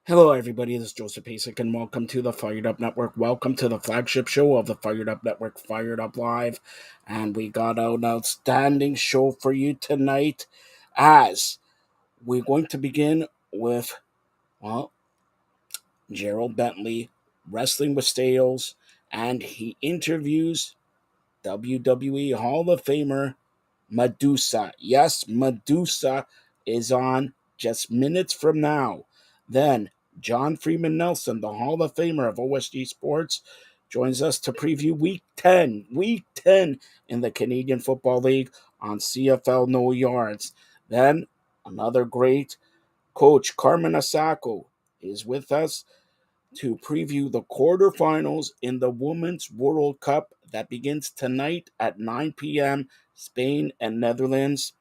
Hello, everybody. This is Joseph Pasek, and welcome to the Fired Up Network. Welcome to the flagship show of the Fired Up Network, Fired Up Live. And we got an outstanding show for you tonight, as we're going to begin with, well, Gerald Bentley, Wrestling with Stales, and he interviews WWE Hall of Famer Medusa. Yes, Medusa is on just minutes from now. Then John Freeman Nelson, the Hall of Famer of OSG Sports, joins us to preview Week 10 in the Canadian Football League on CFL No Yards. Then another great coach, Carmen Asako, is with us to preview the quarterfinals in the Women's World Cup that begins tonight at 9 p.m. Spain and Netherlands.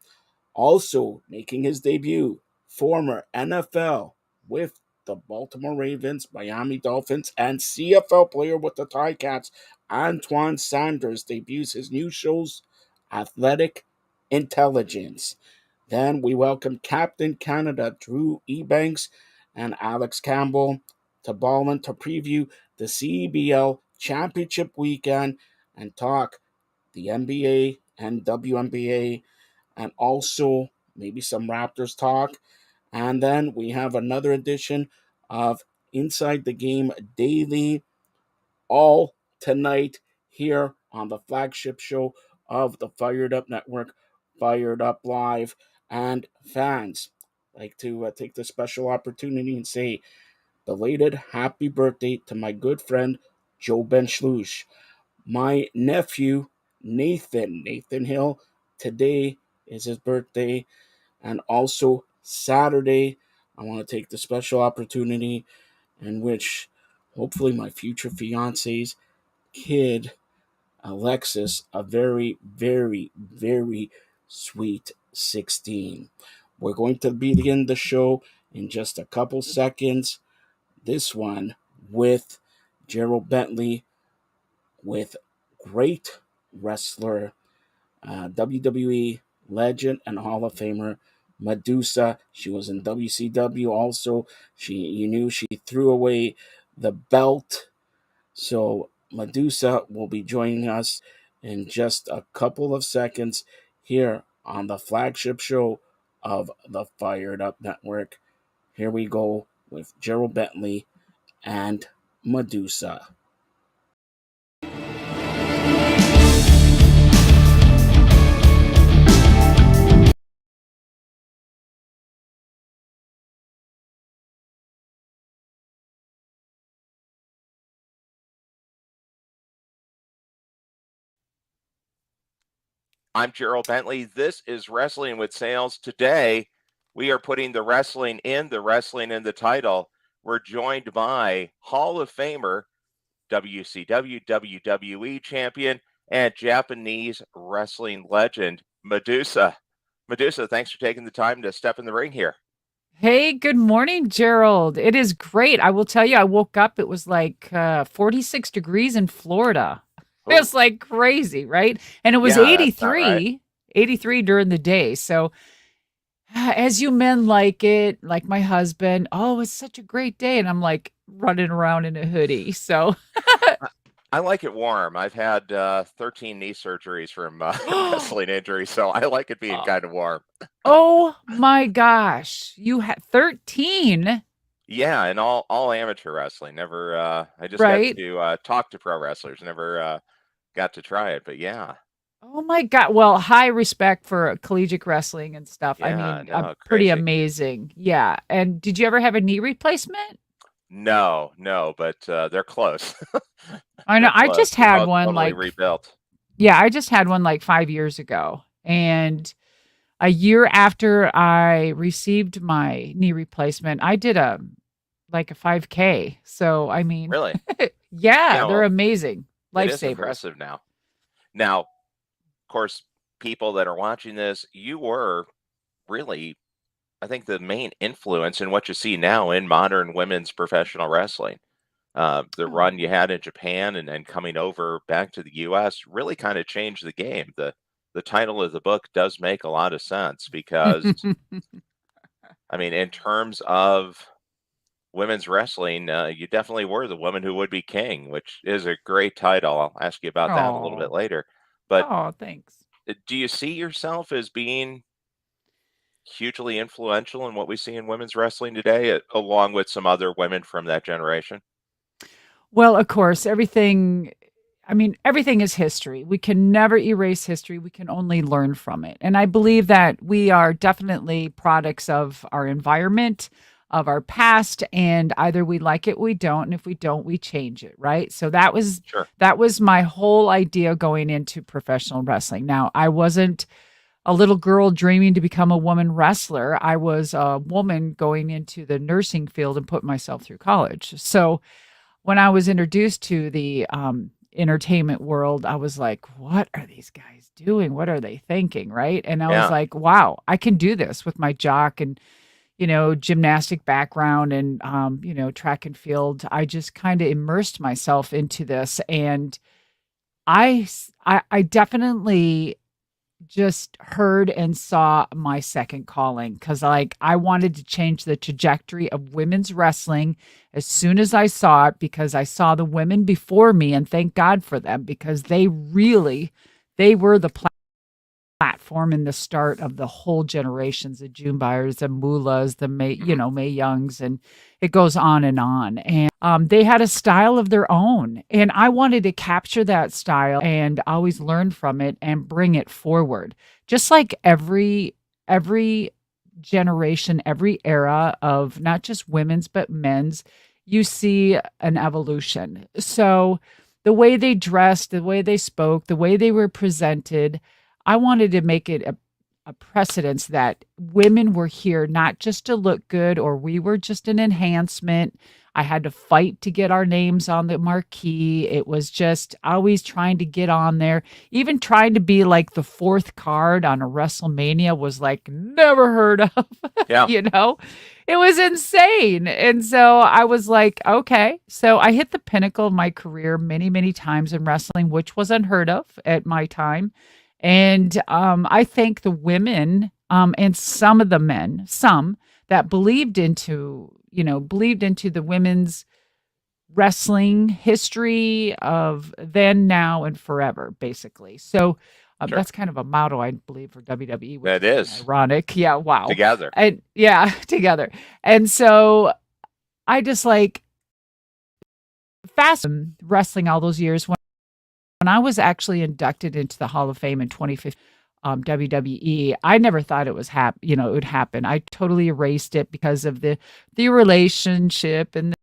Also making his debut, former NFL with the Baltimore Ravens, Miami Dolphins, and CFL player with the Ticats, Antoine Sanders, debuts his new shows, Athletic Intelligence. Then we welcome Captain Canada, Drew Ebanks, and Alex Campbell to Ballin to preview the CBL Championship weekend and talk the NBA and WNBA, and also maybe some Raptors talk. And then we have another edition of Inside the Game Daily, all tonight here on the flagship show of the Fired Up Network, Fired Up Live. And fans, like to take this special opportunity and say belated happy birthday to my good friend Joe Benchlush. My nephew Nathan Hill, today is his birthday, and also Saturday. I want to take the special opportunity in which hopefully my future fiance's kid, Alexis, a very, very, very sweet 16. We're going to begin the show in just a couple seconds. This one with Gerald Bentley, with great wrestler, WWE legend and Hall of Famer Medusa. She was in WCW also. She threw away the belt. So Medusa will be joining us in just a couple of seconds here on the flagship show of the Fired Up Network. Here we go with Gerald Bentley and Medusa. I'm Gerald Bentley. This is Wrestling with Sales. Today, we are putting the wrestling in the title. We're joined by Hall of Famer, WCW, WWE champion, and Japanese wrestling legend, Medusa. Medusa, thanks for taking the time to step in the ring here. Hey, good morning, Gerald. It is great. I will tell you, I woke up, it was like 46 degrees in Florida. It Oh, was like crazy, right? And it was yeah, that's not right. 83 during the day. So, as you men like it, like my husband, oh, it's such a great day. And I'm like running around in a hoodie. So, I like it warm. I've had 13 knee surgeries from wrestling injuries, so I like it being kind of warm. oh my gosh, you had 13, Yeah, and all amateur wrestling. Never I just got right? to talk to pro wrestlers. Never got to try it, but yeah. Oh my God. Well, high respect for collegiate wrestling and stuff. I Yeah, mean, no, pretty crazy. amazing. Yeah. And did you ever have a knee replacement? No, but they're close. I know. They're I close. just They're had both one totally like, rebuilt. yeah, I just had one like 5 years ago. And a year after I received my knee replacement, I did a 5K. So, I mean, Really? yeah, Yeah, they're well, amazing. it is Lifesavers. impressive now. Now, of course, people that are watching this, you were really, I think, the main influence in what you see now in modern women's professional wrestling. The Oh. run you had in Japan and coming over back to the US really kind of changed the game. The title of the book does make a lot of sense because I mean, in terms of women's wrestling, you definitely were the woman who would be king, which is a great title. I'll ask you about that a little bit Oh, later. But thanks. do you see yourself as being hugely influential in what we see in women's wrestling today, along with some other women from that generation? Well, of course, everything is history. We can never erase history. We can only learn from it. And I believe that we are definitely products of our environment, of our past, and either we like it, we don't, and if we don't, we change it, right? So Sure. that was my whole idea going into professional wrestling. Now, I wasn't a little girl dreaming to become a woman wrestler. I was a woman going into the nursing field and putting myself through college. So when I was introduced to the entertainment world, I was like, what are these guys doing? What are they thinking? Right. And I was Yeah. like, wow, I can do this with my jock and, gymnastic background and, track and field. I just kind of immersed myself into this. And I definitely just heard and saw my second calling because I wanted to change the trajectory of women's wrestling as soon as I saw it, because I saw the women before me, and thank God for them, because they were the platform and the start of the whole generations of June Byers, the Mullahs, the Mae Youngs, and it goes on and on. And they had a style of their own, and I wanted to capture that style and always learn from it and bring it forward. Just like every generation, every era of not just women's but men's, you see an evolution. So the way they dressed, the way they spoke, the way they were presented, I wanted to make it a precedence that women were here not just to look good, or we were just an enhancement. I had to fight to get our names on the marquee. It was just always trying to get on there. Even trying to be like the fourth card on a WrestleMania was like never heard of. Yeah. It was insane. And so I was like, okay. So I hit the pinnacle of my career many, many times in wrestling, which was unheard of at my time. And I thank the women and some of the men, some that believed into the women's wrestling history of then, now, and forever, basically. So Sure. that's kind of a motto, I believe, for WWE. Which That is ironic. Yeah. Wow. together. And yeah, together. And so I just fast wrestling all those years. When I was actually inducted into the Hall of Fame in 2015, WWE, I never thought it was it would happen. I totally erased it because of the relationship and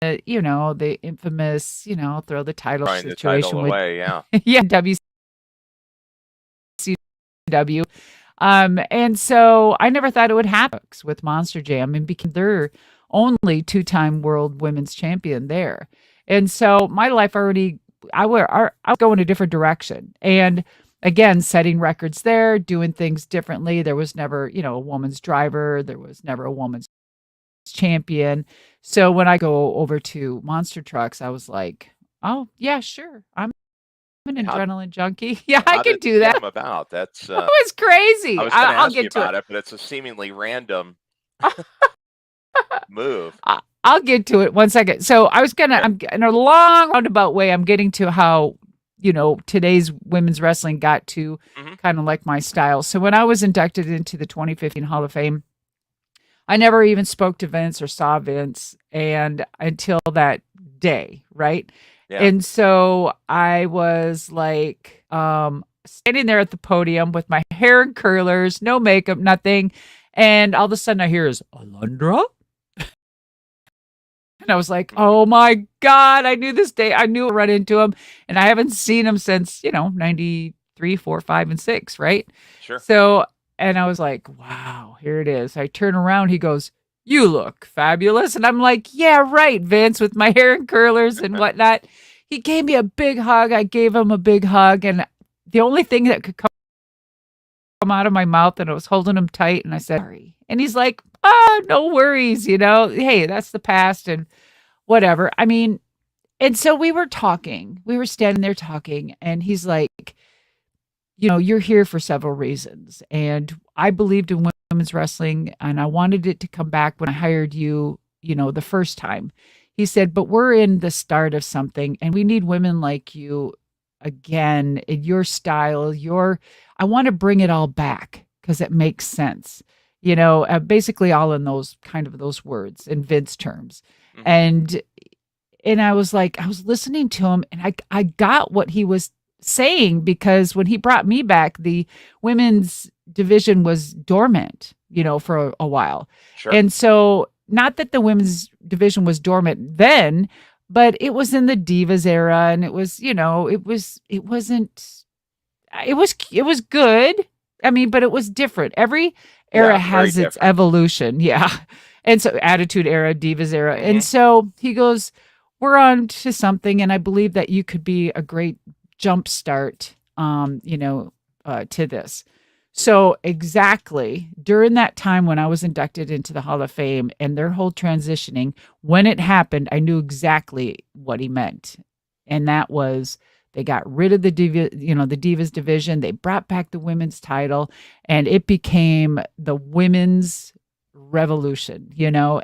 the infamous, throw the title Throwing the situation title with away, yeah. yeah, WCW. And so I never thought it would happen with Monster Jam and became their only two-time world women's champion there. And so my life already, I was going a different direction. And again, setting records there, doing things differently. There was never, a woman's driver. There was never a woman's champion. So when I go over to Monster Trucks, I was like, oh, yeah, sure. I'm an adrenaline junkie. Yeah, I How can did do that. it come about? That's It was crazy. I was going to I'll ask you get to about it. it, but it's a seemingly random move. I'll get to it 1 second. So I'm in a long roundabout way. I'm getting to how, today's women's wrestling got to kind of like my style. So when I was inducted into the 2015 Hall of Fame, I never even spoke to Vince or saw Vince and until that day. Right. Yeah. And so I was like, standing there at the podium with my hair in curlers, no makeup, nothing. And all of a sudden I hear is Alundra. And I was like, oh my God, I knew this day. I knew I'd run into him. And I haven't seen him since, 93, 4, 5, and 6, right? Sure. So, and I was like, wow, here it is. I turn around. He goes, you look fabulous. And I'm like, yeah, right, Vince, with my hair in curlers and whatnot. He gave me a big hug. I gave him a big hug. And the only thing that could come out of my mouth, and I was holding him tight. And I said, sorry. And he's like, no worries, hey, that's the past and whatever. I mean, and so we were standing there talking, and he's like, you're here for several reasons. And I believed in women's wrestling, and I wanted it to come back when I hired you, the first time. He said, but we're in the start of something and we need women like you again in your style, I want to bring it all back because it makes sense. Basically all in those words in Vince terms. Mhm. And I was listening to him and I got what he was saying, because when he brought me back, the women's division was dormant, for a while. Sure. And so, not that the women's division was dormant then, but it was in the Divas era, and it was, it was good. I mean, but it was different. Every era has its different. evolution. Yeah. And so Attitude Era, Divas Era. Mhm. And so he goes, we're on to something. And I believe that you could be a great jump start, to this. So exactly during that time when I was inducted into the Hall of Fame and their whole transitioning, when it happened, I knew exactly what he meant. And that was, they got rid of the Divas division. They brought back the women's title, and it became the women's revolution,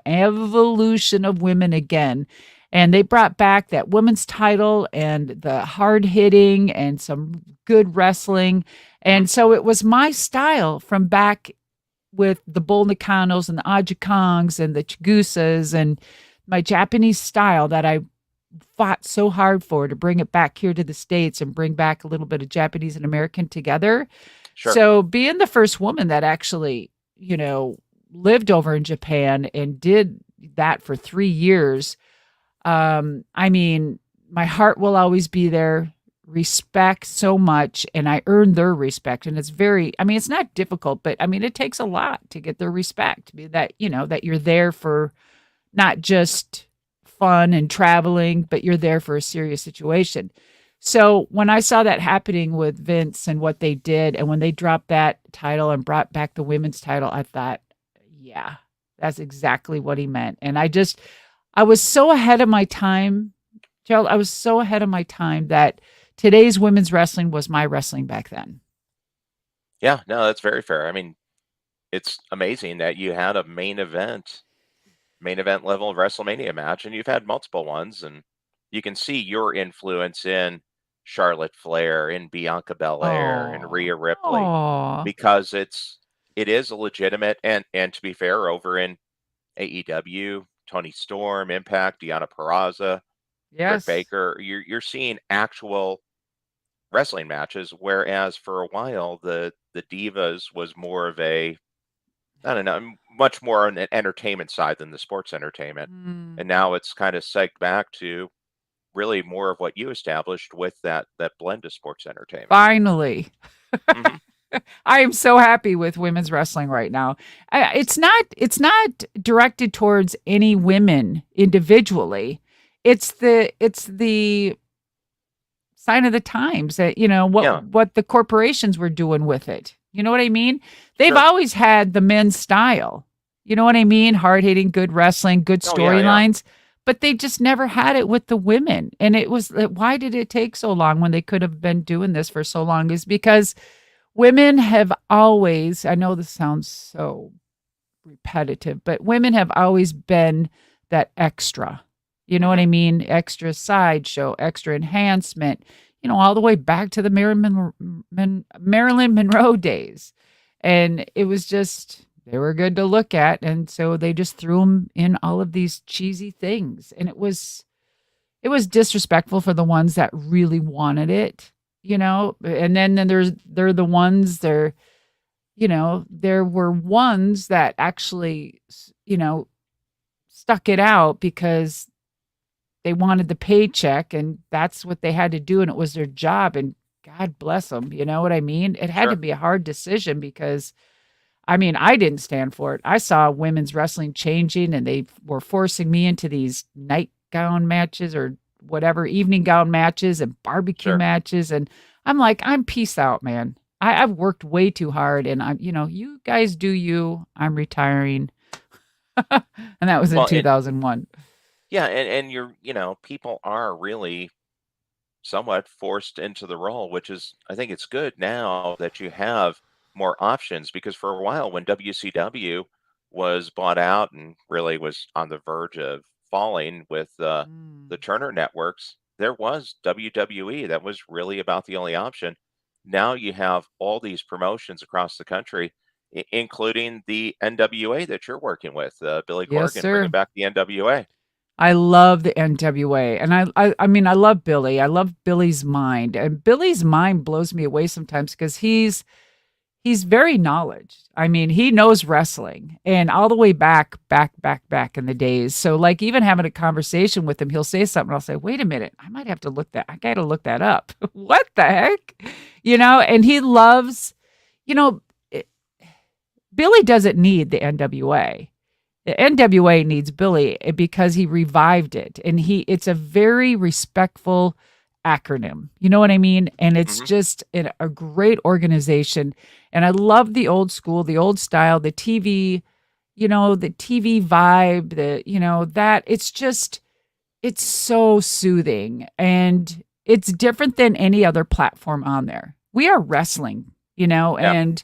evolution of women again. And they brought back that women's title and the hard hitting and some good wrestling. And so it was my style from back with the Bull Nakanos and the Aja Kongs and the Chigusas, and my Japanese style that I fought so hard for to bring it back here to the States and bring back a little bit of Japanese and American together. Sure. So being the first woman that actually, lived over in Japan and did that for 3 years, I mean, my heart will always be there. Respect so much, and I earned their respect. And it's not difficult, but it takes a lot to get their respect. That, that you're there for not just fun and traveling, but you're there for a serious situation. So when I saw that happening with Vince and what they did, and when they dropped that title and brought back the women's title, I thought, yeah, that's exactly what he meant. And I was so ahead of my time, Gerald. I was so ahead of my time that today's women's wrestling was my wrestling back then. Yeah, no, that's very fair. I mean, it's amazing that you had a main event level WrestleMania match, and you've had multiple ones, and you can see your influence in Charlotte Flair, in Bianca Belair, and Rhea Ripley, because it is a legitimate, and to be fair, over in AEW, Tony Storm, Impact, Deonna Purrazzo, Britt Baker, you're seeing actual wrestling matches, whereas for a while the Divas was more of a, I don't know, much more on an entertainment side than the sports entertainment. And now it's kind of segged back to really more of what you established with that blend of sports entertainment. Finally. I am so happy with women's wrestling right now. It's not directed towards any women individually. It's the sign of the times that, what the corporations were doing with it. You know what I mean? They've always had the men's style. You know what I mean? Hard-hitting, good wrestling, good storylines. But they just never had it with the women. And it was, why did it take so long when they could have been doing this for so long? Is because women have always, I know this sounds so repetitive, but women have always been that extra. You know what I mean? Extra sideshow, extra enhancement, all the way back to the Marilyn Monroe days. And it was just, they were good to look at. And so they just threw them in all of these cheesy things. And it was disrespectful for the ones that really wanted it, and then there were ones that actually, stuck it out because they wanted the paycheck, and that's what they had to do, and it was their job, and God bless them. You know what I mean? It had to be a hard decision because, I didn't stand for it. I saw women's wrestling changing, and they were forcing me into these nightgown matches or whatever, evening gown matches and barbecue matches. And I'm like, I'm peace out, man. I've worked way too hard, and you guys do you. I'm retiring. And that was in 2001. And you're, people are really somewhat forced into the role, which is, I think it's good now that you have more options, because for a while when WCW was bought out and really was on the verge of falling with the Turner networks, there was WWE. That was really about the only option. Now you have all these promotions across the country, including the NWA that you're working with, Billy Yes, Corgan, bringing sir. back the NWA. I love the NWA, and I mean, I love Billy. I love Billy's mind, and Billy's mind blows me away sometimes because he's very knowledge. I mean, he knows wrestling and all the way back in the days. So like even having a conversation with him, he'll say something. I'll say, wait a minute, I got to look that up. What the heck? And he loves, you know, it- Billy doesn't need the NWA. The NWA needs Billy because he revived it. And it's a very respectful acronym. You know what I mean? And it's Mhm. just a great organization. And I love the old school, the old style, the TV, the TV vibe, that it's so soothing and it's different than any other platform on there. We are wrestling, Yeah. and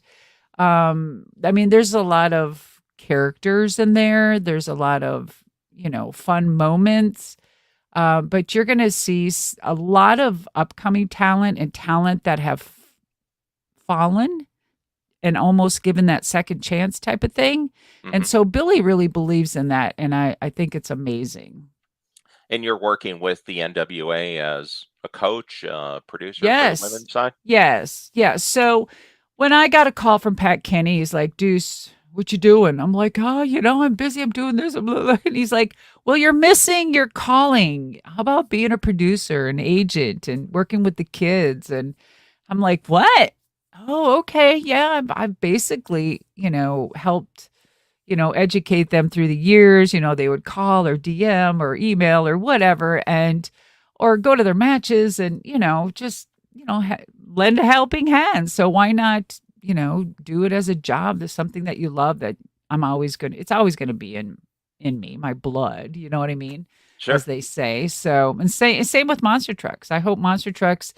I mean, there's a lot of characters in there. There's a lot of, fun moments. But you're going to see a lot of upcoming talent and talent that have fallen and almost given that second chance type of thing. And Mhm. so Billy really believes in that. And I think it's amazing. And you're working with the NWA as a coach, producer for the Yes. women's side? Yes. Yeah. So when I got a call from Pat Kenny, he's like, Deuce, what you doing? I'm like, oh, I'm busy. I'm doing this. And he's like, well, you're missing your calling. How about being a producer, an agent, and working with the kids? And I'm like, what? Oh, okay. Yeah. I've basically, helped, educate them through the years. They would call or DM or email or whatever, or go to their matches and, just, lend a helping hand. So why not, do it as a job? There's something that you love that it's always going to be in me, my blood. You know what I mean? Sure. As they say. So, and same with Monster Trucks. I hope Monster Trucks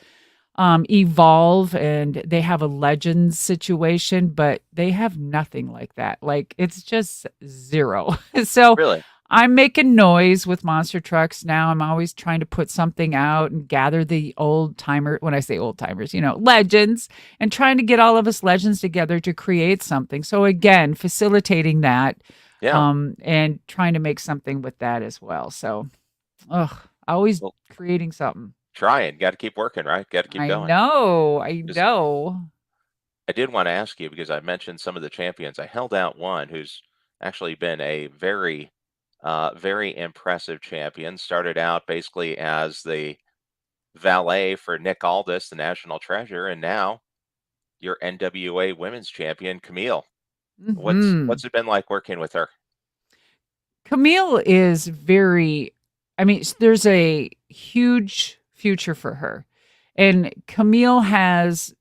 evolve and they have a legends situation, but they have nothing like that. Like it's just zero. So Really? I'm making noise with Monster Trucks now. I'm always trying to put something out and gather the old timer. When I say old timers, legends, and trying to get all of us legends together to create something. So again, facilitating that, Yeah. and trying to make something with that as well. So, always Well, creating something. trying. Got to keep working, right? Got to keep I going. know. I Just, know. I did want to ask you, because I mentioned some of the champions. I held out one who's actually been a very impressive champion. Started out basically as the valet for Nick Aldis, the national treasure, and now your NWA women's champion, Camille. What's it been like working with her? Camille is I mean, there's a huge future for her. And Camille has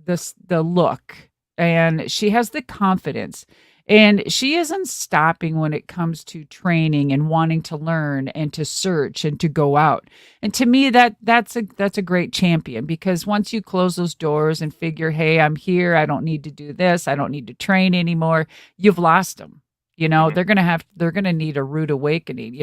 the look and she has the confidence. And she isn't stopping when it comes to training and wanting to learn and to search and to go out. And to me, that's a great champion, because once you close those doors and figure, hey, I'm here, I don't need to do this, I don't need to train anymore, you've lost them. Mhm. They're gonna need a rude awakening.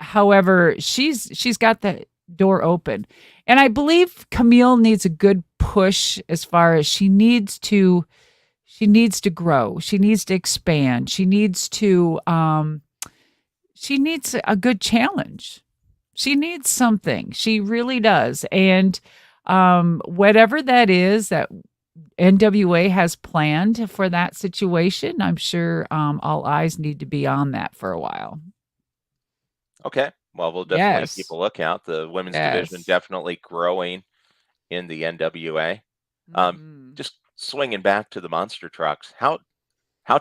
However, she's got the door open, and I believe Camille needs a good push as far as she needs to grow. She needs to expand. She needs a good challenge. She needs something. She really does. And whatever that is that NWA has planned for that situation, I'm sure all eyes need to be on that for a while. Okay. Well, we'll definitely keep a Yes. lookout. The women's division Yes. definitely growing in the NWA. Hmm. Just swinging back to the monster trucks. How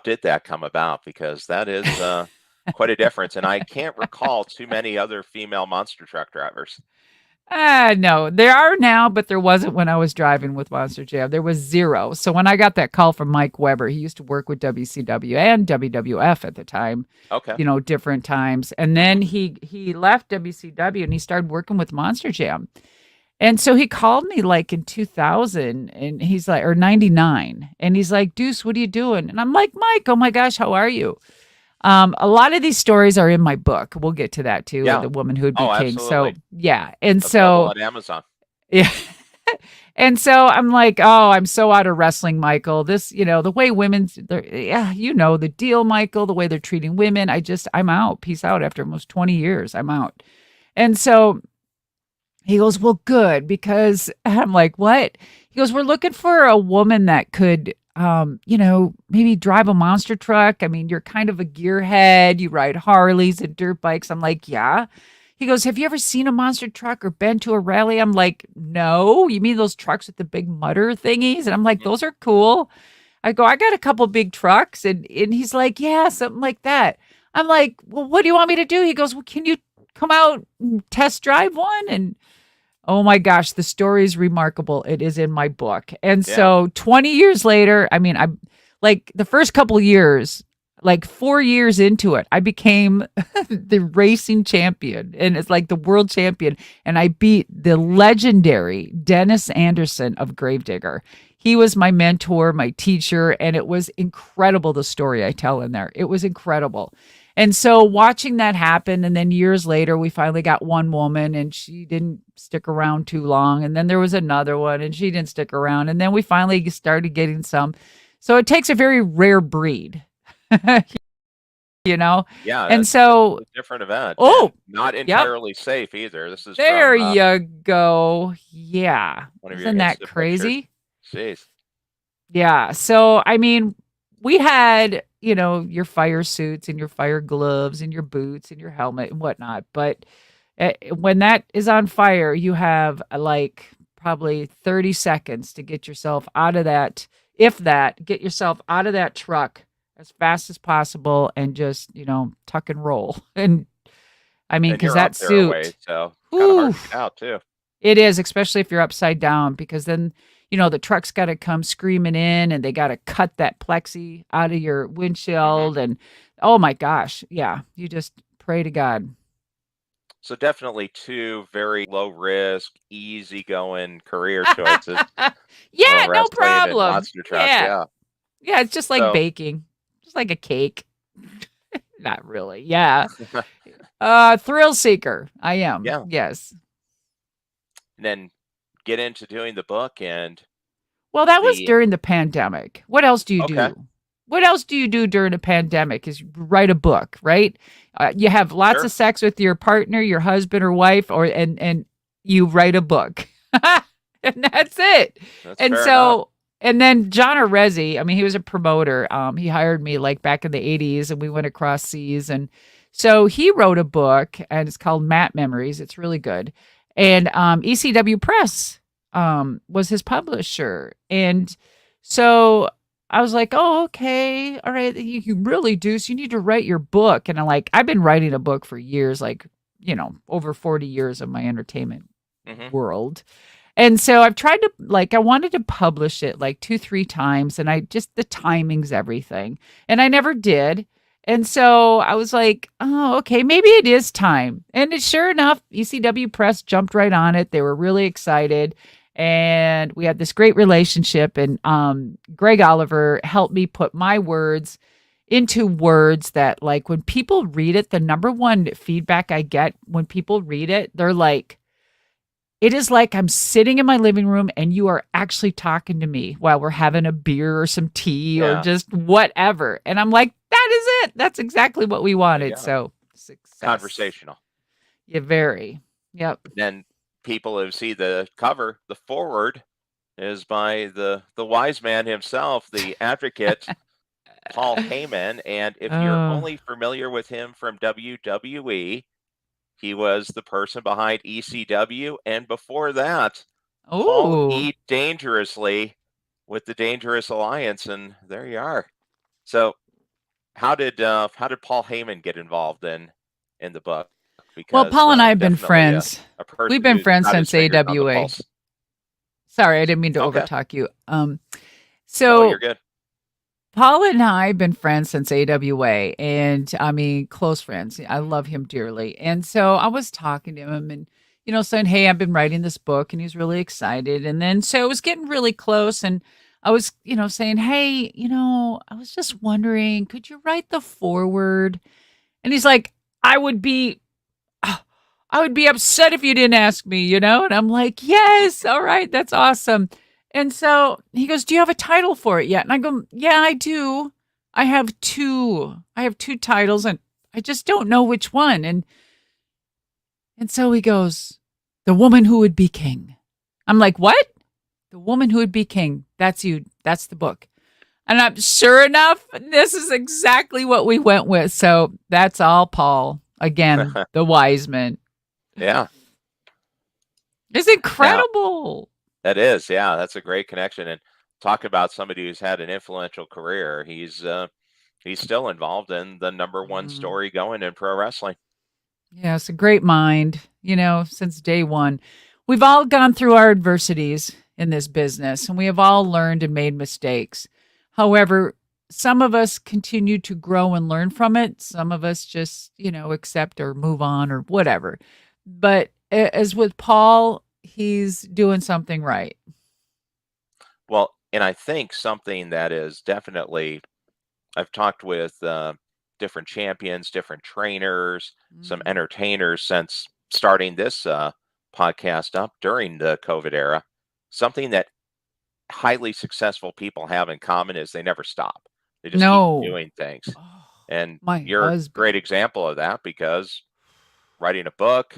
did that come about? Because that is quite a difference, and I can't recall too many other female monster truck drivers. No, there are now, but there wasn't when I was driving with Monster Jam. There was zero. So when I got that call from Mike Weber, he used to work with WCW and WWF at the time, Okay. different times. And then he left WCW and he started working with Monster Jam. And so he called me like in 2000 and he's like, or 99. And he's like, Deuce, what are you doing? And I'm like, Mike, oh my gosh, how are you? A lot of these stories are in my book. We'll get to that too. Yeah. The Woman Who'd Be Oh, King. So absolutely. yeah. And Available so, on Amazon. yeah. And so I'm like, oh, I'm so out of wrestling, Michael. This, the way women's, yeah, the deal, Michael, the way they're treating women. I'm out. Peace out. After almost 20 years, I'm out. And so he goes, well, good, because I'm like, what? He goes, we're looking for a woman that could, maybe drive a monster truck. I mean, you're kind of a gearhead. You ride Harleys and dirt bikes. I'm like, yeah. He goes, have you ever seen a monster truck or been to a rally? I'm like, no. You mean those trucks with the big mutter thingies? And I'm like, those are cool. I go, I got a couple big trucks. And he's like, yeah, something like that. I'm like, well, what do you want me to do? He goes, well, can you come out and test drive one? And oh my gosh, the story is remarkable. It is in my book. And so 20 years later, I mean, I like the first couple years, like 4 years into it, I became the racing champion, and it's like the world champion. And I beat the legendary Dennis Anderson of Gravedigger. He was my mentor, my teacher, and it was incredible, the story I tell in there. It was incredible. And so watching that happen, and then years later, we finally got one woman and she didn't stick around too long. And then there was another one and she didn't stick around. And then we finally started getting some. So it takes a very rare breed, Yeah, And that's so, a different event. oh, And not yep, entirely safe either. This is there from you go. Yeah. one of your Isn't that Insta pictures. crazy? Jeez. Yeah. So, I mean, we had, your fire suits and your fire gloves and your boots and your helmet and whatnot. But when that is on fire, you have like probably 30 seconds to get yourself out of that. If that, get yourself out of that truck as fast as possible and just, tuck and roll. And I mean, And because you're up that there a ways, suit, so it's kind of hard to oof, get out too. it is, especially if you're upside down, because then, the truck's got to come screaming in and they got to cut that plexi out of your windshield. And oh my gosh. Yeah. You just pray to God. So definitely two very low risk, easy going career choices for Yeah. No wrestling and problem. monster trucks. Yeah. Yeah. Yeah. It's just like So baking, just like a cake. Not really. Yeah. Thrill seeker. I am. yeah. Yes. And then get into doing the book and Well, that was the during the pandemic. What else do you okay. do? What else do you do during a pandemic? Is you write a book, right? You have lots Sure. of sex with your partner, your husband or wife, and you write a book, and that's it. That's And fair enough. so, and then John Arezzi, I mean, he was a promoter. He hired me like back in the '80s, and we went across seas, and so he wrote a book, and it's called Matt Memories. It's really good, and ECW Press was his publisher. And so I was like, oh, okay. All right. You really do. So you need to write your book. And I've been writing a book for years, like, over 40 years of my entertainment world. And so I've tried to, I wanted to publish it like 2-3 times. And the timing's everything. And I never did. And so I was like, oh, okay, maybe it is time. And sure enough, ECW Press jumped right on it. They were really excited. And we had this great relationship. And Greg Oliver helped me put my words into words that, like, when people read it, the number one feedback I get when people read it, they're like, it is like I'm sitting in my living room and you are actually talking to me while we're having a beer or some tea or just whatever. And I'm like, that is it. That's exactly what we wanted. So success. Conversational. Yeah, very. Yep. Then people who see the cover, the forward is by the wise man himself, the advocate, Paul Heyman. And if you're only familiar with him from WWE, he was the person behind ECW. And before that, Paul Eat Dangerously with the Dangerous Alliance. And there you are. So how did Paul Heyman get involved in the book? Because, well, Paul and I have been friends. We've been friends since AWA. Sorry, I didn't mean to overtalk you. So you're good. Paul and I have been friends since AWA, and I mean, close friends. I love him dearly. And so I was talking to him, and saying, hey, I've been writing this book, and he's really excited. And then so it was getting really close, and I was, saying, hey, I was just wondering, could you write the foreword? And he's like, I would be I would be upset if you didn't ask me, And I'm like, yes, all right, that's awesome. And so he goes, do you have a title for it yet? And I go, yeah, I do. I have two. I have two titles, and I just don't know which one. And so he goes, The Woman Who Would Be King. I'm like, what? The Woman Who Would Be King. That's you. That's the book. And I'm sure enough, this is exactly what we went with. So that's all Paul. Again, the Wiseman. Yeah. It's incredible. That is. Yeah. That's a great connection. And talk about somebody who's had an influential career. He's still involved in the number one story going in pro wrestling. Yeah, it's a great mind, since day one. We've all gone through our adversities in this business, and we have all learned and made mistakes. However, some of us continue to grow and learn from it. Some of us just, accept or move on or whatever. But as with Paul, he's doing something right. Well, and I think something that is definitely, I've talked with different champions, different trainers, some entertainers since starting this podcast up during the COVID era. Something that highly successful people have in common is they never stop. They just keep doing things. And you're a great example of that, because writing a book,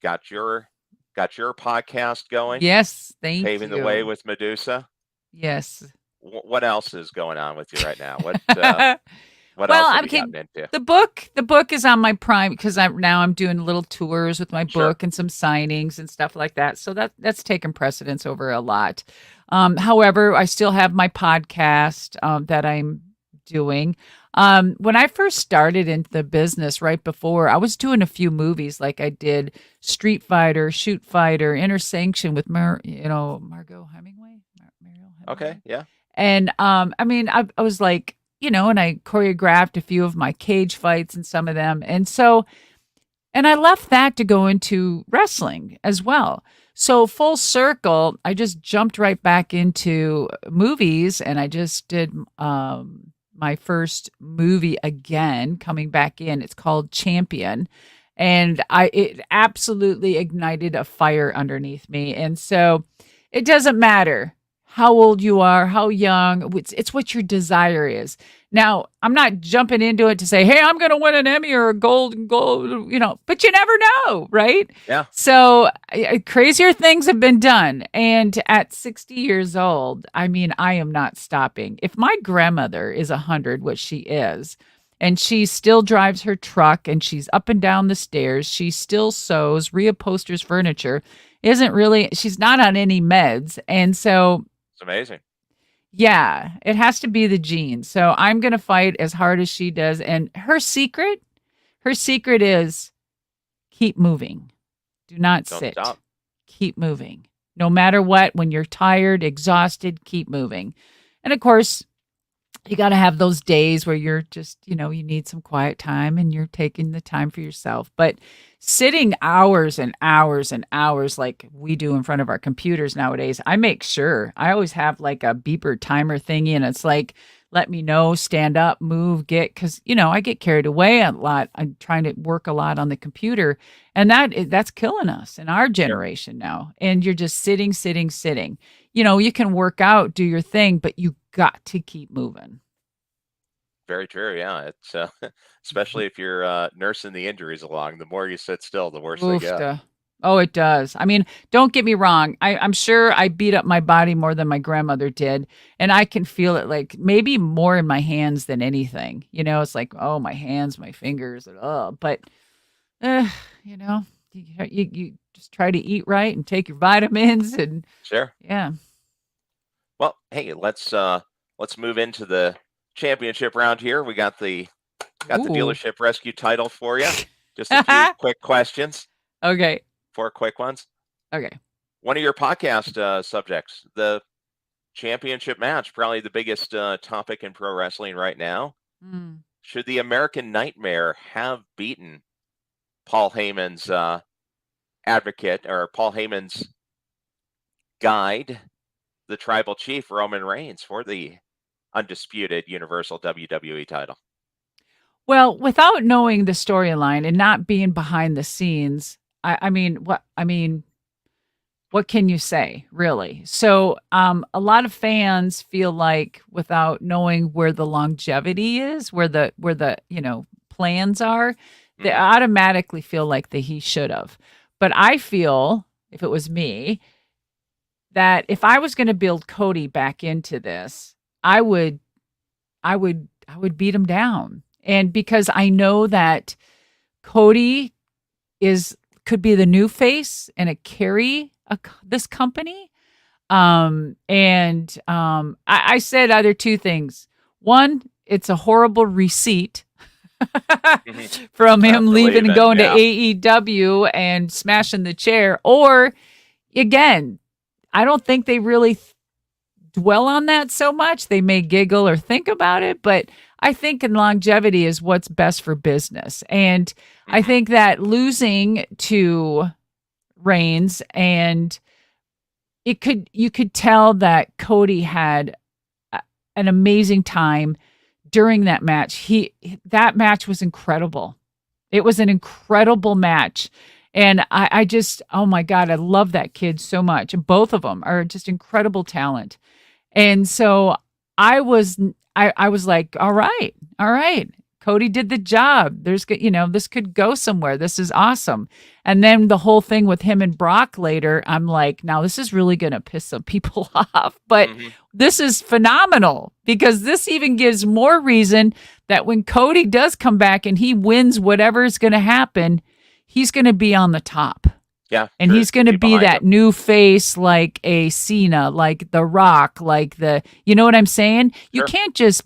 got your podcast going. Yes, thank you. Paving the way with Medusa. Yes. What else is going on with you right now? What else have you gotten into? The book is on my Prime, because I'm doing little tours with my book and some signings and stuff like that. So that's taken precedence over a lot. However, I still have my podcast that I'm doing. When I first started into the business right before, I was doing a few movies, like I did Street Fighter, Shoot Fighter, Inner Sanction with Margot Hemingway. Mariel Hemingway. Okay, yeah. And I was like, and I choreographed a few of my cage fights and some of them. And I left that to go into wrestling as well. So full circle, I just jumped right back into movies, and I just did my first movie again, coming back in. It's called Champion. And it absolutely ignited a fire underneath me. And so it doesn't matter how old you are, how young, it's what your desire is. Now, I'm not jumping into it to say, hey, I'm going to win an Emmy or a golden gold, but you never know, right? Yeah. So crazier things have been done. And at 60 years old, I am not stopping. If my grandmother is 100, which she is, and she still drives her truck, and she's up and down the stairs, she still sews, reupholsters furniture, she's not on any meds. And so it's amazing. Yeah, it has to be the genes. So I'm going to fight as hard as she does. And her secret is keep moving. Do not sit. Stop. Keep moving. No matter what, when you're tired, exhausted, keep moving. And of course, you got to have those days where you're just, you need some quiet time and you're taking the time for yourself. But sitting hours and hours and hours like we do in front of our computers nowadays, I make sure I always have like a beeper timer thingy, and it's like, let me know, stand up, move, because, I get carried away a lot. I'm trying to work a lot on the computer, and that's killing us in our generation now. And you're just sitting. You can work out, do your thing, but you got to keep moving. Very true. Yeah. It's especially if you're nursing the injuries along, the more you sit still, the worse they get. Oh, it does. Don't get me wrong. I'm sure I beat up my body more than my grandmother did. And I can feel it, like maybe more in my hands than anything. It's like, oh, my hands, my fingers. But, you just try to eat right and take your vitamins and. Sure. Yeah. Well, hey, let's move into the championship round here. We got the dealership rescue title for you. Just a few quick questions. Okay. 4 quick ones. Okay. One of your podcast subjects, the championship match, probably the biggest topic in pro wrestling right now. Should the American Nightmare have beaten Paul Heyman's advocate, or Paul Heyman's guide, the tribal chief Roman Reigns for the undisputed Universal WWE title? Well, without knowing the storyline and not being behind the scenes, I mean, what can you say, really? So, a lot of fans feel like without knowing where the longevity is, where the plans are, they automatically feel like that he should have. But I feel, if it was me, that if I was going to build Cody back into this, I would beat him down. And because I know that Cody could be the new face and carry this company. I said either two things. One, it's a horrible receipt from him leaving and going to AEW and smashing the chair. Or again, I don't think they really dwell on that so much. They may giggle or think about it, but I think in longevity is what's best for business. And I think that losing to Reigns, and you could tell that Cody had an amazing time during that match. That match was incredible. It was an incredible match. And I just, oh my God, I love that kid so much. Both of them are just incredible talent. And so I was like, all right. Cody did the job. This could go somewhere. This is awesome. And then the whole thing with him and Brock later, I'm like, now this is really going to piss some people off, but this is phenomenal because this even gives more reason that when Cody does come back and he wins whatever is going to happen, he's going to be on the top. Yeah. And he's going to be that new face like a Cena, like The Rock, like you know what I'm saying? You can't just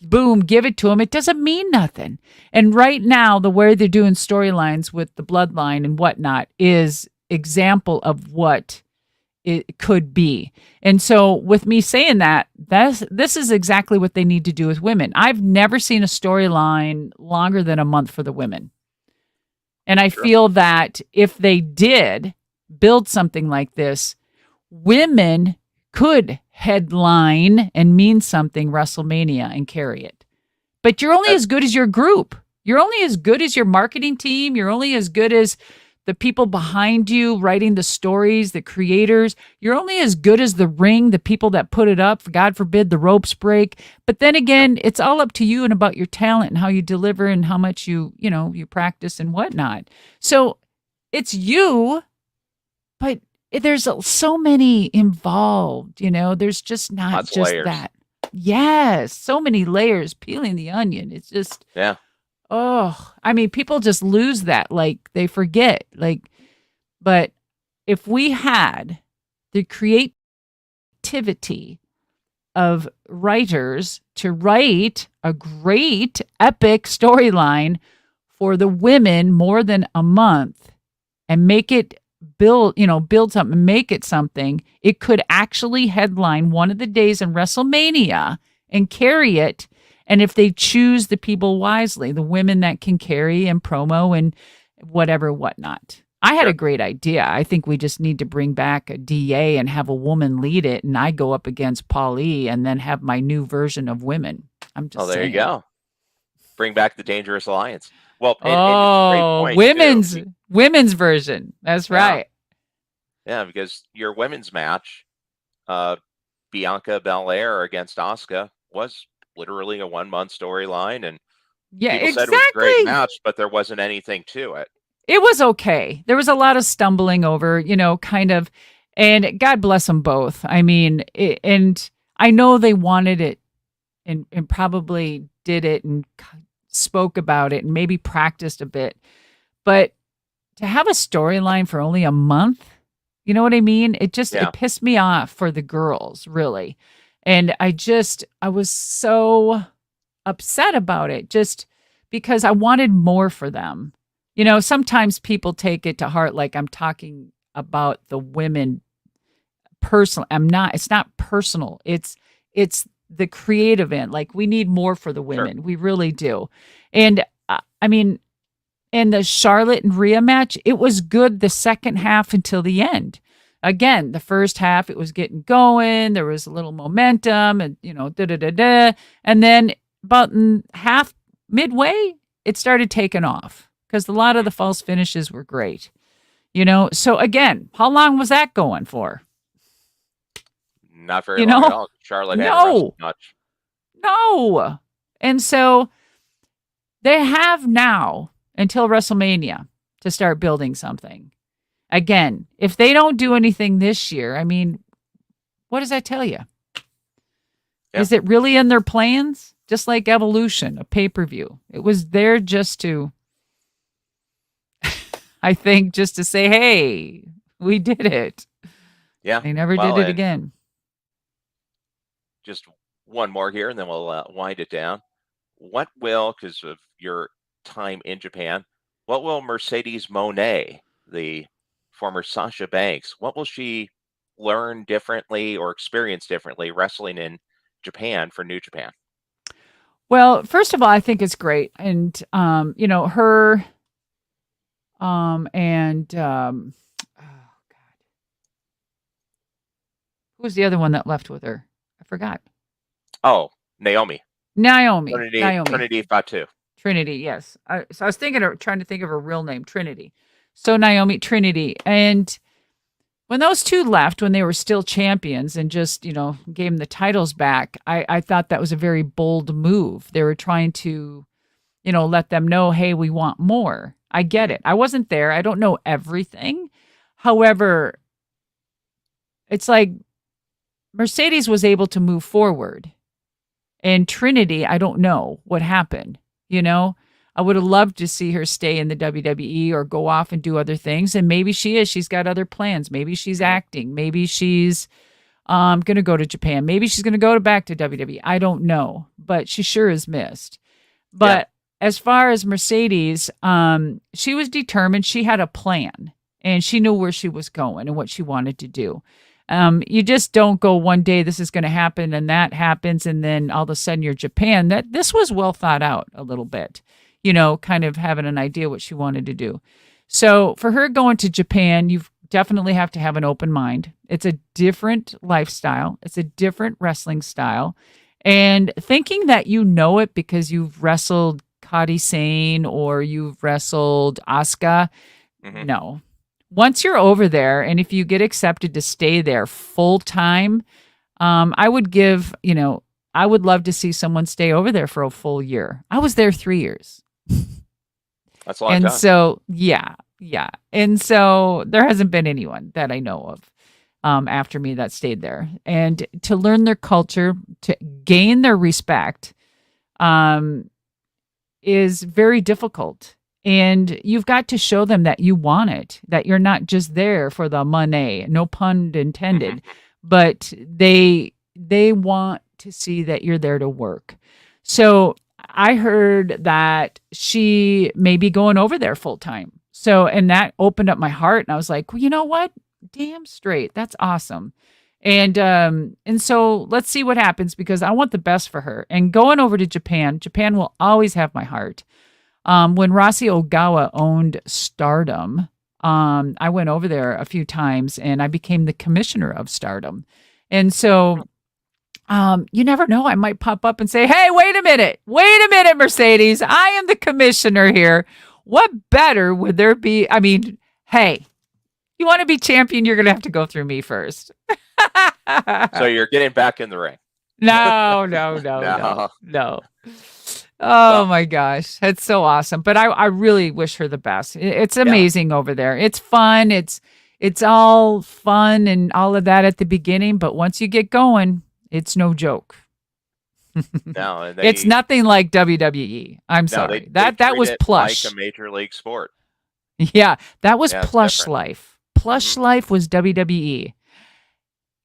boom, give it to him. It doesn't mean nothing. And right now, the way they're doing storylines with the bloodline and whatnot is example of what it could be. And so with me saying that, this is exactly what they need to do with women. I've never seen a storyline longer than a month for the women. And I feel that if they did build something like this, women could headline and mean something WrestleMania and carry it. But you're only as good as your group. You're only as good as your marketing team. You're only as good as the people behind you writing the stories, the creators. You're only as good as the ring, the people that put it up. God forbid the ropes break. But then again, it's all up to you and about your talent and how you deliver and how much you practice and whatnot. So it's you, but there's so many involved, there's just not lots just layers. That. Yes. So many layers, peeling the onion. It's just, oh, I mean, people just lose that. Like they forget, but if we had the creativity of writers to write a great epic storyline for the women more than a month and make it build something and make it something, it could actually headline one of the days in WrestleMania and carry it. And if they choose the people wisely, the women that can carry and promo and whatnot. I had a great idea. I think we just need to bring back a DA and have a woman lead it. And I go up against Paulie and then have my new version of women. I'm just saying. There you go. Bring back the Dangerous Alliance. Well, and it's a great point, women's version. That's right. Yeah, because your women's match, Bianca Belair against Asuka, was literally a 1 month storyline, and people said it was a great match, but there wasn't anything to it. It was okay. There was a lot of stumbling over, kind of, and God bless them both. I mean, and I know they wanted it and probably did it and spoke about it and maybe practiced a bit, but to have a storyline for only a month, you know what I mean? It just, it pissed me off for the girls, really. And I was so upset about it just because I wanted more for them. Sometimes people take it to heart like I'm talking about the women personally. It's not personal. It's the creative end. Like we need more for the women. We really do. And I mean, And the Charlotte and Rhea match, it was good the second half until the end. Again, the first half, it was getting going. There was a little momentum and, da-da-da-da. And then about half midway, it started taking off because a lot of the false finishes were great. So again, how long was that going for? Not very long at all. Charlotte hadn't wrestled much. No. And so they have now until WrestleMania to start building something. Again, if they don't do anything this year, I mean, what does that tell you? Yeah. Is it really in their plans? Just like Evolution, a pay-per-view. It was there just to, I think, just to say, hey, we did it. Yeah. They never did it again. Just one more here, and then we'll wind it down. What will, because of your time in Japan, what will Mercedes Moné, the former Sasha Banks, what will she learn differently or experience differently wrestling in Japan for New Japan? Well, first of all, I think it's great. And, her and oh God. Who was the other one that left with her? I forgot. Oh, Naomi. Trinity Fatu. Trinity, yes. So I was trying to think of her real name, Trinity. So Naomi, Trinity. And when those two left, when they were still champions and just, gave them the titles back, I thought that was a very bold move. They were trying to, let them know, hey, we want more. I get it. I wasn't there. I don't know everything. However, it's like Mercedes was able to move forward. And Trinity, I don't know what happened. I would have loved to see her stay in the WWE or go off and do other things. And maybe she is. She's got other plans. Maybe she's acting. Maybe she's going to go to Japan. Maybe she's going to go back to WWE. I don't know. But she sure is missed. But as far as Mercedes, she was determined. She had a plan. And she knew where she was going and what she wanted to do. You just don't go one day, this is going to happen, and that happens, and then all of a sudden you're Japan. This was well thought out a little bit, kind of having an idea what she wanted to do. So for her going to Japan, you definitely have to have an open mind. It's a different lifestyle. It's a different wrestling style. And thinking that it because you've wrestled Kairi Sane or you've wrestled Asuka, no. Once you're over there, and if you get accepted to stay there full time, I would love to see someone stay over there for a full year. I was there 3 years. That's a lot of time. And so, yeah. And so there hasn't been anyone that I know of after me that stayed there. And to learn their culture, to gain their respect, is very difficult. And you've got to show them that you want it, that you're not just there for the money, no pun intended, but they want to see that you're there to work. So I heard that she may be going over there full time. So, and that opened up my heart, and I was like, well, you know what? Damn straight. That's awesome. And so let's see what happens, because I want the best for her. And going over to Japan will always have my heart. When Rossi Ogawa owned Stardom, I went over there a few times and I became the commissioner of Stardom. And so you never know. I might pop up and say, hey, wait a minute, Mercedes. I am the commissioner here. What better would there be? I mean, hey, you want to be champion, you're going to have to go through me first. So you're getting back in the ring. No. Oh my gosh, that's so awesome. But I really wish her the best. It's amazing over there. It's fun. It's all fun and all of that at the beginning, but once you get going, it's no joke. No, it's nothing like WWE. I'm sorry. That was plush. Like a major league sport. Yeah, that was plush different. life. Plush life was WWE.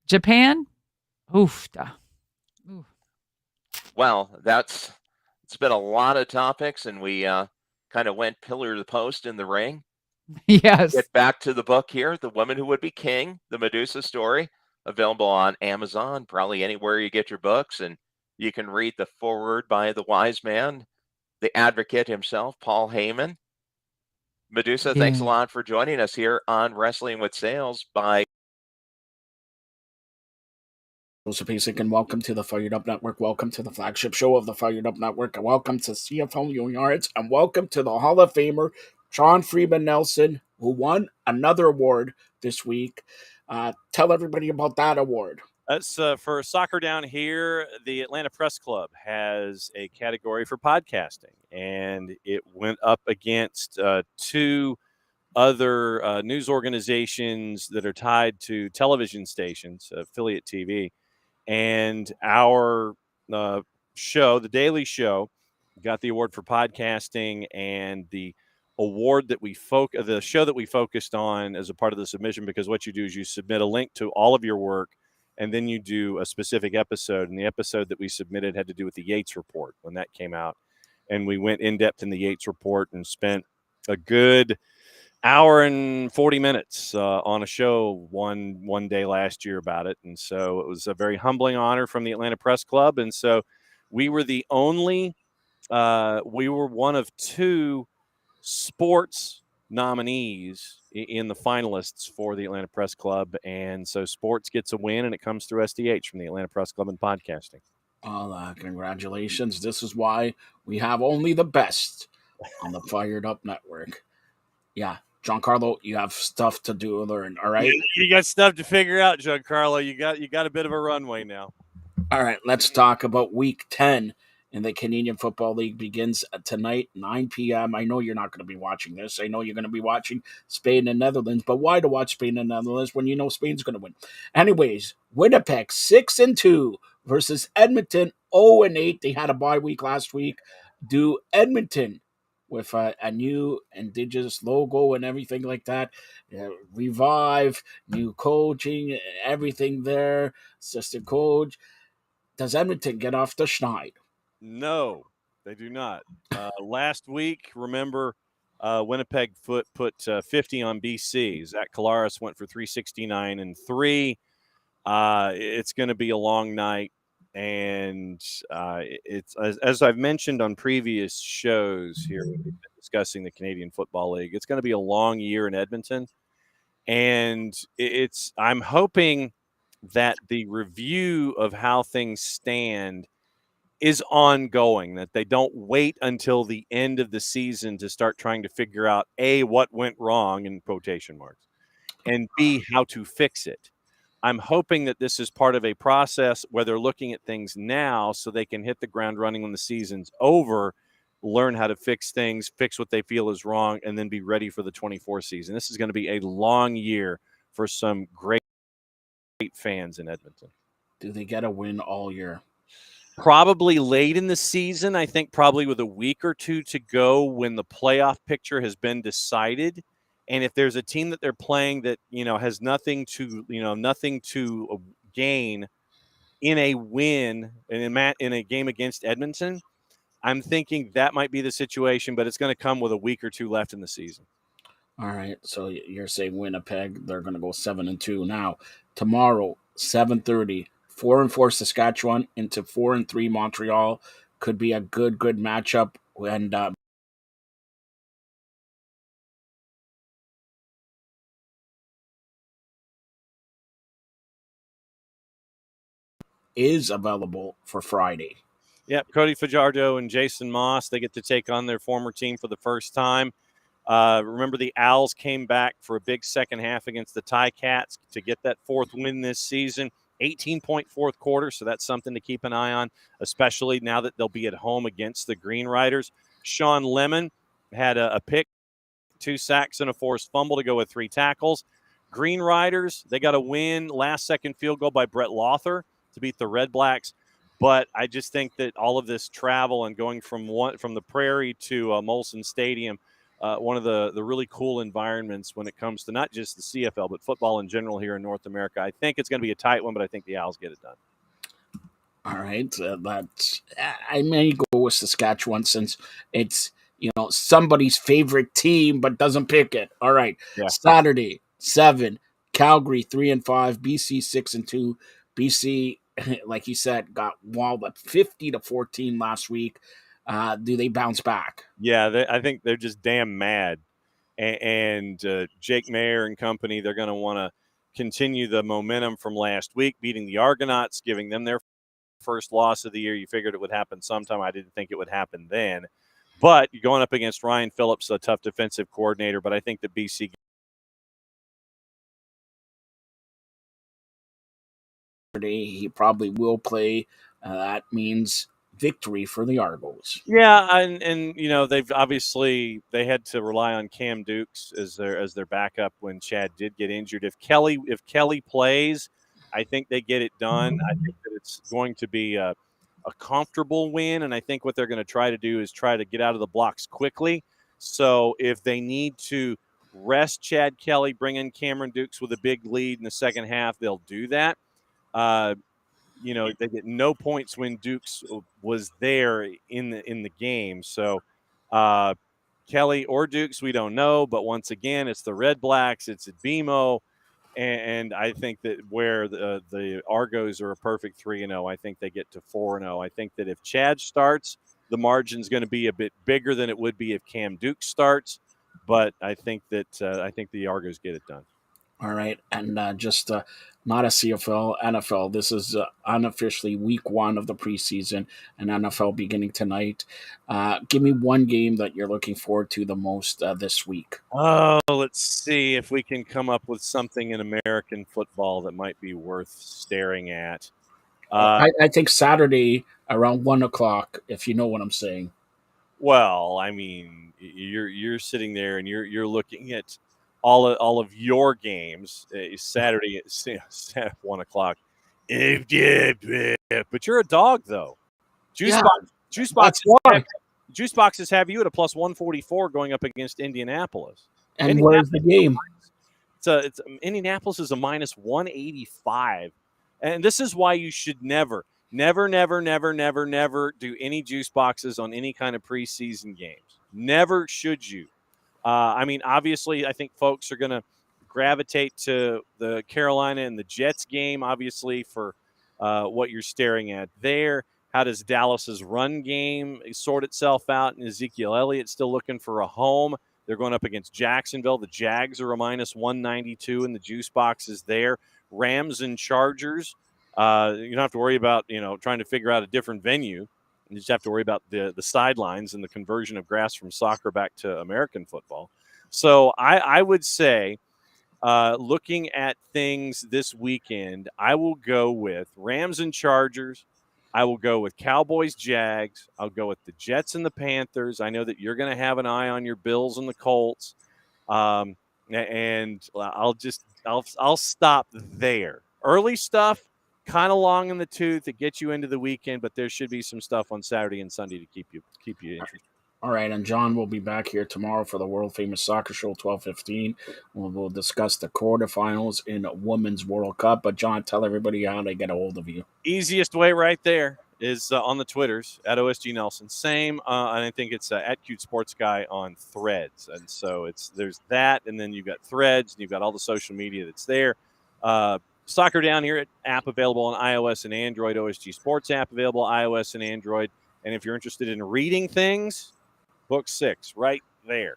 Japan, oof. Well, it's been a lot of topics, and we kind of went pillar to the post in the ring. Yes. Get back to the book here, The Woman Who Would Be King, the Medusa story, available on Amazon, probably anywhere you get your books, and you can read the foreword by the wise man, the advocate himself, Paul Heyman. Medusa, thanks a lot for joining us here on Wrestling with Sales by Joseph Hasek, and welcome to the Fired Up Network. Welcome to the flagship show of the Fired Up Network. And welcome to CFL Yards. And welcome to the Hall of Famer, John Freeman Nelson, who won another award this week. Tell everybody about that award. That's for soccer down here. The Atlanta Press Club has a category for podcasting, and it went up against two other news organizations that are tied to television stations, affiliate TV, and our show, The Daily Show, got the award for podcasting, and the award that the show that we focused on as a part of the submission, because what you do is you submit a link to all of your work, and then you do a specific episode. And the episode that we submitted had to do with the Yates Report when that came out. And we went in depth in the Yates Report and spent a good hour and 40 minutes on a show one day last year about it. And so it was a very humbling honor from the Atlanta Press Club. And so we were we were one of two sports nominees in the finalists for the Atlanta Press Club. And so sports gets a win, and it comes through SDH from the Atlanta Press Club in podcasting. Congratulations. This is why we have only the best on the Fired Up Network. Yeah, Giancarlo, you have stuff to do learn, all right? You got stuff to figure out, Giancarlo. You got a bit of a runway now. All right, let's talk about Week 10 in the Canadian Football League. Begins tonight, 9 p.m. I know you're not going to be watching this. I know you're going to be watching Spain and Netherlands, but why to watch Spain and Netherlands when you know Spain's going to win? Anyways, Winnipeg 6-2 versus Edmonton 0-8. They had a bye week last week. Do Edmonton with a new Indigenous logo and everything like that. Revive, new coaching, everything there, assistant coach. Does Edmonton get off the schneid? No, they do not. Last week, remember, Winnipeg put 50 on BC. Zach Collaros went for 369 and 3. It's going to be a long night, and it's as I've mentioned on previous shows here, we've been discussing the Canadian Football League. It's going to be a long year in Edmonton, and I'm hoping that the review of how things stand is ongoing, that they don't wait until the end of the season to start trying to figure out A, what went wrong in quotation marks, and B, how to fix it. I'm hoping that this is part of a process where they're looking at things now so they can hit the ground running when the season's over, learn how to fix things, fix what they feel is wrong, and then be ready for the 24 season. This is going to be a long year for some great fans in Edmonton. Do they get a win all year? Probably late in the season. I think probably with a week or two to go when the playoff picture has been decided. And if there's a team that they're playing that, has nothing to gain in a win in a game against Edmonton, I'm thinking that might be the situation, but it's going to come with a week or two left in the season. All right. So you're saying Winnipeg, they're going to go 7-2. Now, tomorrow, 7:30, 4-4 Saskatchewan into 4-3 Montreal. Could be a good matchup. And is available for Friday. Yep, Cody Fajardo and Jason Moss, they get to take on their former team for the first time. Remember, the Owls came back for a big second half against the Ticats to get that fourth win this season. 18-point fourth quarter, so that's something to keep an eye on, especially now that they'll be at home against the Green Riders. Sean Lemon had a pick, 2 sacks, and a forced fumble to go with 3 tackles. Green Riders, they got a win, last-second field goal by Brett Lothar to beat the Red Blacks. But I just think that all of this travel and going from the Prairie to Molson Stadium, one of the really cool environments when it comes to not just the CFL, but football in general here in North America. I think it's going to be a tight one, but I think the Owls get it done. All right. I may go with Saskatchewan since it's, somebody's favorite team, but doesn't pick it. All right. Yeah. Saturday, 7, Calgary 3-5, BC 6-2. BC, like you said, got walled at 50-14 last week. Do they bounce back? Yeah, I think they're just damn mad. and Jake Mayer and company, they're going to want to continue the momentum from last week, beating the Argonauts, giving them their first loss of the year. You figured it would happen sometime. I didn't think it would happen then. But you're going up against Ryan Phillips, a tough defensive coordinator, but I think that BC he probably will play. That means victory for the Argos. Yeah, and you know they've obviously they had to rely on Cam Dukes as their backup when Chad did get injured. If Kelly plays, I think they get it done. I think that it's going to be a comfortable win, and I think what they're going to try to do is try to get out of the blocks quickly. So if they need to rest Chad Kelly, bring in Cameron Dukes with a big lead in the second half, they'll do that. You know, they get no points when Dukes was there in the game. So Kelly or Dukes, we don't know. But once again, it's the Red Blacks. It's at BMO. And I think that where the Argos are a perfect 3-0, I think they get to 4-0. I think that if Chad starts, the margin's going to be a bit bigger than it would be if Cam Dukes starts. But I think that the Argos get it done. All right, and just not a CFL, NFL. This is unofficially week 1 of the preseason, and NFL beginning tonight. Give me one game that you're looking forward to the most this week. Oh, let's see if we can come up with something in American football that might be worth staring at. I think Saturday around 1:00, if you know what I'm saying. Well, I mean, you're sitting there and you're looking at all of your games Saturday at 1:00. But you're a dog though. Juice boxes have you at a plus 144 going up against Indianapolis. And where's the game? It's Indianapolis is a minus 185, and this is why you should never do any juice boxes on any kind of preseason games. Never should you. I mean, obviously, I think folks are going to gravitate to the Carolina and the Jets game, obviously, for what you're staring at there. How does Dallas's run game sort itself out? And Ezekiel Elliott still looking for a home. They're going up against Jacksonville. The Jags are a minus 192, and the juice box is there. Rams and Chargers. You don't have to worry about trying to figure out a different venue. You just have to worry about the sidelines and the conversion of grass from soccer back to American football. So I would say, looking at things this weekend, I will go with Rams and Chargers. I will go with Cowboys, Jags. I'll go with the Jets and the Panthers. I know that you're going to have an eye on your Bills and the Colts. And I'll stop there. Early stuff, kind of long in the tooth to get you into the weekend, but there should be some stuff on Saturday and Sunday to keep you interested. All right, and John will be back here tomorrow for the world famous soccer show, 12:15. We'll discuss the quarterfinals in Women's World Cup. But John, tell everybody how to get a hold of you. Easiest way right there is on the Twitters at OSG Nelson. Same, and I think it's at Cute Sports Guy on Threads. And so there's that, and then you've got Threads, and you've got all the social media that's there. Soccer Down Here app available on iOS and Android. OSG Sports app available iOS and Android. And if you're interested in reading things, Book 6 right there.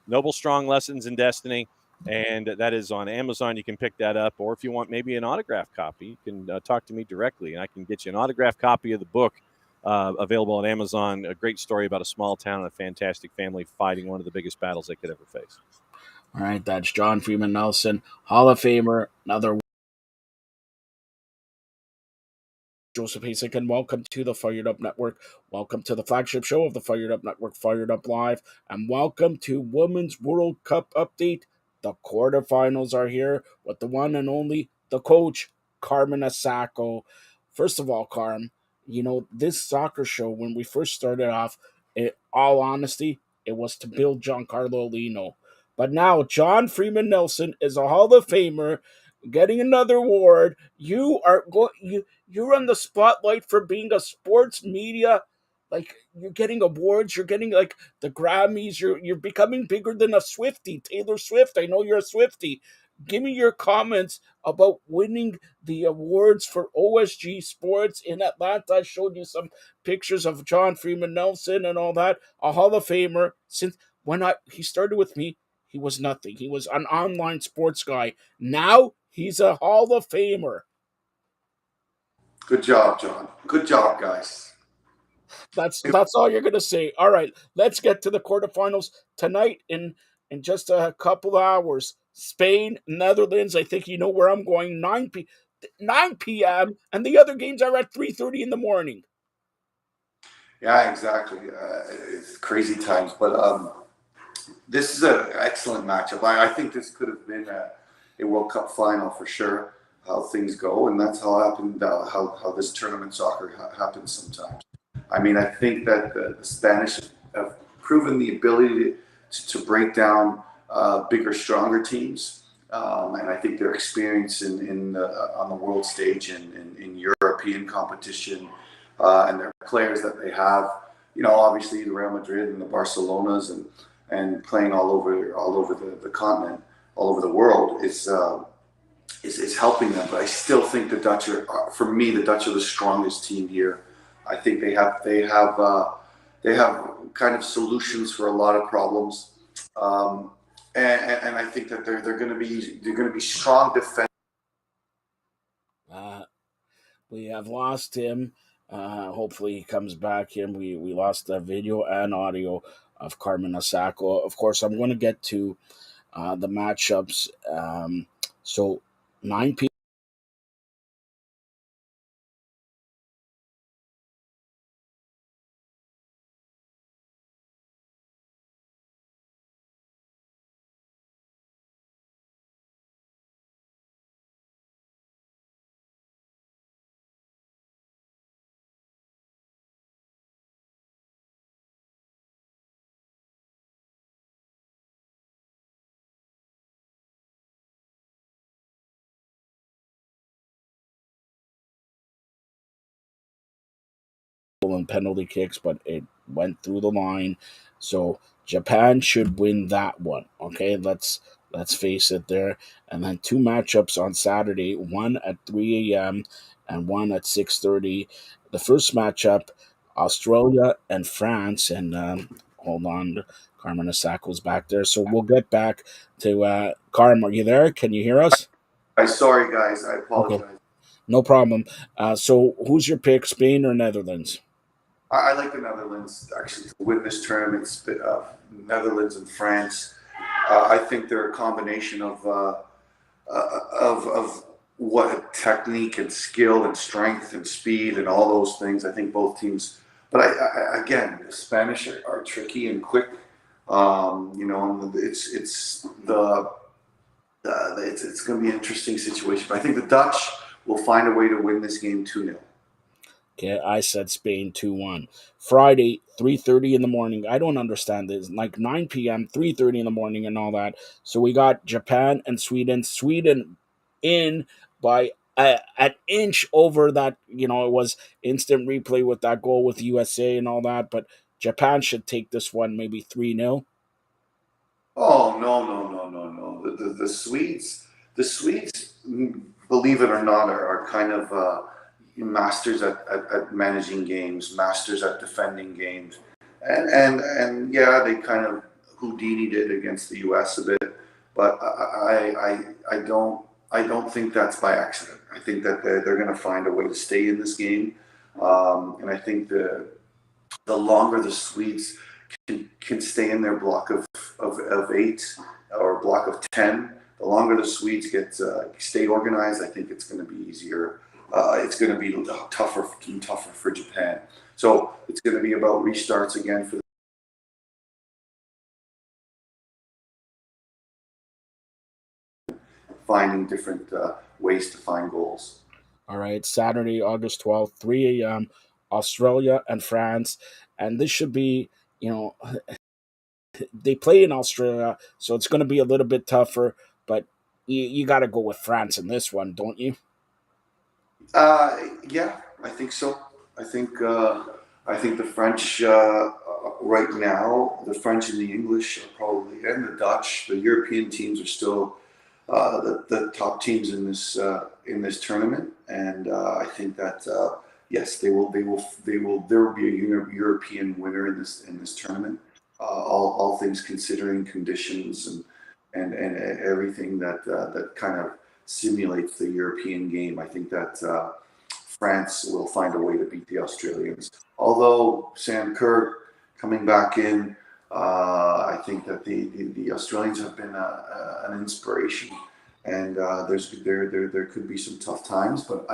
Noble Strong Lessons in Destiny. And that is on Amazon. You can pick that up. Or if you want maybe an autographed copy, you can talk to me directly, and I can get you an autographed copy of the book available on Amazon. A great story about a small town and a fantastic family fighting one of the biggest battles they could ever face. All right, that's John Freeman Nelson, Hall of Famer, another Joseph Hasek, and welcome to the Fired Up Network. Welcome to the flagship show of the Fired Up Network, Fired Up Live, and welcome to Women's World Cup update. The quarterfinals are here with the one and only, the coach, Carmen Asako. First of all, Carm, this soccer show, when we first started off, in all honesty, it was to build Giancarlo Lino. But now, John Freeman Nelson is a Hall of Famer, getting another award. You're on the spotlight for being a sports media. Like, you're getting awards. You're getting like the Grammys. You're becoming bigger than a Swiftie, Taylor Swift. I know you're a Swiftie. Give me your comments about winning the awards for OSG Sports in Atlanta. I showed you some pictures of John Freeman Nelson and all that. A Hall of Famer. Since he started with me, he was nothing. He was an online sports guy. Now he's a Hall of Famer. Good job, John. Good job, guys. That's all you're gonna say. All right, let's get to the quarterfinals tonight in just a couple hours. Spain, Netherlands. I think you know where I'm going. 9 p.m. and the other games are at 3:30 in the morning. Yeah, exactly. It's crazy times, but this is an excellent matchup. I think this could have been a World Cup final for sure. How things go, and that's how happened. How this tournament soccer happens sometimes. I mean, I think that the Spanish have proven the ability to break down bigger, stronger teams, and I think their experience on the world stage and in European competition and their players that they have. You know, obviously the Real Madrid and the Barcelonas and playing all over the continent, all over the world is helping them. But I still think the Dutch are, for me, the Dutch are the strongest team here. I think they have kind of solutions for a lot of problems, and I think that they're going to be strong defense. We have lost him. Hopefully he comes back in. We lost the video and audio of Carmen Asako. Of course, I'm going to get to the matchups. So 9 p.m. and penalty kicks, but it went through the line. So Japan should win that one. Okay, let's face it there. And then two matchups on Saturday, one at 3 a.m. and one at 6:30. The first matchup, Australia and France. And hold on, Carmen Asako's back there. So we'll get back to Carmen. Are you there? Can you hear us? Sorry, guys. I apologize. Okay. No problem. So who's your pick, Spain or Netherlands? I like the Netherlands actually to win this tournament. Netherlands and France. I think they're a combination of what technique and skill and strength and speed and all those things. I think both teams. But again, the Spanish are tricky and quick. You know, and it's going to be an interesting situation. But I think the Dutch will find a way to win this game 2-0. Okay, I said Spain 2-1. Friday, 3:30 in the morning. I don't understand this. Like 9 p.m., 3:30 in the morning and all that. So we got Japan and Sweden. Sweden in by an inch over that. You know, it was instant replay with that goal with USA and all that. But Japan should take this one maybe 3-0. Oh no! The Swedes, believe it or not, are kind of masters at managing games, masters at defending games, and yeah, they kind of Houdini'd it against the U.S. a bit, but I don't think that's by accident. I think that they're going to find a way to stay in this game, and I think the longer the Swedes can stay in their block of 8 or block of 10, the longer the Swedes stay organized, I think it's going to be easier. It's going to be tougher for Japan. So it's going to be about restarts again for finding different ways to find goals. All right, Saturday, August 12th, 3 a.m., Australia and France. And this should be, you know, they play in Australia, so it's going to be a little bit tougher, but you got to go with France in this one, don't you? Yeah, I think so. I think the French right now, the French and the English are probably, and the Dutch, the European teams are still the top teams in this tournament, and I think that yes, there will be a European winner in this tournament. All things considering, conditions and everything that kind of simulates the European game. I think that France will find a way to beat the Australians. Although Sam Kerr coming back in, I think that the Australians have been an inspiration, and there could be some tough times. But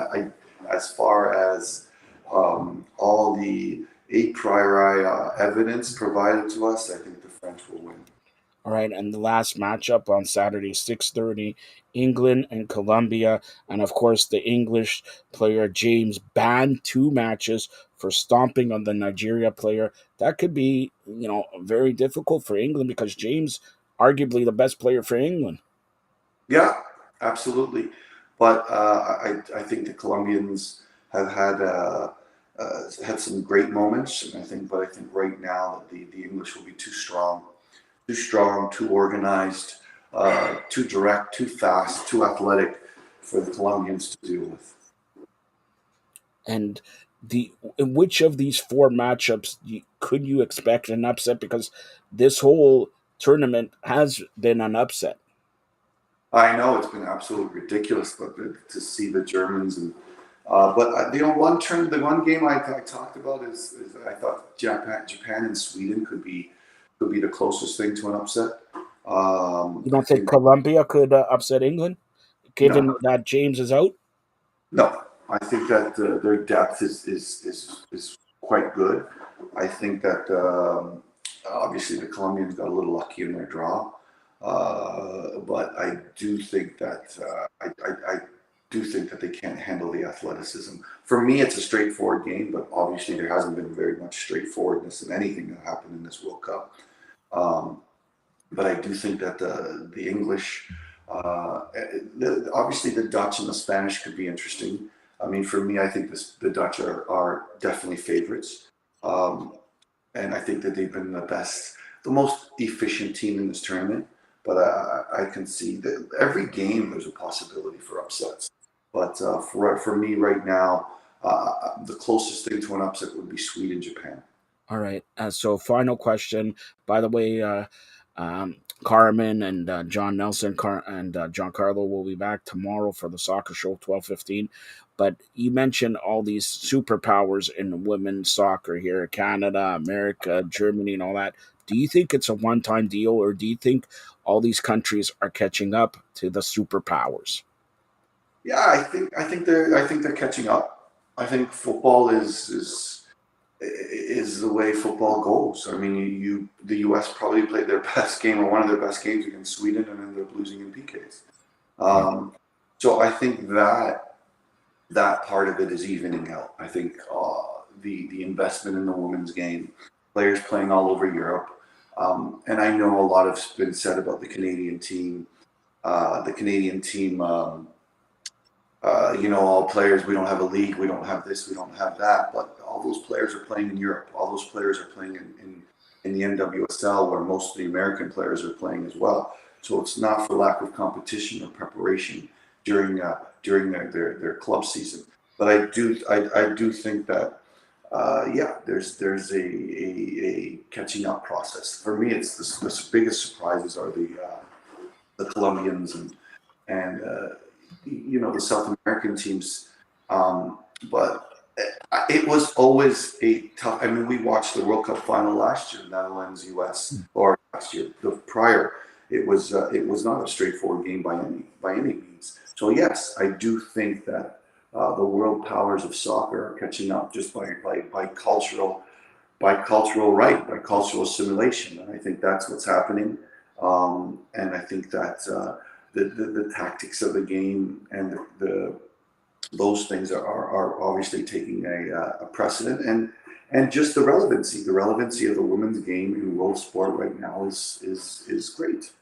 as far as all the a priori evidence provided to us, I think the French will win. All right, and the last matchup on Saturday, 6:30, England and Colombia, and of course the English player James banned 2 matches for stomping on the Nigeria player. That could be, very difficult for England because James, arguably the best player for England. Yeah, absolutely. But I think the Colombians have had some great moments, and I think right now that the English will be too strong, too organized, too direct, too fast, too athletic for the Colombians to deal with. And in which of these 4 matchups could you expect an upset? Because this whole tournament has been an upset. I know it's been absolutely ridiculous, but to see the Germans and the one game I talked about is I thought Japan and Sweden could be the closest thing to an upset. You don't think Colombia could upset England, given No. that James is out? No, I think that their depth is quite good. I think that obviously the Colombians got a little lucky in their draw, but I do think that I do think that they can't handle the athleticism. For me, it's a straightforward game, but obviously there hasn't been very much straightforwardness in anything that happened in this World Cup. But I do think that the English, obviously the Dutch and the Spanish could be interesting. I mean, for me, I think the Dutch are definitely favorites. And I think that they've been the most efficient team in this tournament. But I can see that every game there's a possibility for upsets. But for me right now, the closest thing to an upset would be Sweden, Japan. All right. So final question. By the way, Carmen and John Nelson and John Carlo will be back tomorrow for the soccer show, 12:15. But you mentioned all these superpowers in women's soccer here, Canada, America, Germany, and all that. Do you think it's a one-time deal, or do you think all these countries are catching up to the superpowers? Yeah, I think they're catching up. I think football is the way football goes. I mean, the U.S. probably played their best game or one of their best games against Sweden, and ended up losing in PKs. So I think that part of it is evening out. I think the investment in the women's game, players playing all over Europe, and I know a lot has been said about the Canadian team. All players, we don't have a league, we don't have this, we don't have that, but all those players are playing in Europe. All those players are playing in the NWSL, where most of the American players are playing as well. So it's not for lack of competition or preparation during their club season. But I do think that there's a catching up process. For me, it's the biggest surprises are the Colombians and the South American teams. But it was always a tough. I mean, we watched the World Cup final last year, Netherlands, US, or last year, the prior. It was not a straightforward game by any means. So yes, I do think that the world powers of soccer are catching up just by cultural assimilation, and I think that's what's happening. And I think that the tactics of the game and those things are obviously taking a precedent, and just the relevancy of the women's game in world sport right now is great.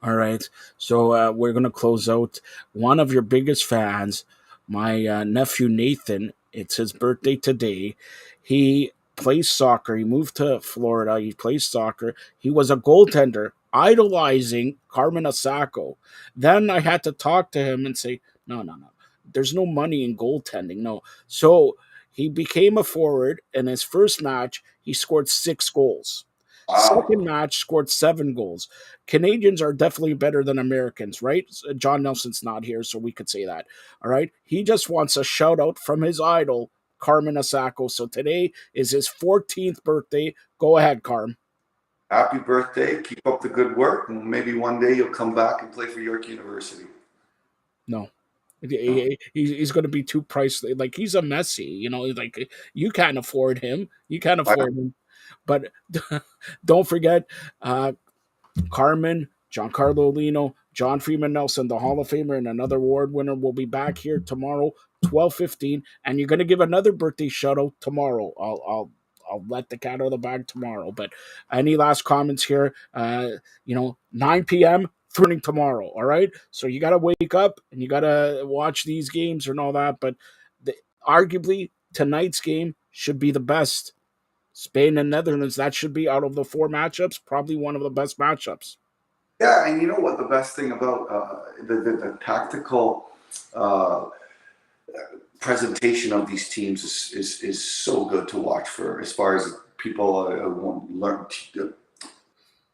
All right. So we're going to close out. One of your biggest fans, my nephew Nathan, it's his birthday today. He plays soccer. He moved to Florida. He plays soccer. He was a goaltender, idolizing Carmen Asako. Then I had to talk to him and say, no. There's no money in goaltending. No. So he became a forward. In his first match, he scored 6 goals. Wow. Second match scored 7 goals. Canadians are definitely better than Americans, right? John Nelson's not here, so we could say that. All right. He just wants a shout out from his idol, Carmen Asako. So today is his 14th birthday. Go ahead, Carm. Happy birthday. Keep up the good work. And maybe one day you'll come back and play for York University. No. He's going to be too pricey. Like, he's a Messi, you know, like, you can't afford him. You can't afford him. But don't forget, Carmen, Giancarlo Lino, John Freeman Nelson, the Hall of Famer and another award winner, will be back here tomorrow, 12:15, and you're going to give another birthday shout out tomorrow. I'll let the cat out of the bag tomorrow. But any last comments here? 9 p.m. turning tomorrow. All right. So you got to wake up and you got to watch these games and all that. But arguably tonight's game should be the best. Spain and Netherlands, that should be, out of the 4 matchups, probably one of the best matchups. Yeah, and you know what the best thing about the tactical presentation of these teams is so good to watch for, as far as people learn,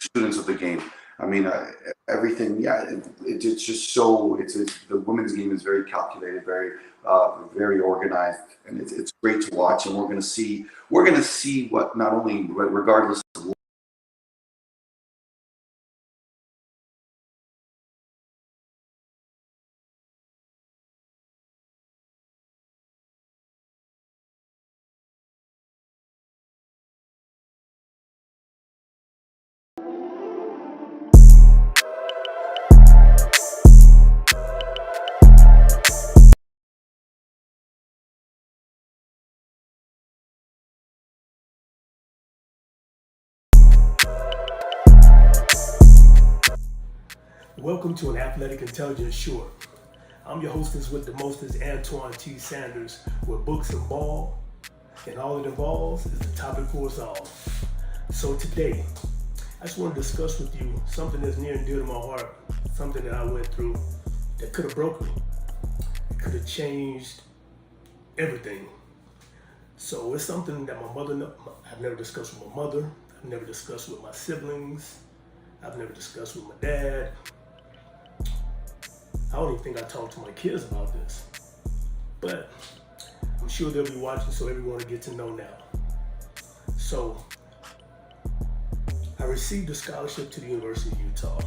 students of the game. I mean, everything. Yeah, it's just so. The women's game is very calculated, very organized, and it's great to watch. And we're going to see what, not only regardless of. Welcome to an Athletic Intelligence Short. I'm your hostess with the mostest, Antoine T. Sanders, with books and ball, and all it involves is the topic for us all. So today, I just want to discuss with you something that's near and dear to my heart, something that I went through that could have broken me. It could have changed everything. So it's something that my mother, I've never discussed with my mother, I've never discussed with my siblings, I've never discussed with my dad. I don't even think I talked to my kids about this, but I'm sure they'll be watching, so everyone will get to know now. So, I received a scholarship to the University of Utah,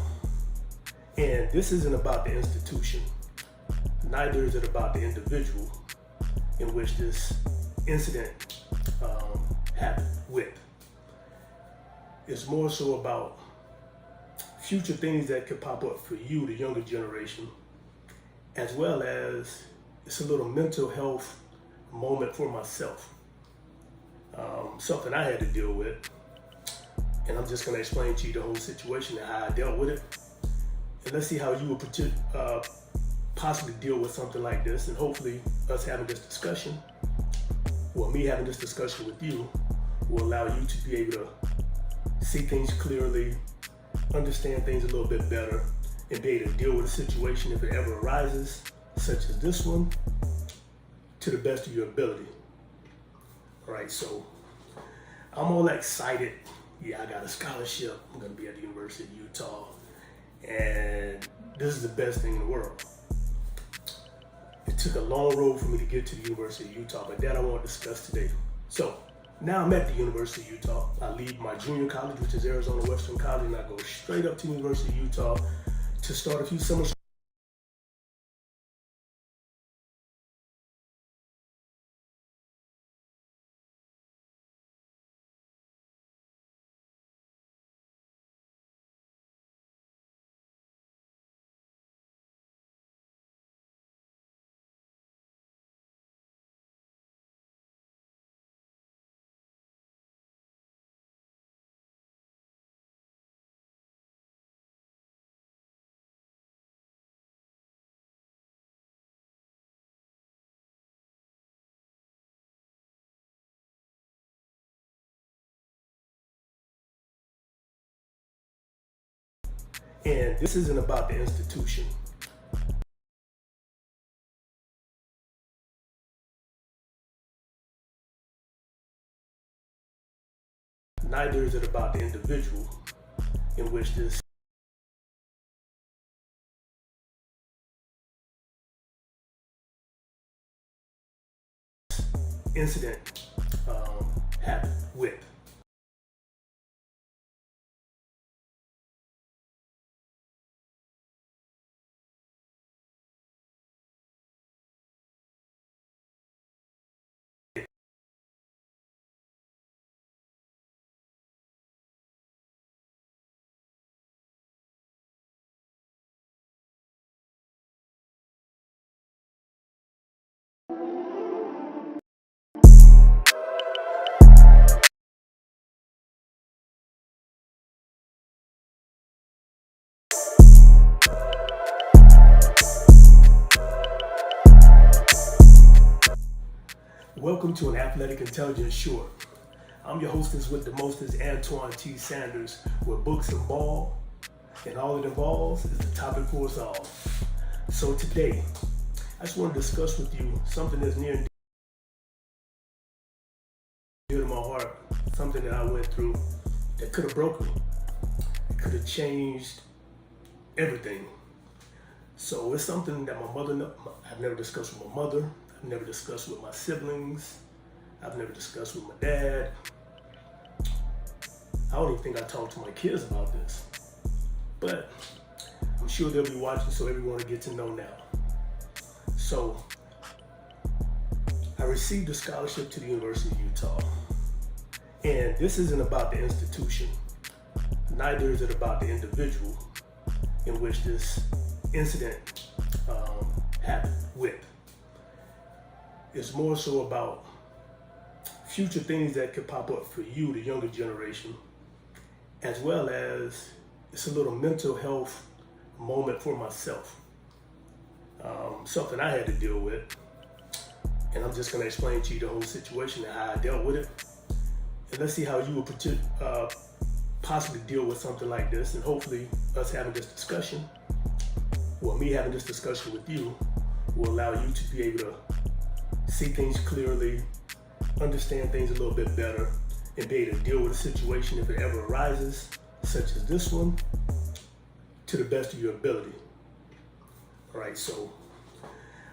and this isn't about the institution, neither is it about the individual in which this incident happened with. It's more so about future things that could pop up for you, the younger generation, as well as it's a little mental health moment for myself. Something I had to deal with. And I'm just going to explain to you the whole situation and how I dealt with it. And let's see how you would possibly deal with something like this. And hopefully us having this discussion, or me having this discussion with you, will allow you to be able to see things clearly, understand things a little bit better, and be able to deal with a situation if it ever arises, such as this one, to the best of your ability. All right, so I'm all excited. Yeah, I got a scholarship. I'm gonna be at the University of Utah, and this is the best thing in the world. It took a long road for me to get to the University of Utah, but that I want to discuss today. So now I'm at the University of Utah. I leave my junior college, which is Arizona Western College, and I go straight up to the University of Utah to start a few summer. And this isn't about the institution. Neither is it about the individual in which this incident happened with. Welcome to an Athletic Intelligence Short. I'm your hostess with the mostest, Antoine T. Sanders, with books and ball, and all it involves is the topic for us all. So today, I just want to discuss with you something that's near and dear to my heart, something that I went through that could have broken me. It could have changed everything. So it's something that my mother, I've never discussed with my mother, I've never discussed with my siblings, I've never discussed with my dad. I don't even think I talked to my kids about this, but I'm sure they'll be watching, so everyone will get to know now. So I received a scholarship to the University of Utah, and this isn't about the institution, neither is it about the individual in which this incident happened with. It's more so about future things that could pop up for you, the younger generation, as well as it's a little mental health moment for myself. Something I had to deal with, and I'm just going to explain to you the whole situation and how I dealt with it. And let's see how you would possibly deal with something like this, and hopefully us having this discussion, or me having this discussion with you, will allow you to be able to see things clearly, understand things a little bit better, and be able to deal with a situation if it ever arises, such as this one, to the best of your ability. All right, so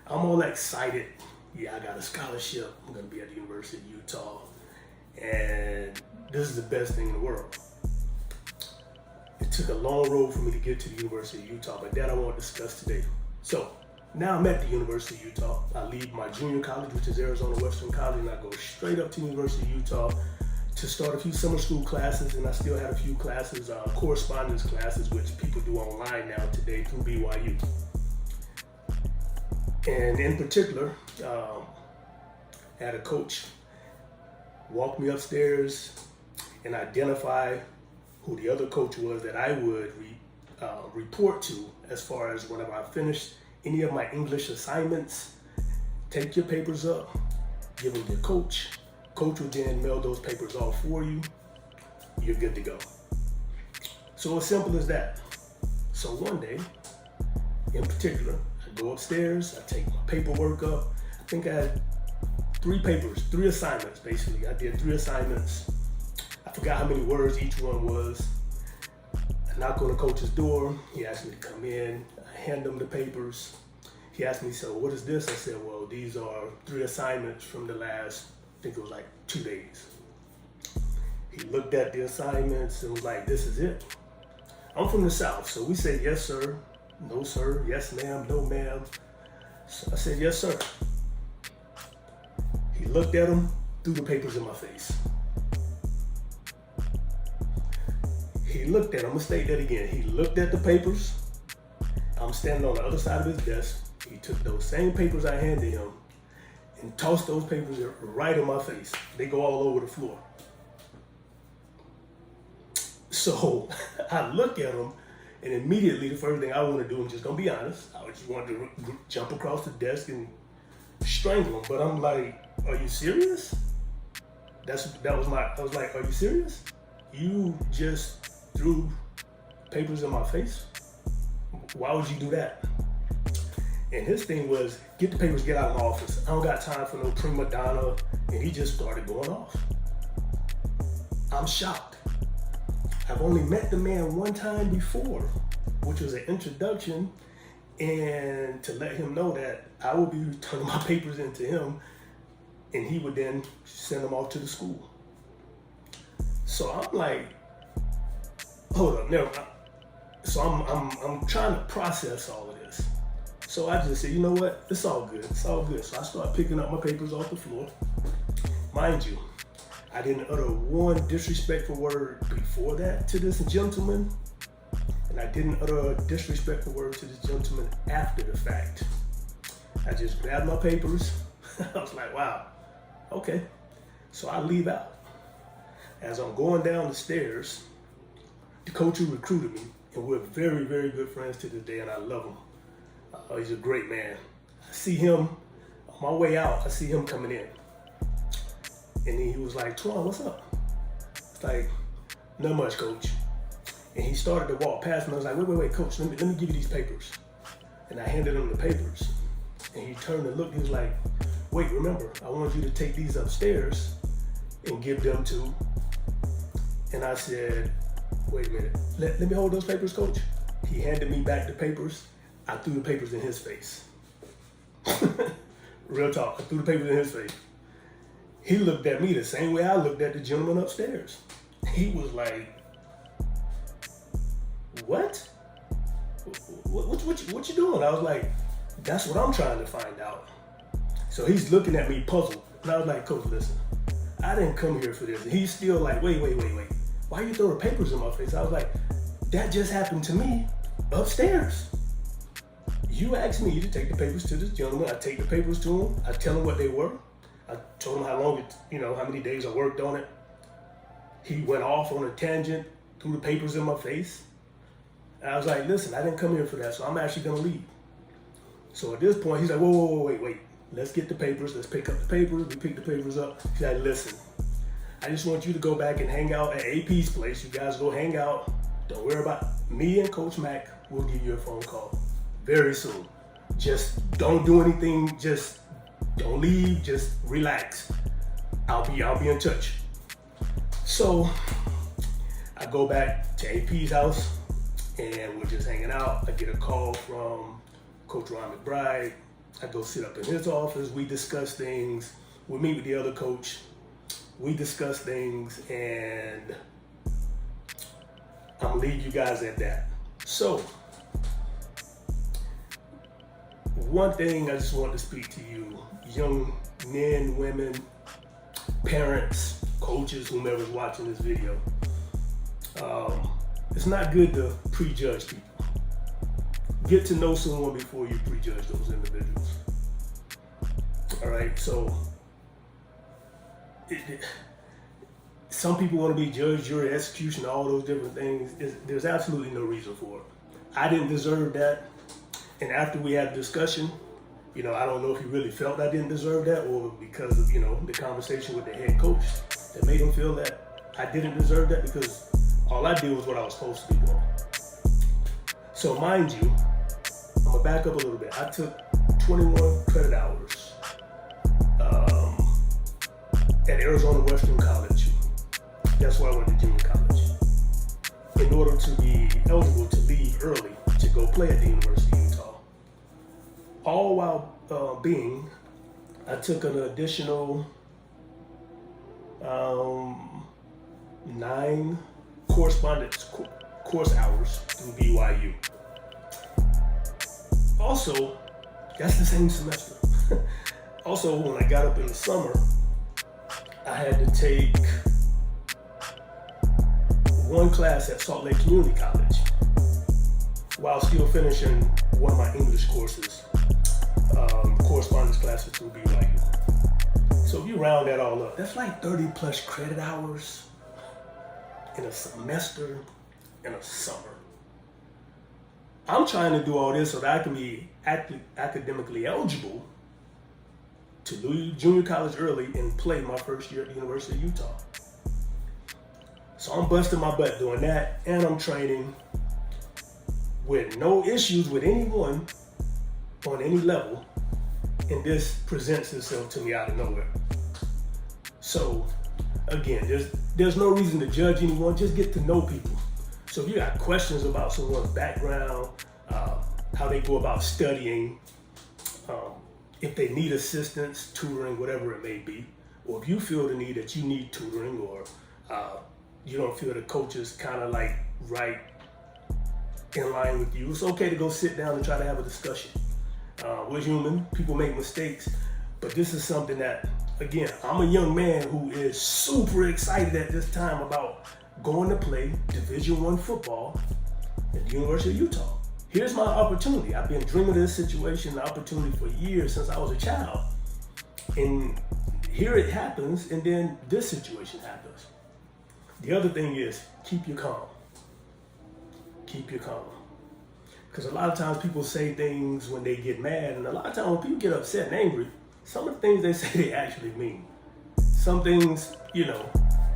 I'm all excited. Yeah, I got a scholarship. I'm gonna be at the University of Utah, and this is the best thing in the world. It took a long road for me to get to the University of Utah, but that I won't discuss today. So now I'm at the University of Utah. I leave my junior college, which is Arizona Western College, and I go straight up to the University of Utah to start a few summer school classes, and I still had a few classes, correspondence classes, which people do online now today through BYU. And in particular, I had a coach walk me upstairs and identify who the other coach was that I would report to as far as whenever I finished any of my English assignments. Take your papers up, give them to your coach. Coach will then mail those papers off for you. You're good to go. So as simple as that. So one day, in particular, I go upstairs, I take my paperwork up. I think I had 3 assignments basically. I did 3 assignments. I forgot how many words each one was. I knock on the coach's door. He asked me to come in. I hand him the papers. He asked me, so what is this? I said, well, these are 3 assignments from the last, I think it was like 2 days. He looked at the assignments and was like, this is it. I'm from the South, so we say, yes, sir, no, sir, yes, ma'am, no, ma'am. So I said, yes, sir. He looked at them, threw the papers in my face. He looked at them, I'm gonna state that again. He looked at the papers. I'm standing on the other side of his desk. He took those same papers I handed him and tossed those papers right in my face. They go all over the floor. So I look at him, and immediately the first thing I want to do, I'm just gonna be honest, I just want to jump across the desk and strangle him. But I'm like, are you serious? I was like, are you serious? You just threw papers in my face? Why would you do that? And his thing was, get the papers, get out of my office. I don't got time for no prima donna. And he just started going off. I'm shocked. I've only met the man one time before, which was an introduction, and to let him know that I would be turning my papers into him, and he would then send them off to the school. So I'm like, hold up, never mind. So I'm trying to process all of this. So I just said, you know what? It's all good. It's all good. So I started picking up my papers off the floor. Mind you, I didn't utter one disrespectful word before that to this gentleman, and I didn't utter a disrespectful word to this gentleman after the fact. I just grabbed my papers. I was like, wow, okay. So I leave out. As I'm going down the stairs, the coach who recruited me, and we're very, very good friends to this day, and I love him. He's a great man. I see him, on my way out, I see him coming in. And then he was like, Twan, what's up? It's like, not much, coach. And he started to walk past me. I was like, wait, coach, let me give you these papers. And I handed him the papers. And he turned and looked, he was like, wait, remember, I want you to take these upstairs and give them to. And I said, wait a minute, let me hold those papers, coach. He handed me back the papers. I threw the papers in his face. Real talk, I threw the papers in his face. He looked at me the same way I looked at the gentleman upstairs. He was like, what? What you doing? I was like, that's what I'm trying to find out. So he's looking at me puzzled. And I was like, coach, listen, I didn't come here for this. And he's still like, wait. Why are you throwing papers in my face? I was like, that just happened to me upstairs. You asked me to take the papers to this gentleman. I take the papers to him. I tell him what they were. I told him how long how many days I worked on it. He went off on a tangent, threw the papers in my face. And I was like, listen, I didn't come here for that, so I'm actually gonna leave. So at this point, he's like, whoa, wait. Let's get the papers, let's pick up the papers. We pick the papers up. He's like, listen, I just want you to go back and hang out at AP's place. You guys go hang out. Don't worry about it. Me and Coach Mac will give you a phone call very soon. Just don't do anything, just don't leave, just relax. I'll be in touch. So I go back to AP's house and we're just hanging out. I get a call from Coach Ron McBride. I go sit up in his office. We discuss things. We meet with the other coach. We discuss things, and I'm gonna leave you guys at that. So, one thing I just want to speak to you, young men, women, parents, coaches, whomever's watching this video. It's not good to prejudge people. Get to know someone before you prejudge those individuals. All right, so some people want to be judge, jury, execution, all those different things. There's absolutely no reason for it. I didn't deserve that. And after we had a discussion, I don't know if he really felt I didn't deserve that or because of, the conversation with the head coach that made him feel that I didn't deserve that, because all I did was what I was supposed to be doing. So mind you, I'm gonna back up a little bit. I took 21 credit hours at Arizona Western College. That's where I went to junior college. In order to be eligible to leave early to go play at the University of Utah. All while I took an additional 9 correspondence course hours through BYU. Also, that's the same semester. Also, when I got up in the summer, I had to take one class at Salt Lake Community College while still finishing one of my English courses, correspondence classes through BYU. So if you round that all up, that's like 30 plus credit hours in a semester in a summer. I'm trying to do all this so that I can be academically eligible to leave junior college early and play my first year at the University of Utah. So I'm busting my butt doing that, and I'm training with no issues with anyone on any level, and this presents itself to me out of nowhere. So again, there's no reason to judge anyone. Just get to know people. So if you got questions about someone's background, how they go about studying, if they need assistance, tutoring, whatever it may be, or if you feel the need that you need tutoring, or you don't feel the coach is kind of like right in line with you, it's okay to go sit down and try to have a discussion. We're human, people make mistakes, but this is something that, again, I'm a young man who is super excited at this time about going to play Division I football at the University of Utah. Here's my opportunity. I've been dreaming of this situation, the opportunity for years since I was a child. And here it happens, and then this situation happens. The other thing is, keep your calm. Keep your calm. Because a lot of times people say things when they get mad, and a lot of times when people get upset and angry, some of the things they say they actually mean. Some things, you know,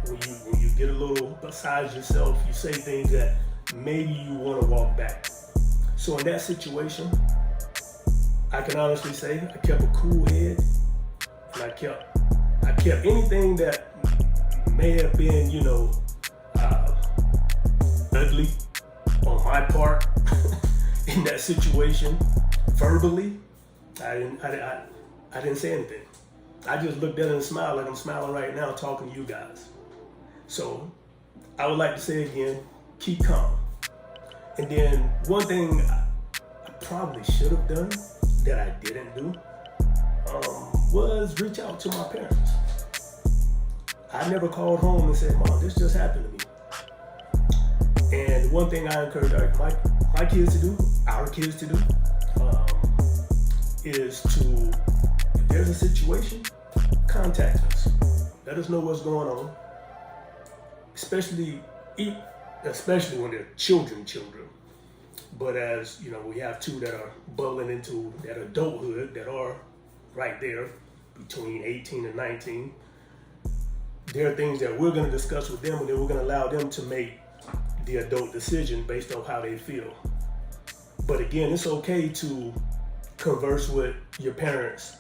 when you get a little beside yourself, you say things that maybe you want to walk back. So in that situation, I can honestly say I kept a cool head, and I kept anything that may have been, you know, ugly on my part in that situation, verbally, I didn't say anything. I just looked at it and smiled like I'm smiling right now talking to you guys. So I would like to say again, keep calm. And then one thing I probably should have done that I didn't do was reach out to my parents. I never called home and said, Mom, this just happened to me. And one thing I encourage my kids to do, our kids to do, is to, if there's a situation, contact us. Let us know what's going on, especially when they're children. But as you know, we have two that are bubbling into that adulthood that are right there between 18 and 19. There are things that we're going to discuss with them, and then we're going to allow them to make the adult decision based on how they feel. But again, it's okay to converse with your parents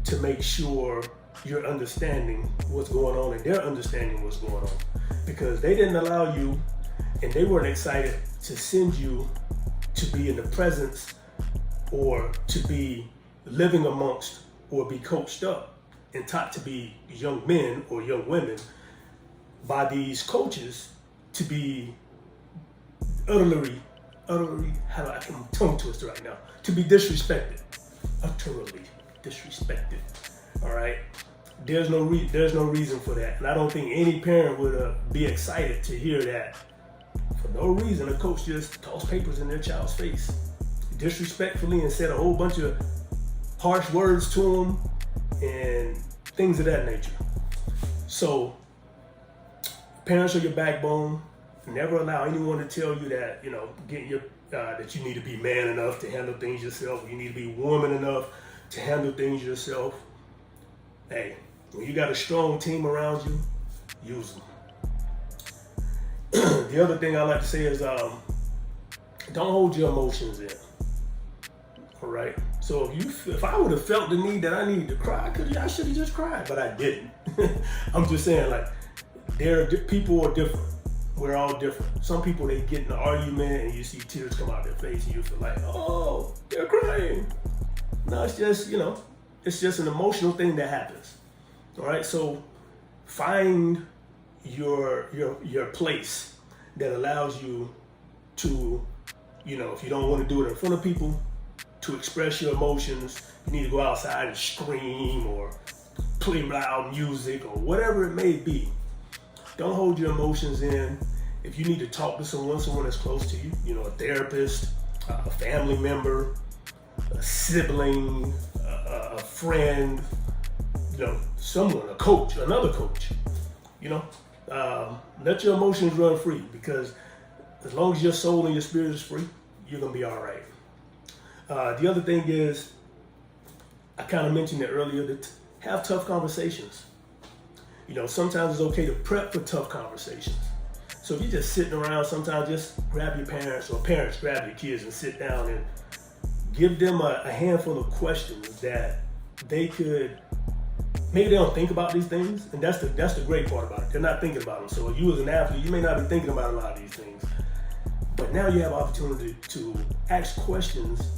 to make sure you're understanding what's going on and they're understanding what's going on, because they didn't allow you and they weren't excited to send you to be in the presence or to be living amongst or be coached up and taught to be young men or young women by these coaches to be utterly, I'm tongue twisted right now, to be disrespected, utterly disrespected. All right, there's no reason for that, and I don't think any parent would be excited to hear that. For no reason, a coach just tossed papers in their child's face disrespectfully and said a whole bunch of harsh words to them and things of that nature. So, parents are your backbone. Never allow anyone to tell you that, you know, that you need to be man enough to handle things yourself. You need to be woman enough to handle things yourself. Hey, when you got a strong team around you, use them. The other thing I like to say is don't hold your emotions in. All right. So if I would have felt the need that I needed to cry, I should have just cried, but I didn't. I'm just saying, like, people are different. We're all different. Some people, they get in an argument and you see tears come out their face and you feel like, oh, they're crying. No, it's just, you know, it's just an emotional thing that happens. All right. So find your place that allows you to, you know, if you don't want to do it in front of people, to express your emotions, you need to go outside and scream or play loud music or whatever it may be. Don't hold your emotions in. If you need to talk to someone that's close to you, you know, a therapist, a family member, a sibling, a friend, you know, someone, a coach, another coach, you know, let your emotions run free, because as long as your soul and your spirit is free, you're going to be all right. The other thing is, I kind of mentioned it earlier, that have tough conversations. You know, sometimes it's okay to prep for tough conversations. So if you're just sitting around, sometimes just grab your parents, or parents grab your kids and sit down and give them a handful of questions that they could maybe they don't think about these things, and that's the great part about it. They're not thinking about them. So you as an athlete, you may not be thinking about a lot of these things, but now you have opportunity to ask questions,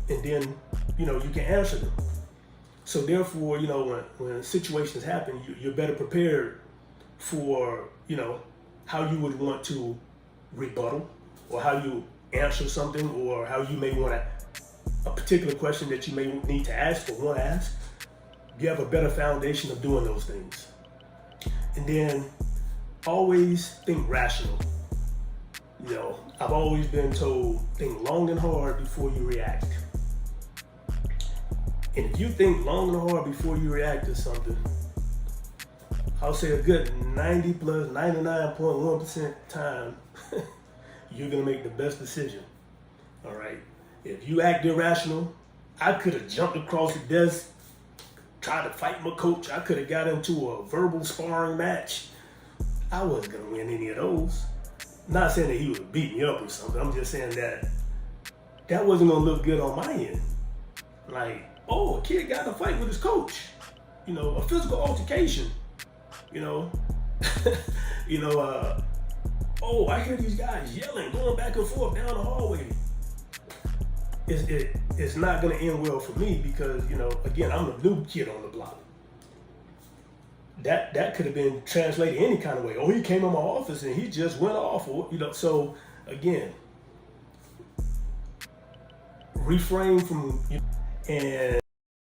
and then you can answer them. So therefore, when situations happen, you're better prepared for how you would want to rebuttal, or how you answer something, or how you may want a particular question that you may need to ask or want to ask. You have a better foundation of doing those things. And then always think rational. I've always been told, think long and hard before you react. And if you think long and hard before you react to something, I'll say a good 90 plus 99.1% time, you're gonna make the best decision. All right. If you act irrational, I could have jumped across the desk, tried to fight my coach. I could have got into a verbal sparring match. I wasn't gonna win any of those. Not saying that he would beat me up or something. I'm just saying that wasn't gonna look good on my end. Like, a kid got in a fight with his coach. A physical altercation. I hear these guys yelling, going back and forth down the hallway. It's not gonna end well for me because, again, I'm the new kid on the block. That could have been translated any kind of way. He came in my office and he just went off, so again, refrain from, and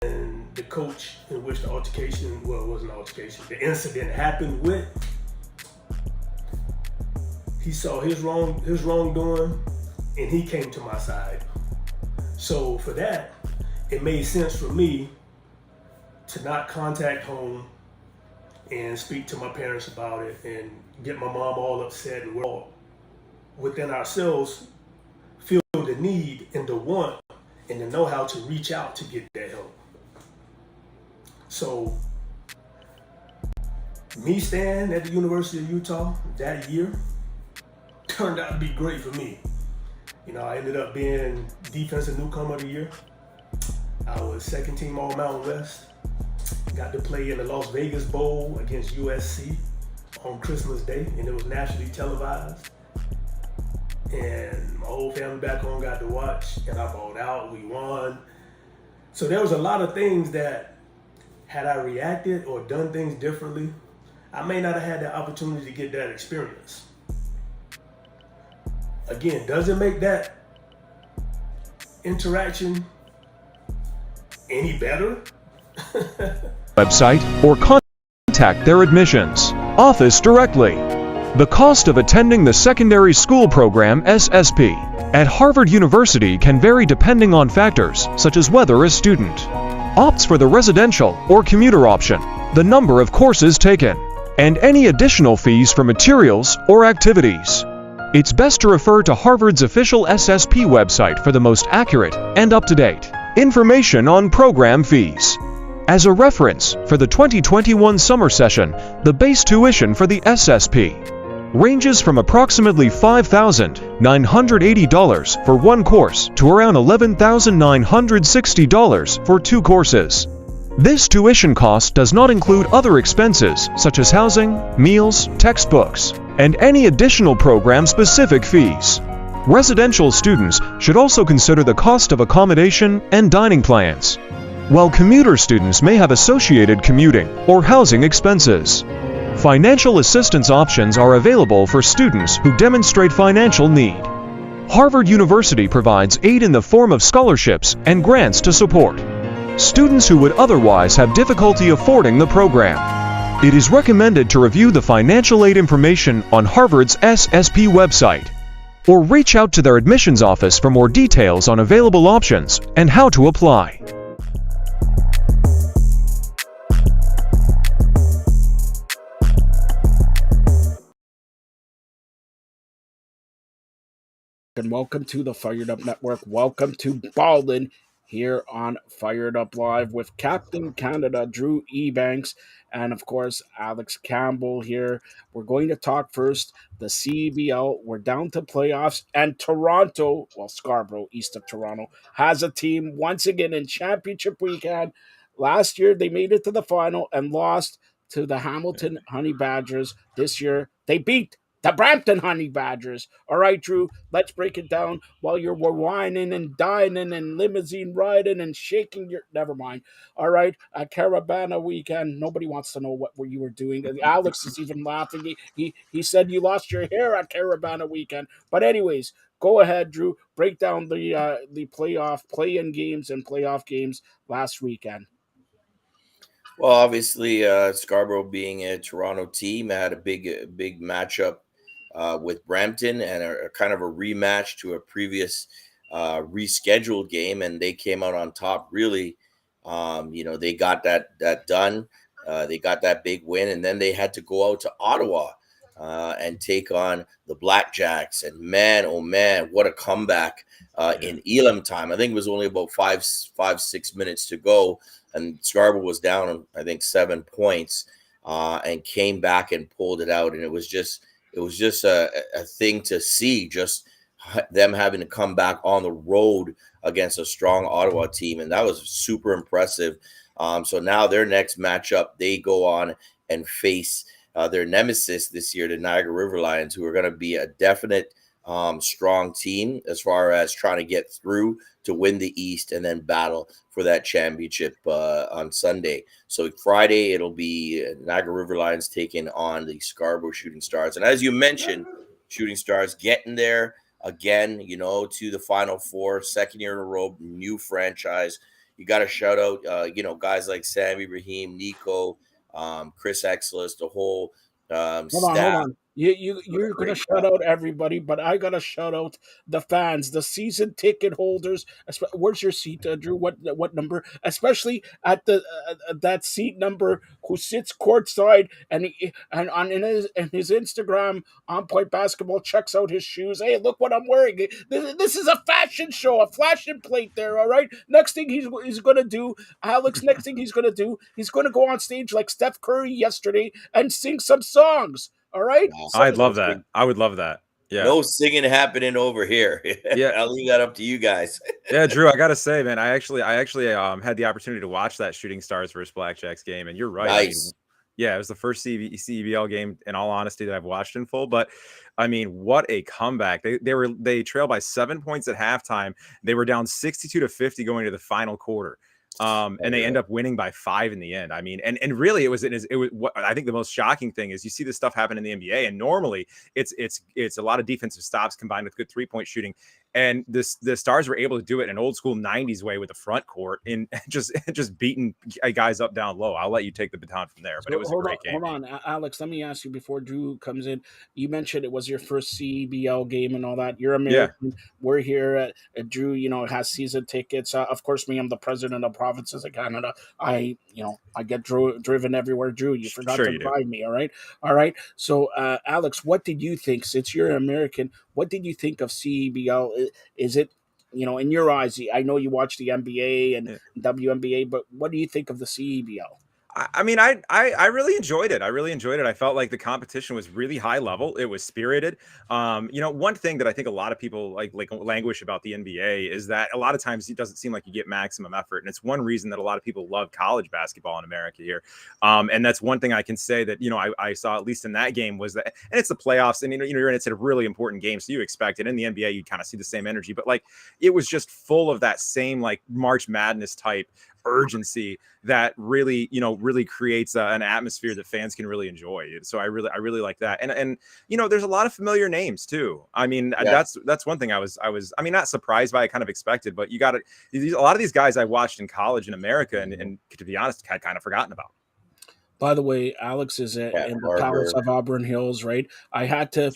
the coach in which the altercation, well, it wasn't an altercation, the incident happened with, he saw his wrongdoing and he came to my side. So for that, it made sense for me to not contact home and speak to my parents about it and get my mom all upset, and we're all within ourselves feel the need and the want and the know how to reach out to get that help. So me staying at the University of Utah that year turned out to be great for me. I ended up being Defensive Newcomer of the Year. I was second team All Mountain West. Got to play in the Las Vegas Bowl against USC on Christmas Day, and it was nationally televised. And my whole family back home got to watch, and I balled out, we won. So there was a lot of things that, had I reacted or done things differently, I may not have had the opportunity to get that experience. Again, does it make that interaction any better? Website or contact their admissions office directly. The cost of attending the secondary school program SSP at Harvard University can vary depending on factors such as whether a student opts for the residential or commuter option, the number of courses taken, and any additional fees for materials or activities. It's best to refer to Harvard's official SSP website for the most accurate and up-to-date information on program fees. As a reference, for the 2021 summer session, the base tuition for the SSP ranges from approximately $5,980 for one course to around $11,960 for two courses. This tuition cost does not include other expenses such as housing, meals, textbooks, and any additional program-specific fees. Residential students should also consider the cost of accommodation and dining plans, while commuter students may have associated commuting or housing expenses. Financial assistance options are available for students who demonstrate financial need. Harvard University provides aid in the form of scholarships and grants to support students who would otherwise have difficulty affording the program. It is recommended to review the financial aid information on Harvard's SSP website, or reach out to their admissions office for more details on available options and how to apply. And welcome to the Fired Up Network. Welcome to Ballin' here on Fired Up Live with Captain Canada, Drew Ebanks, and of course, Alex Campbell here. We're going to talk first the CBL. We're down to playoffs, and Toronto, well, Scarborough, east of Toronto, has a team once again in championship weekend. Last year, they made it to the final and lost to the Hamilton Honey Badgers. This year, they beat the Brampton Honey Badgers. All right, Drew, let's break it down while you're whining and dining and limousine riding and shaking your. Never mind. All right, Caravana weekend. Nobody wants to know what you were doing. Alex is even laughing. He said you lost your hair at Caravana weekend. But anyways, go ahead, Drew. Break down the playoff play-in games and playoff games last weekend. Well, obviously, Scarborough being a Toronto team had a big matchup with Brampton and a kind of a rematch to a previous rescheduled game, and they came out on top. Really, they got that done. They got that big win, and then they had to go out to Ottawa and take on the Blackjacks. And man, oh man, what a comeback in Elam time! I think it was only about 6 minutes to go. And Scarborough was down, I think, 7 points, and came back and pulled it out. And it was just a thing to see, just them having to come back on the road against a strong Ottawa team, and that was super impressive. So now their next matchup, they go on and face their nemesis this year, the Niagara River Lions, who are going to be a definite strong team as far as trying to get through to win the East and then battle for that championship on Sunday. So Friday, it'll be Niagara River Lions taking on the Scarborough Shooting Stars. And as you mentioned, Shooting Stars getting there again, to the Final Four, second year in a row, new franchise. You got to shout out, guys like Sammy Rahim, Nico, Chris Exelis, the whole staff. Hold on. You're gonna shout out everybody, but I gotta shout out the fans, the season ticket holders. Where's your seat, Drew? What number? Especially at the that seat number who sits courtside and in his Instagram on Point Basketball checks out his shoes. Hey, look what I'm wearing. This is a fashion show, a flashing plate there. All right. Next thing he's gonna do, Alex. Next thing he's gonna do, he's gonna go on stage like Steph Curry yesterday and sing some songs. All right. I'd love that. I would love that. Yeah. No singing happening over here. Yeah. I'll leave that up to you guys. Yeah, Drew, I got to say, man, I actually had the opportunity to watch that Shooting Stars versus Blackjacks game, and you're right. Nice. It was the first CEBL game, in all honesty, that I've watched in full. But I mean, what a comeback! They trailed by 7 points at halftime. They were down 62-50 going to the final quarter. And they end up winning by 5 in the end. I mean, and really it was what I think the most shocking thing is you see this stuff happen in the NBA, and normally it's a lot of defensive stops combined with good 3-point shooting. And the Stars were able to do it in an old school 90s way with the front court and just beating guys up down low. I'll let you take the baton from there, but it was a great game. Hold on, Alex, let me ask you before Drew comes in. You mentioned it was your first CBL game and all that. You're American. Yeah. We're here at Drew, has season tickets. Of course, I'm the president of Provinces of Canada. I get driven everywhere. Drew, you forgot to drive me. All right. So, Alex, what did you think, since you're American, what did you think of CBL? Is it, in your eyes, I know you watch the NBA and WNBA, but what do you think of the CBL? I mean, I really enjoyed it. I felt like the competition was really high level. It was spirited. One thing that I think a lot of people like languish about the NBA is that a lot of times it doesn't seem like you get maximum effort. And it's one reason that a lot of people love college basketball in America here. And that's one thing I can say that, I saw at least in that game was that, and it's the playoffs and, it's a really important game. So you expect it. In the NBA, you kind of see the same energy, but it was just full of that same March Madness type urgency that really creates an atmosphere that fans can really enjoy. So I really like that. And there's a lot of familiar names too. I mean, that's one thing I was not surprised by, I kind of expected, but a lot of these guys I watched in college in America and to be honest, had kind of forgotten about. By the way, Alex is in the Palace of Auburn Hills, right? I had to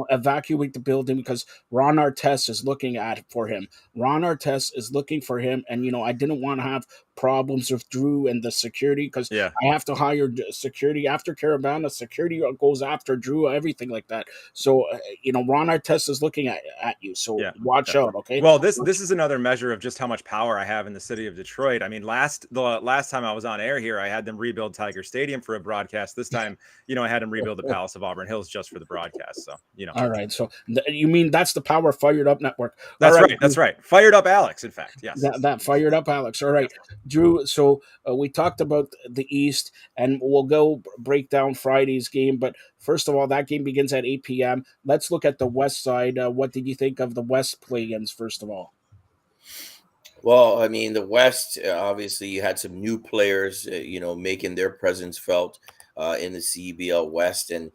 evacuate the building because Ron Artest is looking for him. Ron Artest is looking for him, and I didn't want to have problems with Drew and the security because I have to hire security after Caravana. Security goes after Drew, everything like that. So Ron Artest is looking at you. So watch out, okay? Well, this is another measure of just how much power I have in the city of Detroit. I mean, the last time I was on air here, I had them rebuild Tiger Stadium for a broadcast. This time, I had them rebuild the Palace of Auburn Hills just for the broadcast. So, All right. So you mean that's the power of Fired Up Network? That's right. That's right. Fired Up Alex, in fact. Yes. That Fired Up Alex. All right. Drew, so we talked about the East, and we'll go break down Friday's game. But first of all, that game begins at 8 p.m. Let's look at the West side. What did you think of the West play-ins, first of all? Well, I mean, the West, obviously, you had some new players, making their presence felt in the CBL West. And,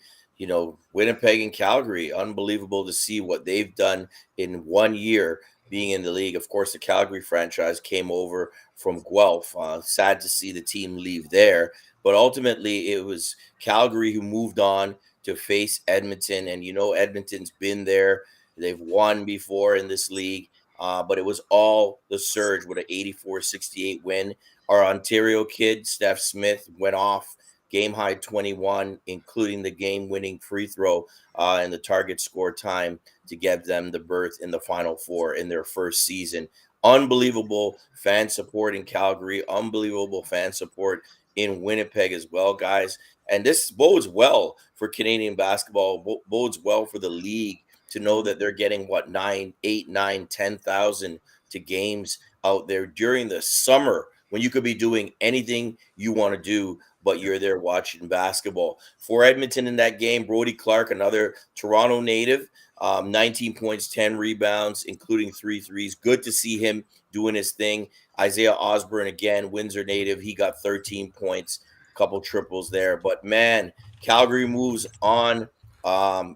Winnipeg and Calgary, unbelievable to see what they've done in 1 year being in the league. Of course, the Calgary franchise came over from Guelph. Sad to see the team leave there. But ultimately, it was Calgary who moved on to face Edmonton. And, Edmonton's been there. They've won before in this league. But it was all the Surge with an 84-68 win. Our Ontario kid, Steph Smith, went off game high 21, including the game-winning free throw and the target score time to give them the berth in the Final Four in their first season. Unbelievable fan support in Calgary. Unbelievable fan support in Winnipeg as well, guys. And this bodes well for Canadian basketball, bodes well for the league, to know that they're getting 10,000 to games out there during the summer when you could be doing anything you want to do, but you're there watching basketball. For Edmonton in that game, Brody Clark, another Toronto native, 19 points, 10 rebounds, including 3 threes. Good to see him doing his thing. Isaiah Osborne, again, Windsor native. He got 13 points, a couple triples there. But, man, Calgary moves on.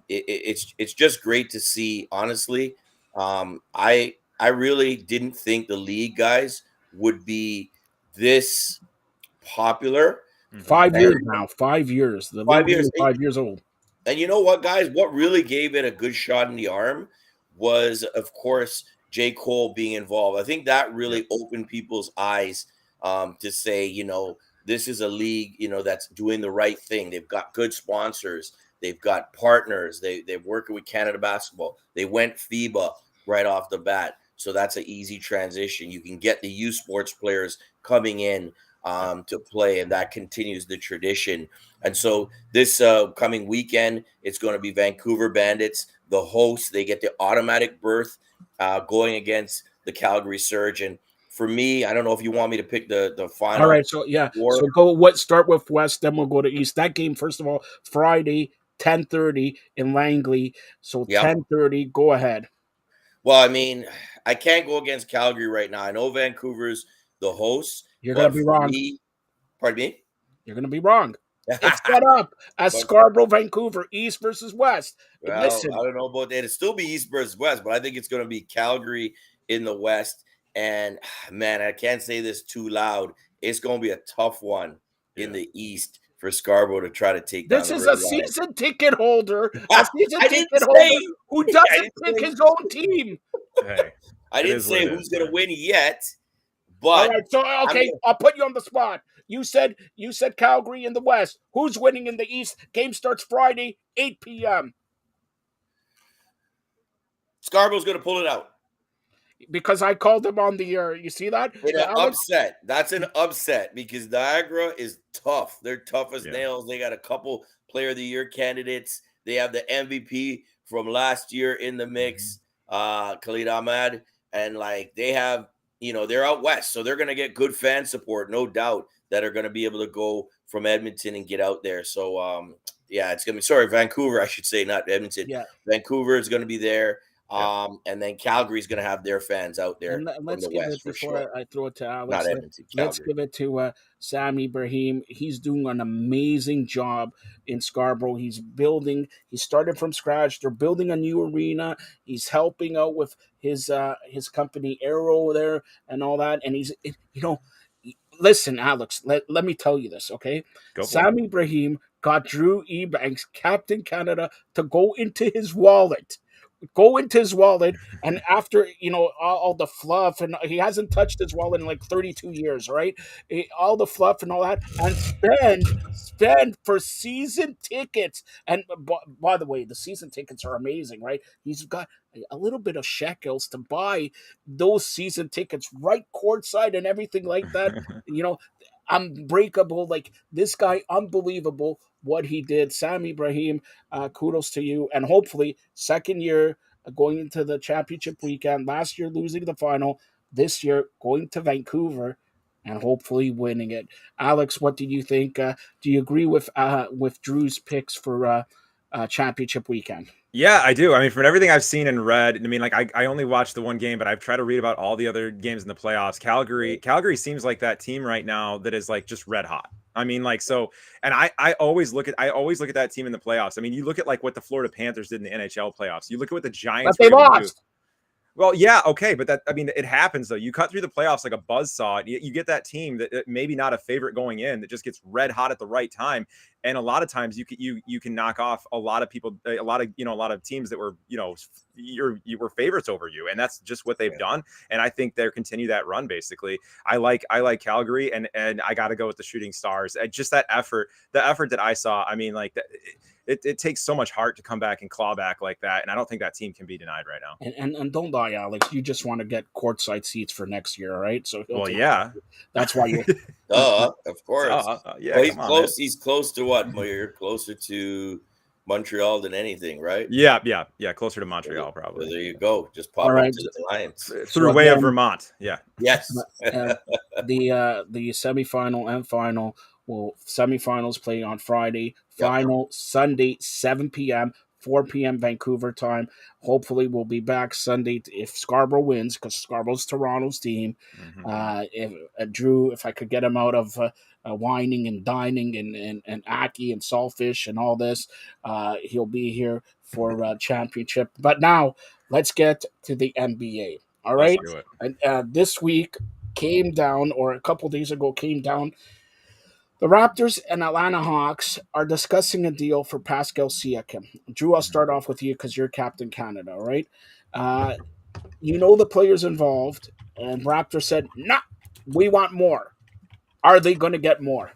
It's just great to see, honestly. I really didn't think the league, guys, would be this popular. 5 years now. 5 years. The league 5 years. is 5 years old. And you know what, guys? What really gave it a good shot in the arm was, of course, J. Cole being involved. I think that really opened people's eyes to say, this is a league, that's doing the right thing. They've got good sponsors. They've got partners. They're working with Canada Basketball. They went FIBA right off the bat. So that's an easy transition. You can get the U Sports players coming in to play, and that continues the tradition. And so this coming weekend, it's going to be Vancouver Bandits, the hosts. They get the automatic berth going against the Calgary Surge. And for me, I don't know if you want me to pick the final. All right, so yeah, so start with West, then we'll go to East. That game, first of all, Friday, 10:30 in Langley. So 10:30, go ahead. Well, I mean, I can't go against Calgary right now. I know Vancouver's the host. You're going to be wrong. Pardon me? You're going to be wrong. It's set up as Scarborough, Vancouver, East versus West. Well, listen, I don't know about that. It'll still be East versus West, but I think it's going to be Calgary in the West. And, man, I can't say this too loud. It's going to be a tough one in the East for Scarborough to try to take down. This is a season ticket holder. A season ticket holder who doesn't pick his own team. Hey, I didn't say who's going to win yet. But all right, so I'll put you on the spot. You said Calgary in the West. Who's winning in the East? Game starts Friday, 8 p.m. Scarborough's going to pull it out. Because I called them on the air. You see that? It's an upset. That's an upset because Niagara is tough. They're tough as nails. They got a couple Player of the Year candidates. They have the MVP from last year in the mix, Khalid Ahmad. And, they have, they're out west. So they're going to get good fan support, no doubt, that are going to be able to go from Edmonton and get out there. So, it's going to be, Vancouver, I should say, not Edmonton. Yeah. Vancouver is going to be there. And then Calgary's going to have their fans out there. And let's give it before I throw it to Alex. Not Edmonton, let's give it to Sam Ibrahim. He's doing an amazing job in Scarborough. He started from scratch. They're building a new arena. He's helping out with his company Aero there and all that. And he's, listen, Alex, let me tell you this, okay? Sam Ibrahim got Drew Ebanks, Captain Canada, to go into his wallet. And after all the fluff, and he hasn't touched his wallet in 32 years, right? All the fluff and all that, and spend for season tickets. And by the way, the season tickets are amazing, right? He's got a little bit of shekels to buy those season tickets, right courtside and everything like that. Unbreakable, this guy, unbelievable what he did. Sam Ibrahim, kudos to you, and hopefully second year going into the championship weekend. Last year losing the final, this year going to Vancouver. and hopefully winning it. Alex, what do you think? Do you agree with Drew's picks for championship weekend? Yeah, I do. I mean, from everything I've seen and read, I mean, like I only watched the one game, but I've tried to read about all the other games in the playoffs. Calgary seems like that team right now that is like just red hot. I mean, like so, and I always look at that team in the playoffs. I mean, you look at like what the Florida Panthers did in the NHL playoffs. You look at what the But Giants were they able to do. lost. Well, yeah, okay, but that, I mean, it happens though. You cut through the playoffs like a buzzsaw. You get that team that maybe not a favorite going in that just gets red hot at the right time, and a lot of times you can knock off a lot of people, a lot of teams that were you were favorites over you, and that's just what they've done. And I think they'll continue that run. Basically, I like Calgary, and I got to go with the Shooting Stars. Just that effort, the effort that I saw. I mean, like it takes so much heart to come back and claw back like that, and I don't think that team can be denied right now. And don't lie, Alex. You just want to get courtside seats for next year, right? So well, yeah, that's why you. Of course. Yeah, well, he's close. Man. He's close to what? You're closer to Montreal than anything, right? Yeah, closer to Montreal, probably. So there you go. Just pop up to the Lions through way of Vermont. Yeah. Yes. The semifinal and final. Well, semifinals play on Friday. Final Sunday, 7 p.m., 4 p.m. Vancouver time. Hopefully, we'll be back Sunday if Scarborough wins, because Scarborough's Toronto's team. If Drew, if I could get him out of whining and dining and ackee and saltfish and all this, he'll be here for championship. But now, let's get to the NBA. All right? Let's do it. And this week came down, or a couple days ago came down. The Raptors and Atlanta Hawks are discussing a deal for Pascal Siakam. Drew, I'll start off with you because you're Captain Canada, right? You know the players involved, and Raptors said, "Nah, we want more." Are they going to get more?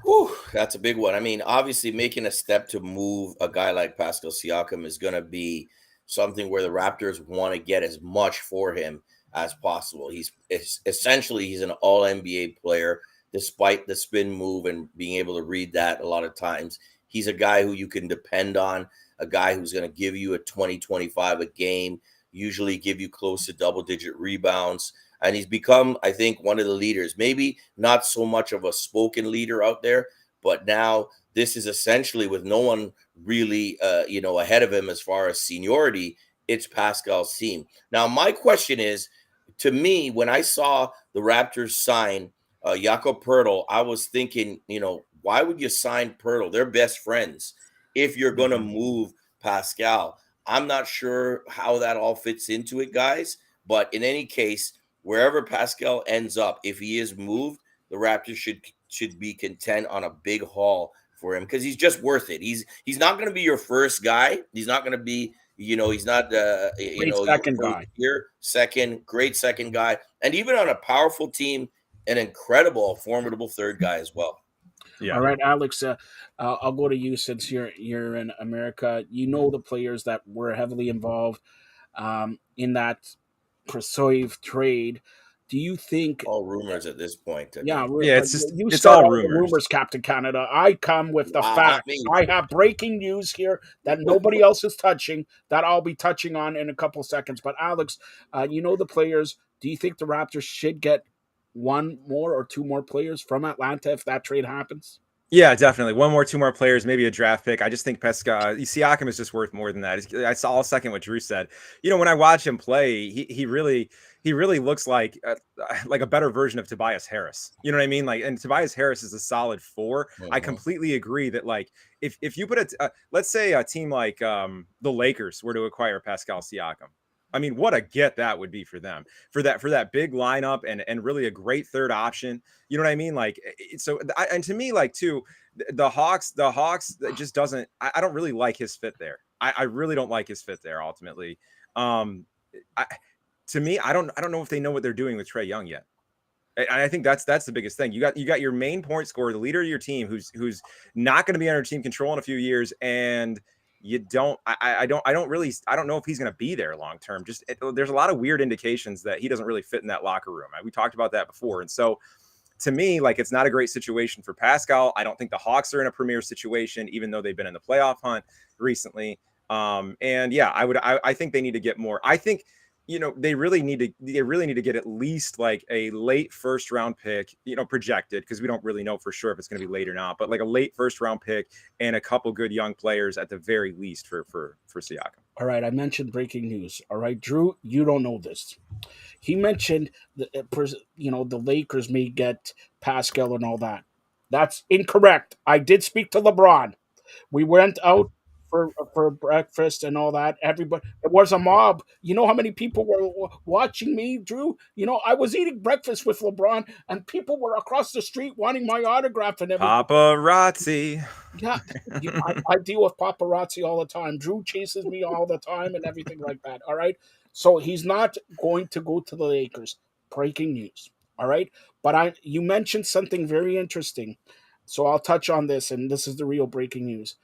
Whew, that's a big one. I mean, obviously, making a step to move a guy like Pascal Siakam is going to be something where the Raptors want to get as much for him as possible. He's an all-NBA player. Despite the spin move and being able to read that a lot of times, he's a guy who you can depend on, a guy who's going to give you a 20-25 a game, usually give you close to double-digit rebounds. And he's become, I think, one of the leaders, maybe not so much of a spoken leader out there, but now this is essentially with no one really, ahead of him as far as seniority, it's Pascal's team. Now, my question is, to me, when I saw the Raptors sign Jakob Poeltl, I was thinking, why would you sign Poeltl? They're best friends. If you're going to move Pascal, I'm not sure how that all fits into it, guys. But in any case, wherever Pascal ends up, if he is moved, the Raptors should be content on a big haul for him because he's just worth it. He's not going to be your first guy. He's not going to be, he's not second guy. Great second guy, and even on a powerful team, an incredible, formidable third guy as well. Yeah. All right, Alex, I'll go to you since you're in America. You know the players that were heavily involved in that perceived trade. Do you think all rumors at this point? It's all rumors, Captain Canada. I come with the facts. I have breaking news here that nobody else is touching. That I'll be touching on in a couple seconds. But Alex, you know the players. Do you think the Raptors should get one more or two more players from Atlanta if that trade happens? Yeah, definitely. Two more players, maybe a draft pick. I just think Siakam is just worth more than that. I'll second what Drew said. When I watch him play, he really looks like a better version of Tobias Harris. You know what I mean? And Tobias Harris is a solid 4. I completely agree that if you put let's say a team like the Lakers were to acquire Pascal Siakam. I mean, what a get that would be for them, for that big lineup and really a great third option. You know what I mean? And to me, too, the Hawks just doesn't. I don't really like his fit there. I really don't like his fit there. Ultimately, to me, I don't know if they know what they're doing with Trae Young yet. And I think that's the biggest thing. You got your main point scorer, the leader of your team, who's not going to be under team control in a few years, and I don't know if he's going to be there long term. There's a lot of weird indications that he doesn't really fit in that locker room. We talked about that before. And so to me, it's not a great situation for Pascal. I don't think the Hawks are in a premier situation, even though they've been in the playoff hunt recently. I think they need to get more. I think they really need to get at least like a late first round pick, projected, because we don't really know for sure if it's going to be late or not, but like a late first round pick and a couple good young players at the very least for Siakam. All right, I mentioned breaking news. All right, Drew, you don't know this. He mentioned the Lakers may get Pascal and all that. That's incorrect. I did speak to LeBron. We went out for breakfast and all that. Everybody, it was a mob. You know how many people were watching me, Drew? I was eating breakfast with LeBron, and people were across the street wanting my autograph and everything. Paparazzi. Yeah, I deal with paparazzi all the time. Drew chases me all the time and everything like that. All right, so he's not going to go to the Lakers. Breaking news. All right, but you mentioned something very interesting, so I'll touch on this, and this is the real breaking news.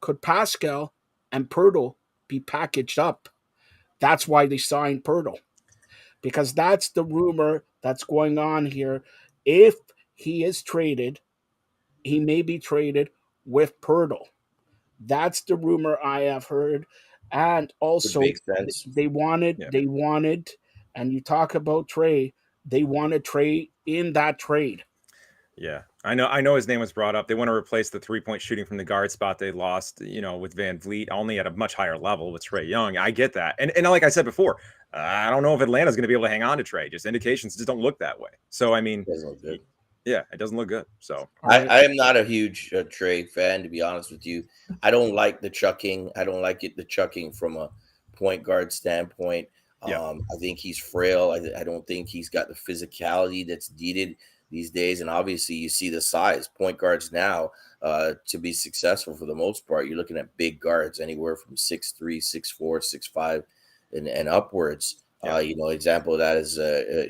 Could Pascal and Pirtle be packaged up? That's why they signed Pirtle, because that's the rumor that's going on here. If he is traded, he may be traded with Pirtle. That's the rumor I have heard. And also, Would make sense. they wanted, and you talk about Trey, they wanted Trey in that trade. Yeah, I know his name was brought up. They want to replace the 3-point shooting from the guard spot they lost, with Van Vliet, only at a much higher level with Trae Young. I get that. And like I said before, I don't know if Atlanta's going to be able to hang on to Trae. Just indications just don't look that way. So, I mean, yeah, it doesn't look good. So I am not a huge Trae fan, to be honest with you. I don't like the chucking. I don't like the chucking from a point guard standpoint. I think he's frail. I don't think he's got the physicality that's needed these days. And obviously you see the size. Point guards now, to be successful for the most part, you're looking at big guards anywhere from 6'3", 6'4", 6'5", and upwards. Example of that is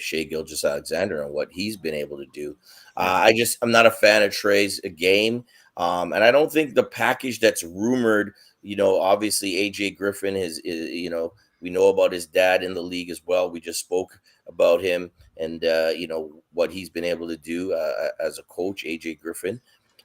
Shai Gilgeous-Alexander and what he's been able to do. I'm not a fan of Trae's game. And I don't think the package that's rumored, obviously AJ Griffin is we know about his dad in the league as well. We just spoke about him and, what he's been able to do as a coach, AJ Griffin.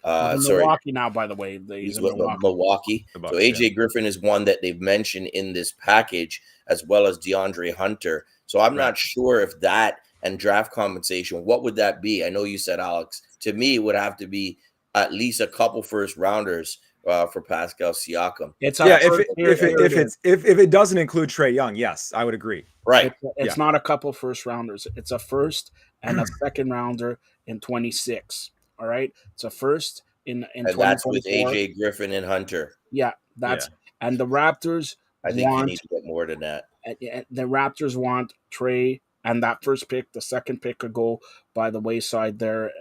Milwaukee now, by the way. He's with Milwaukee. So AJ Griffin is one that they've mentioned in this package, as well as DeAndre Hunter. So I'm not sure if that and draft compensation, what would that be? I know you said, Alex. To me, it would have to be at least a couple first rounders for Pascal Siakam. If it doesn't include Trae Young, yes, I would agree. Right. It's not a couple first rounders. It's a first and a second rounder in 26. All right. It's a first in and that's with AJ Griffin and Hunter. Yeah, and the Raptors. I think you need to get more than that. The Raptors want Trae, and that first pick, the second pick could go by the wayside there.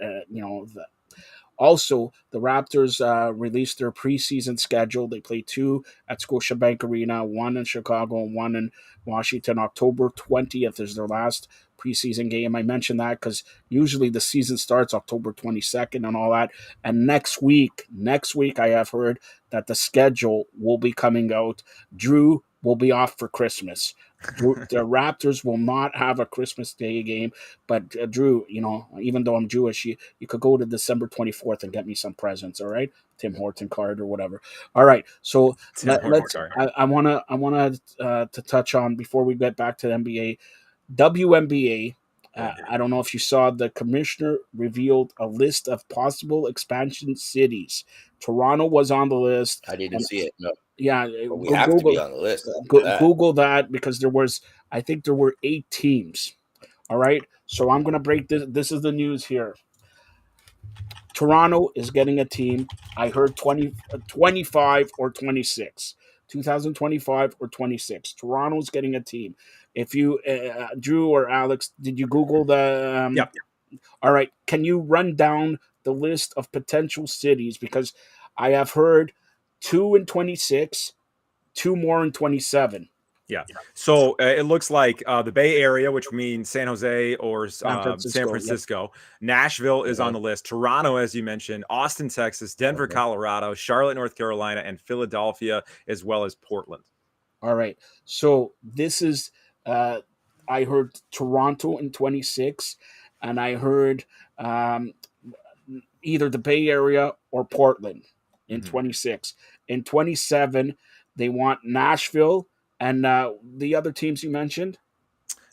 Also, the Raptors released their preseason schedule. They play 2 at Scotiabank Arena, 1 in Chicago and 1 in Washington. October 20th is their last preseason game. I mentioned that because usually the season starts October 22nd and all that. And next week, I have heard that the schedule will be coming out. Drew will be off for Christmas. The Raptors will not have a Christmas Day game, but Drew, even though I'm Jewish, you could go to December 24th and get me some presents. All right, Tim Horton card or whatever. All right, so let's. I want to touch on before we get back to the NBA, WNBA. I don't know if you saw, the commissioner revealed a list of possible expansion cities. Toronto was on the list. I didn't see it. No. Yeah, we have to be on the list. Google that because I think there were 8 teams. All right, so I'm going to break this. This is the news here. Toronto is getting a team. I heard 25 or 26. 2025 or 26. Toronto's getting a team. If you, Drew or Alex, did you Google the? Yeah. All right. Can you run down the list of potential cities? Because I have heard 2 in 26, 2 more in 27. Yeah. So it looks like the Bay Area, which means San Jose or San Francisco. Yep. Nashville is on the list. Toronto, as you mentioned, Austin, Texas, Denver, Colorado, Charlotte, North Carolina, and Philadelphia, as well as Portland. All right. So this is, I heard Toronto in 26, and I heard either the Bay Area or Portland in 26. In 27, they want Nashville and the other teams you mentioned.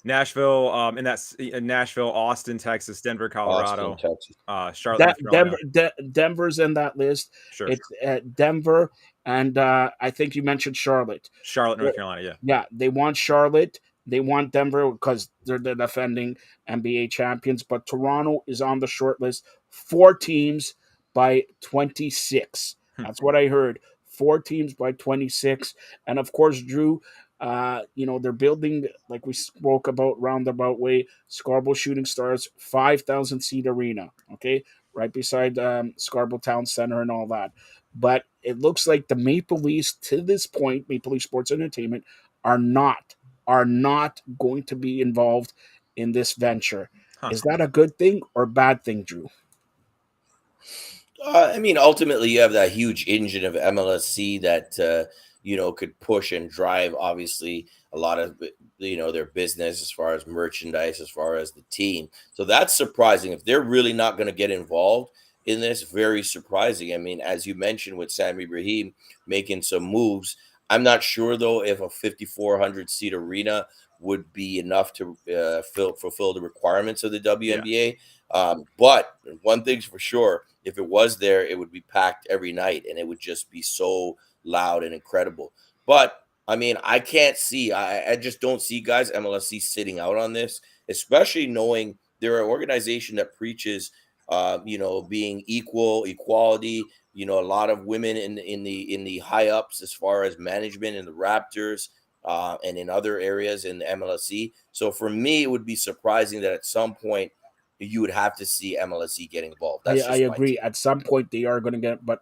Nashville, Nashville, Austin, Texas, Denver, Colorado, Austin, Texas. Charlotte, North Carolina. Denver's in that list. Sure. It's Denver, and I think you mentioned Charlotte. Charlotte, North Carolina, yeah. Yeah, they want Charlotte. They want Denver because they're the defending NBA champions. But Toronto is on the short list. 4 teams by 26. That's what I heard. 4 teams by 26. And of course, Drew, they're building, like we spoke about, roundabout way, Scarborough Shooting Stars, 5,000 seat arena. Okay, right beside Scarborough Town Center and all that. But it looks like the Maple Leafs, to this point, Maple Leaf Sports Entertainment, are not going to be involved in this venture. Is that a good thing or bad thing, Drew? I mean, ultimately, you have that huge engine of MLSC that could push and drive, obviously, a lot of their business as far as merchandise, as far as the team. So that's surprising. If they're really not going to get involved in this, very surprising. I mean, as you mentioned, with Sami Ibrahim making some moves, I'm not sure though if a 5,400 seat arena would be enough to fulfill the requirements of the WNBA. But one thing's for sure, if it was there, it would be packed every night and it would just be so loud and incredible. But I mean, I can't see, I just don't see, guys, MLSC sitting out on this, especially knowing they're an organization that preaches, being equality, a lot of women in the high ups as far as management in the Raptors and in other areas in the MLSC. So for me, it would be surprising that at some point you would have to see MLSC getting involved. I agree. At some point they are going to get, but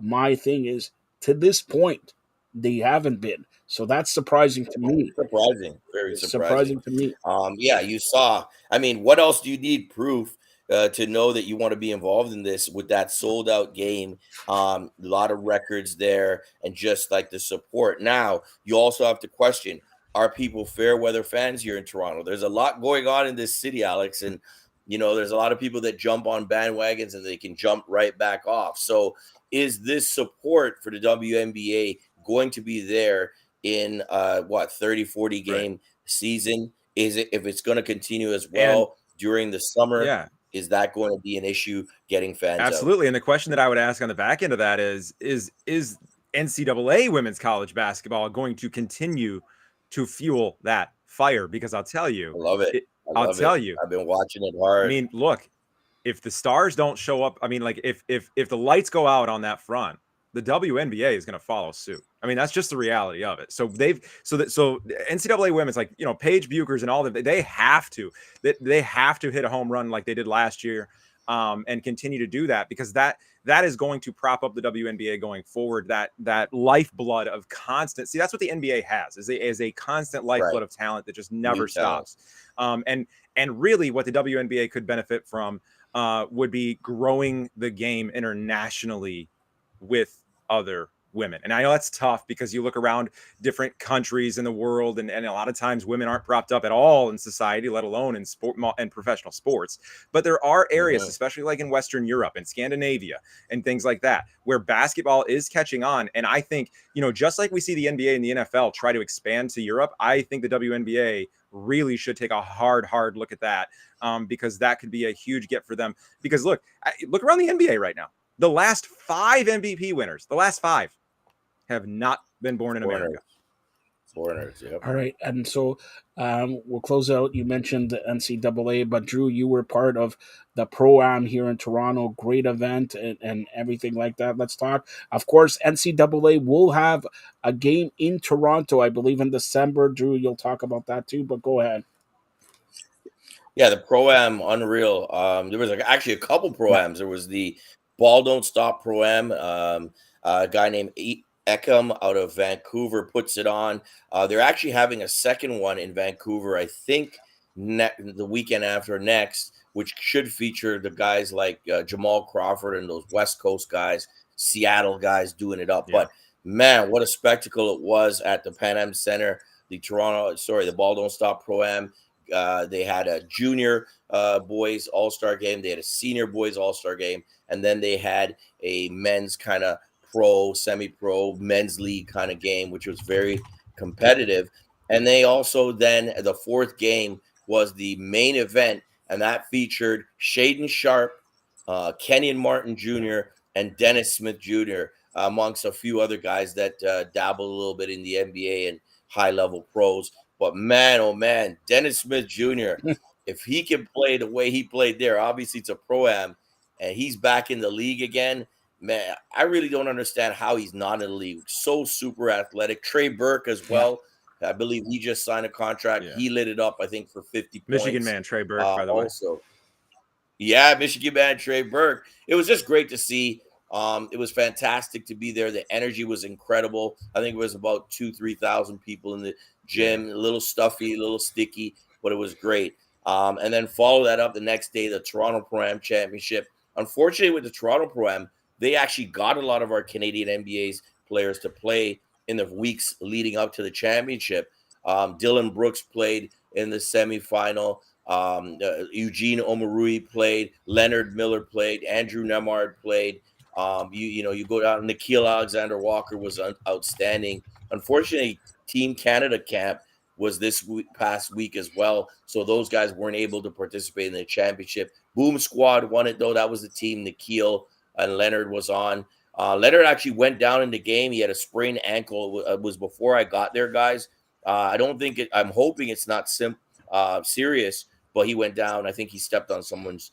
my thing is, to this point, they haven't been. So that's surprising to me. Surprising. Very surprising to me. You saw. I mean, what else do you need proof to know that you want to be involved in this with that sold out game? A lot of records there and just like the support. Now, you also have to question, are people fair weather fans here in Toronto? There's a lot going on in this city, Alex. And, there's a lot of people that jump on bandwagons and they can jump right back off. So is this support for the WNBA going to be there in 30, 40 game season? Is it, if it's going to continue as well during the summer? Yeah. Is that going to be an issue getting fans Absolutely. out? And the question that I would ask on the back end of that is NCAA women's college basketball going to continue to fuel that fire? Because I'll tell you, I love it. I'll tell you, I've been watching it hard. I mean, look, if the stars don't show up, I mean, like if the lights go out on that front, the WNBA is going to follow suit. I mean, that's just the reality of it. So NCAA women's, like, Paige Buchers and all that, they have to hit a home run like they did last year, and continue to do that, because that is going to prop up the WNBA going forward. That lifeblood of constant. See, that's what the NBA has, is a constant lifeblood of talent that just never stops. And really, what the WNBA could benefit from would be growing the game internationally with other women. And I know that's tough because you look around different countries in the world, and a lot of times women aren't propped up at all in society, let alone in sport and professional sports. But there are areas, especially like in Western Europe and Scandinavia and things like that, where basketball is catching on. And I think, just like we see the NBA and the NFL try to expand to Europe, I think the WNBA really should take a hard look at that, because that could be a huge get for them. Because look around the NBA right now. The last 5 MVP winners, have not been born in America. Foreigners, yep. All right, and so we'll close out. You mentioned the NCAA, but Drew, you were part of the Pro-Am here in Toronto. Great event and everything like that. Let's talk. Of course, NCAA will have a game in Toronto, I believe, in December. Drew, you'll talk about that too, but go ahead. Yeah, the Pro-Am, unreal. There was actually a couple Pro-Ams. There was the Ball Don't Stop Pro-Am. A guy named Eckham out of Vancouver puts it on. They're actually having a second one in Vancouver, I think, the weekend after next, which should feature the guys like Jamal Crawford and those West Coast guys, Seattle guys doing it up. Yeah. But man, what a spectacle it was at the Pan Am Center. The Ball Don't Stop Pro-Am. They had a junior boys all-star game. They had a senior boys all-star game. And then they had a men's kind of pro, semi-pro, men's league kind of game, which was very competitive. And they also then, the fourth game was the main event, and that featured Shaden Sharp, Kenyon Martin Jr., and Dennis Smith Jr., amongst a few other guys that dabble a little bit in the NBA and high-level pros. But man, oh man, Dennis Smith Jr., if he can play the way he played there, obviously it's a pro-am, and he's back in the league again. Man, I really don't understand how he's not in the league. So super athletic. Trey Burke as well. I believe he just signed a contract. Yeah. He lit it up, I think, for 50 Michigan points. man, Trey Burke, by the way. Also. Yeah, Michigan man, Trey Burke. It was just great to see. It was fantastic to be there. The energy was incredible. I think it was about 2,000-3,000 people in the gym. A little stuffy, a little sticky, but it was great. And then follow that up the next day, the Toronto Pro-Am Championship. Unfortunately, with the Toronto Pro-Am, they actually got a lot of our Canadian NBA's players to play in the weeks leading up to the championship. Dylan Brooks played in the semifinal. Eugene Omarui played. Leonard Miller played. Andrew Nemard played. You go down. Nikhil Alexander Walker was outstanding. Unfortunately, Team Canada camp was this past week as well, so those guys weren't able to participate in the championship. Boom Squad won it though. That was the team Nikhil and Leonard was on. Leonard actually went down in the game. He had a sprained ankle. It was before I got there, guys. I don't think it. I'm hoping it's not serious, but he went down. I think he stepped on someone's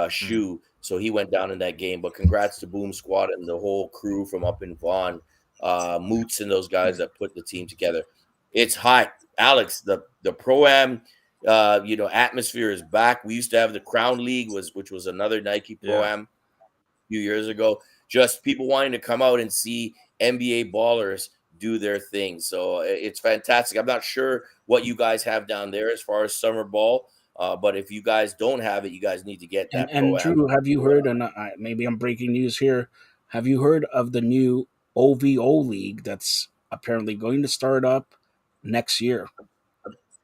shoe, so he went down in that game. But congrats to Boom Squad and the whole crew from up in Vaughan, Moots and those guys that put the team together. It's hot, Alex. The Pro-Am, atmosphere is back. We used to have the Crown League, which was another Nike Pro-Am a few years ago. Just people wanting to come out and see NBA ballers do their thing. So it's fantastic. I'm not sure what you guys have down there as far as summer ball, but if you guys don't have it, you guys need to get that. And Drew, have you heard? And maybe I'm breaking news here. Have you heard of the new OVO league that's apparently going to start up next year?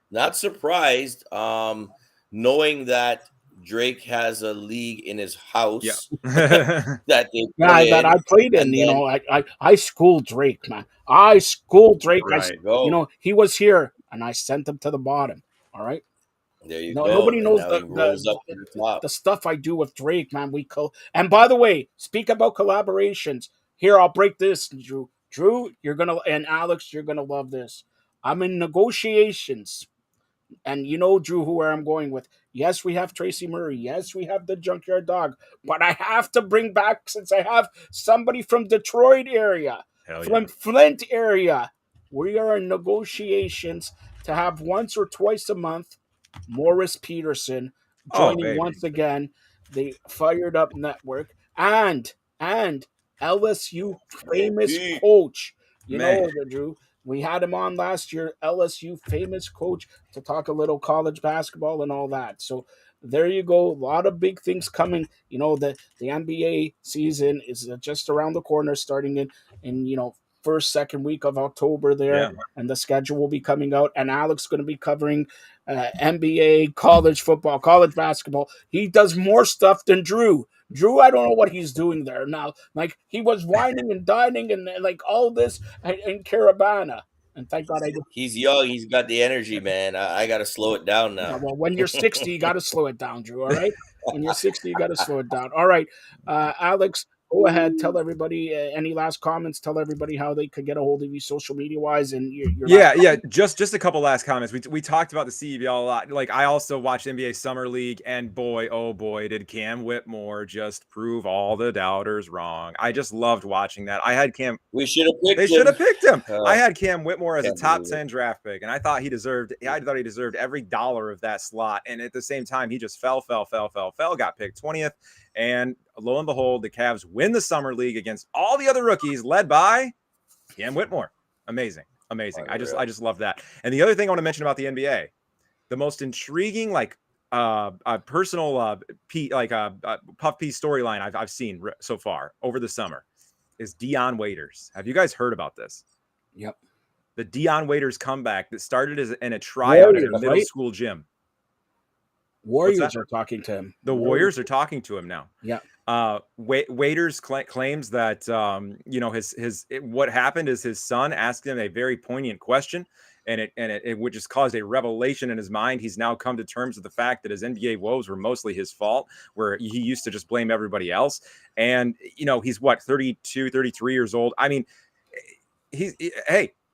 Not surprised, knowing that Drake has a league in his house that they that I played in. I schooled Drake, man. I schooled Drake. He was here, and I sent him to the bottom. All right. There you go. Nobody knows the stuff I do with Drake, man. And by the way, speak about collaborations. Here, I'll break this, Drew. Drew, and Alex, you're gonna love this. I'm in negotiations. And Drew, where I'm going with. Yes, we have Tracy Murray. Yes, we have the Junkyard Dog. But I have to bring back, since I have somebody from Detroit area, from Flint area. We are in negotiations to have once or twice a month Morris Peterson joining once again the Fired Up Network and LSU famous coach. Drew. We had him on last year, LSU famous coach, to talk a little college basketball and all that. So there you go. A lot of big things coming. The NBA season is just around the corner, starting in first, second week of October there, and the schedule will be coming out. And Alex is going to be covering NBA, college football, college basketball. He does more stuff than Drew. Drew, I don't know what he's doing there now. Like, he was whining and dining and like all this in Caravana. And thank God I did. He's young. He's got the energy, man. I got to slow it down now. Yeah, well, when you're 60, you got to slow it down, Drew. All right. When you're 60, you got to slow it down. All right. Alex, go ahead. Tell everybody any last comments. Tell everybody how they could get a hold of you social media wise. And just a couple last comments. We talked about the CEBL a lot. Like, I also watched NBA Summer League, and boy, oh boy, did Cam Whitmore just prove all the doubters wrong. I just loved watching that. I had Cam. They should have picked him. I had Cam Whitmore as a top 10 draft pick, and I thought he deserved every dollar of that slot. And at the same time, he just fell, got picked 20th. And lo and behold, the Cavs win the Summer League against all the other rookies, led by Cam Whitmore. Amazing. I just love that. And the other thing I want to mention about the NBA, the most intriguing, personal puff piece storyline I've seen so far over the summer is Dion Waiters. Have you guys heard about this? Yep. The Dion Waiters comeback that started in a tryout at a middle school gym. Warriors are talking to him. The Warriors are talking to him now. Yeah. Waiters claims that what happened is his son asked him a very poignant question, and it would just cause a revelation in his mind. He's now come to terms with the fact that his NBA woes were mostly his fault, where he used to just blame everybody else. And, he's 32, 33 years old. I mean,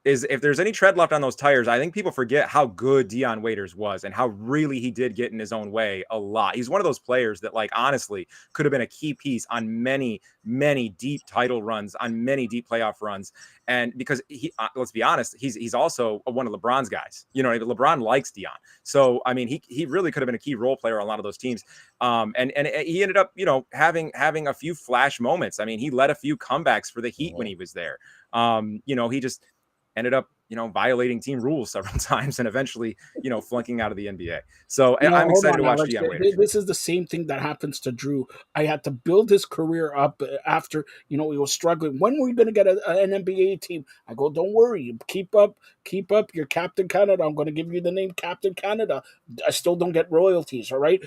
if there's any tread left on those tires, I think people forget how good Dion Waiters was and how really he did get in his own way a lot. He's one of those players that, like, honestly could have been a key piece on many, many deep title runs, on many deep playoff runs. And because let's be honest, he's also one of LeBron's guys. LeBron likes Dion. So, I mean, he really could have been a key role player on a lot of those teams. And he ended up, having a few flash moments. I mean, he led a few comebacks for the Heat when he was there. He just ended up, violating team rules several times and eventually, flunking out of the NBA. So I'm excited to watch Dion Waiters. This is the same thing that happens to Drew. I had to build his career up after, he was struggling. When were we going to get an NBA team? I go, don't worry. Keep up. You're Captain Canada. I'm going to give you the name Captain Canada. I still don't get royalties, all right?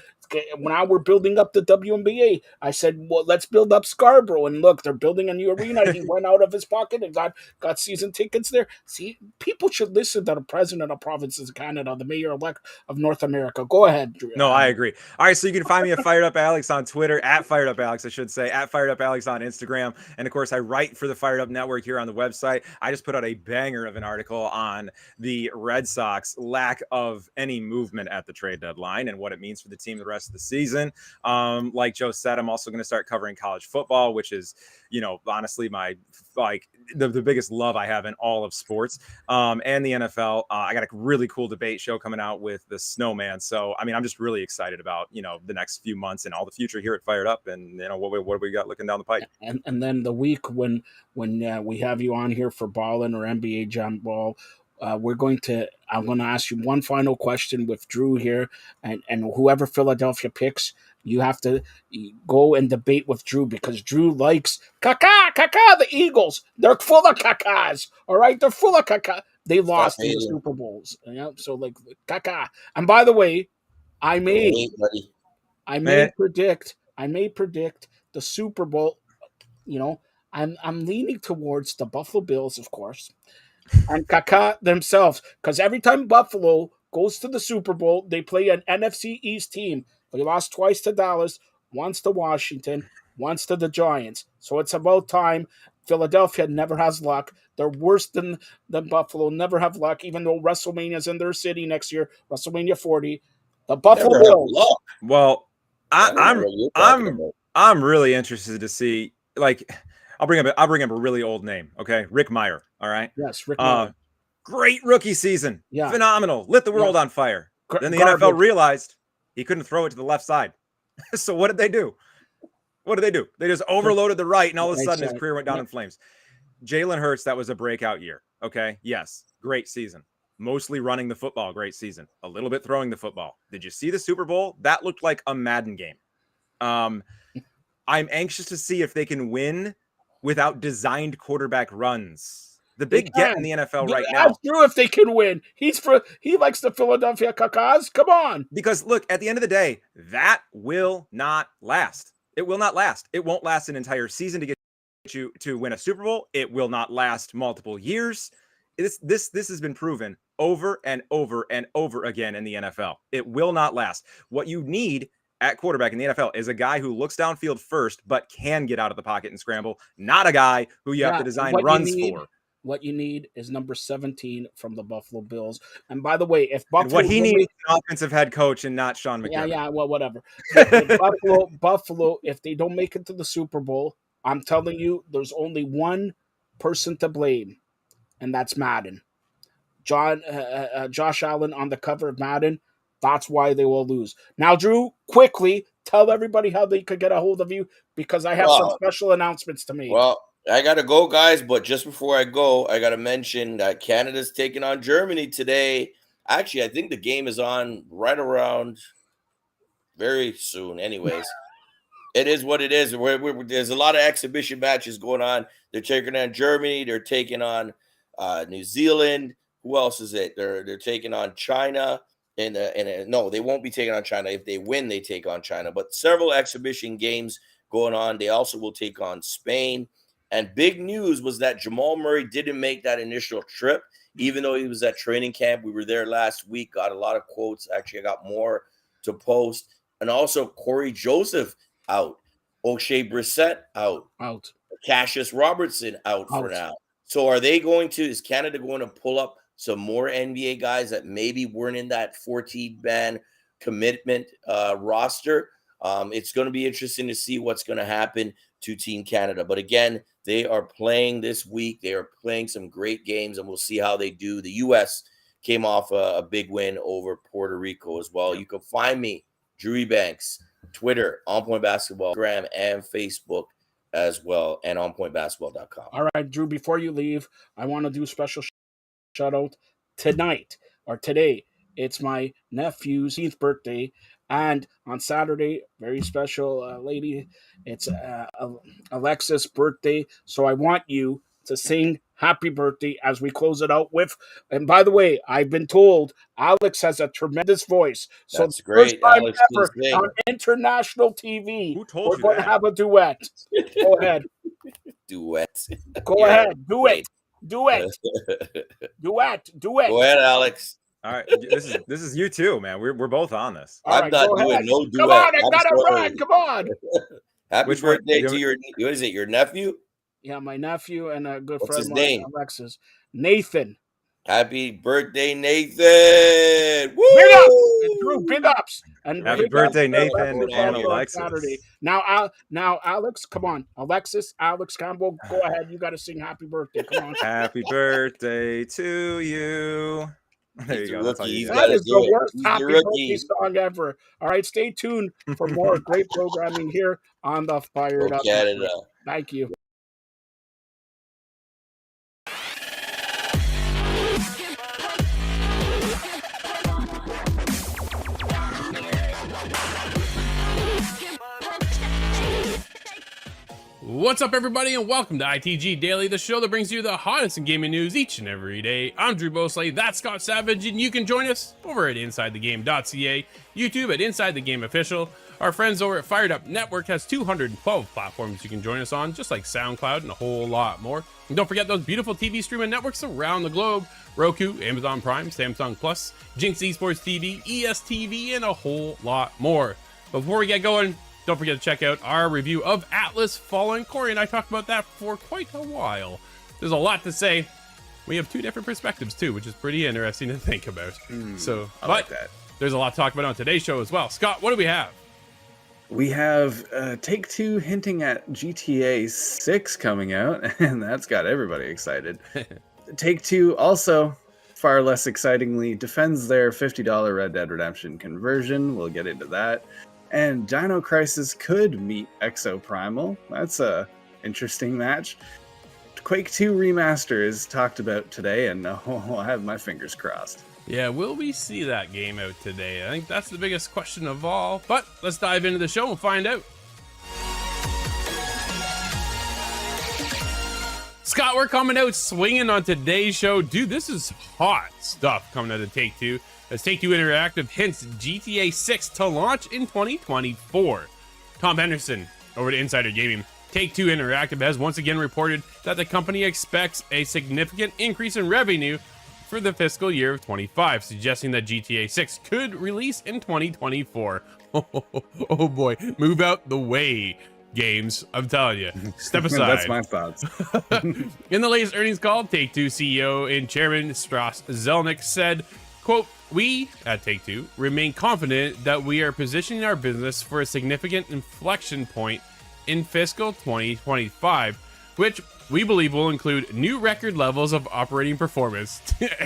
When I were building up the WNBA, I said, well, let's build up Scarborough. And look, they're building a new arena. He went out of his pocket and got season tickets there. See, people should listen to the president of provinces of Canada, the mayor-elect of North America. Go ahead, Drew. No, I agree. All right, so you can find me at Fired Up Alex on Twitter, at Fired Up Alex, I should say, at Fired Up Alex on Instagram. And, of course, I write for the Fired Up Network here on the website. I just put out a banger of an article on the Red Sox lack of any movement at the trade deadline and what it means for the team the rest of the season. Like Joe said, I'm also going to start covering college football, which is, honestly, my the biggest love I have in all of sports, and the NFL. I got a really cool debate show coming out with the Snowman. So, I mean, I'm just really excited about, the next few months and all the future here at Fired Up, and what we got looking down the pipe. And then the week when we have you on here for Ballin' or NBA Jam Ball, I'm going to ask you one final question with Drew here, and whoever Philadelphia picks, you have to go and debate with Drew, because Drew likes the Eagles. They're full of cacas. All right, they're full of caca. They lost in the Super Bowls. So like caca. And by the way, I may predict the Super Bowl. I'm leaning towards the Buffalo Bills, of course, and Kaka themselves, because every time Buffalo goes to the Super Bowl, they play an NFC East team. They lost twice to Dallas, once to Washington, once to the Giants. So it's about time. Philadelphia never has luck. They're worse than Buffalo, never have luck, even though WrestleMania's in their city next year, WrestleMania 40. The Buffalo Bills. Well, I'm really interested to see, like, I'll bring up a really old name. Okay. Rick Meyer. All right. Yes. Rick Meyer. Great rookie season. Yeah. Phenomenal. Lit the world on fire. Then the NFL realized he couldn't throw it to the left side. So what did they do? They just overloaded the right, and all of a sudden his career went down in flames. Jalen Hurts, that was a breakout year. Okay. Yes. Great season. Mostly running the football. Great season. A little bit throwing the football. Did you see the Super Bowl? That looked like a Madden game. I'm anxious to see if they can win without designed quarterback runs. The big get in the NFL right now. Ask Drew if they can win. He likes the Philadelphia Cacas. Come on. Because look, at the end of the day, that will not last. It will not last. It won't last an entire season to get you to win a Super Bowl. It will not last multiple years. This has been proven over and over and over again in the NFL. It will not last. What you need at quarterback in the NFL is a guy who looks downfield first, but can get out of the pocket and scramble, not a guy who you have to design runs for. What you need is number 17 from the Buffalo Bills. And by the way, if Buffalo... And what he needs is an offensive head coach and not Sean McDermott. Yeah, well, whatever. Buffalo, if they don't make it to the Super Bowl, I'm telling you, there's only one person to blame, and that's Madden. Josh Allen on the cover of Madden. That's why they will lose. Now, Drew, quickly tell everybody how they could get a hold of you, because I have some special announcements to make. Well, I got to go, guys, but just before I go, I got to mention that Canada's taking on Germany today. Actually, I think the game is on right around very soon. Anyways, it is what it is. There's a lot of exhibition matches going on. They're taking on Germany. They're taking on New Zealand. Who else is it? They're taking on China. No, they won't be taking on China. If they win, they take on China. But several exhibition games going on. They also will take on Spain. And big news was that Jamal Murray didn't make that initial trip, even though he was at training camp. We were there last week, got a lot of quotes. Actually, I got more to post. And also Corey Joseph out. O'Shea Brissett out. Cassius Robertson out for now. So is Canada going to pull up some more NBA guys that maybe weren't in that 14-man commitment roster? It's going to be interesting to see what's going to happen to Team Canada. But again, they are playing this week. They are playing some great games, and we'll see how they do. The U.S. came off a big win over Puerto Rico as well. You can find me, Drew Ebanks, Twitter, On Point Basketball, Instagram, and Facebook as well, and onpointbasketball.com. All right, Drew, before you leave, I want to do a special shout out tonight or today. It's my nephew's 18th birthday. And on Saturday, very special lady, it's Alexis' birthday. So I want you to sing happy birthday as we close it out with. And by the way, I've been told Alex has a tremendous voice. So that's great. First time Alex ever on international TV, who told we're you going that? to have a duet. Go ahead. Duet. Go ahead. Do it. Duet. Duet. Go ahead, Alex. All right, this is you too, man. We're both on this. I'm not doing no duet. Come on, I got it right. Come on. Happy birthday to your nephew? Yeah, my nephew and a good What's friend his of mine, name? Alexis. Nathan. Happy birthday, Nathan! Woo! Big ups, Drew. Big ups. And happy birthday, Nathan and Alexis. Saturday. Now, Alex, come on, Alex Campbell, go ahead. You got to sing happy birthday. Come on. Happy birthday to you. There you go. That's all you that is the worst happy birthday song ever. All right, stay tuned for more great programming here on the Fired Up Canada. Thank you. What's up, everybody, and welcome to ITG Daily, the show that brings you the hottest in gaming news each and every day. I'm Drew Bosley, that's Scott Savage, and you can join us over at InsideTheGame.ca, YouTube at Inside the Game Official. Our friends over at FiredUp Network has 212 platforms you can join us on, just like SoundCloud and a whole lot more. And don't forget those beautiful TV streaming networks around the globe: Roku, Amazon Prime, Samsung Plus, Jinx Esports TV, ESTV, and a whole lot more. Before we get going, don't forget to check out our review of Atlas Fallen. Corey and I talked about that for quite a while. There's a lot to say. We have two different perspectives too, which is pretty interesting to think about. I like that. There's a lot to talk about on today's show as well. Scott, what do we have? We have Take-Two hinting at GTA 6 coming out, and that's got everybody excited. Take-Two also, far less excitingly, defends their $50 Red Dead Redemption conversion. We'll get into that. And Dino Crisis could meet Exoprimal. That's a interesting match. Quake 2 Remaster is talked about today, and I'll have my fingers crossed. Yeah, will we see that game out today? I think that's the biggest question of all. But let's dive into the show and find out. Scott, we're coming out swinging on today's show. Dude, this is hot stuff coming out of Take-Two, as Take-Two Interactive hints GTA 6 to launch in 2024. Tom Henderson over to Insider Gaming. Take-Two Interactive has once again reported that the company expects a significant increase in revenue for the fiscal year of 25, suggesting that GTA 6 could release in 2024. Oh boy, move out the way, games. I'm telling you, step aside. That's my thoughts. In the latest earnings call, Take-Two CEO and Chairman Strauss Zelnick said, quote, "We at Take-Two remain confident that we are positioning our business for a significant inflection point in fiscal 2025, which we believe will include new record levels of operating performance."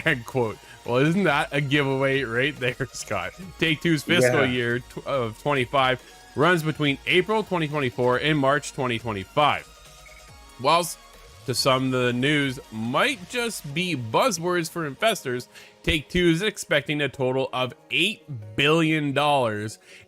End quote. Well, isn't that a giveaway right there, Scott? Take-Two's fiscal year of 25 runs between April 2024 and March 2025. Whilst to some the news might just be buzzwords for investors, Take-Two is expecting a total of $8 billion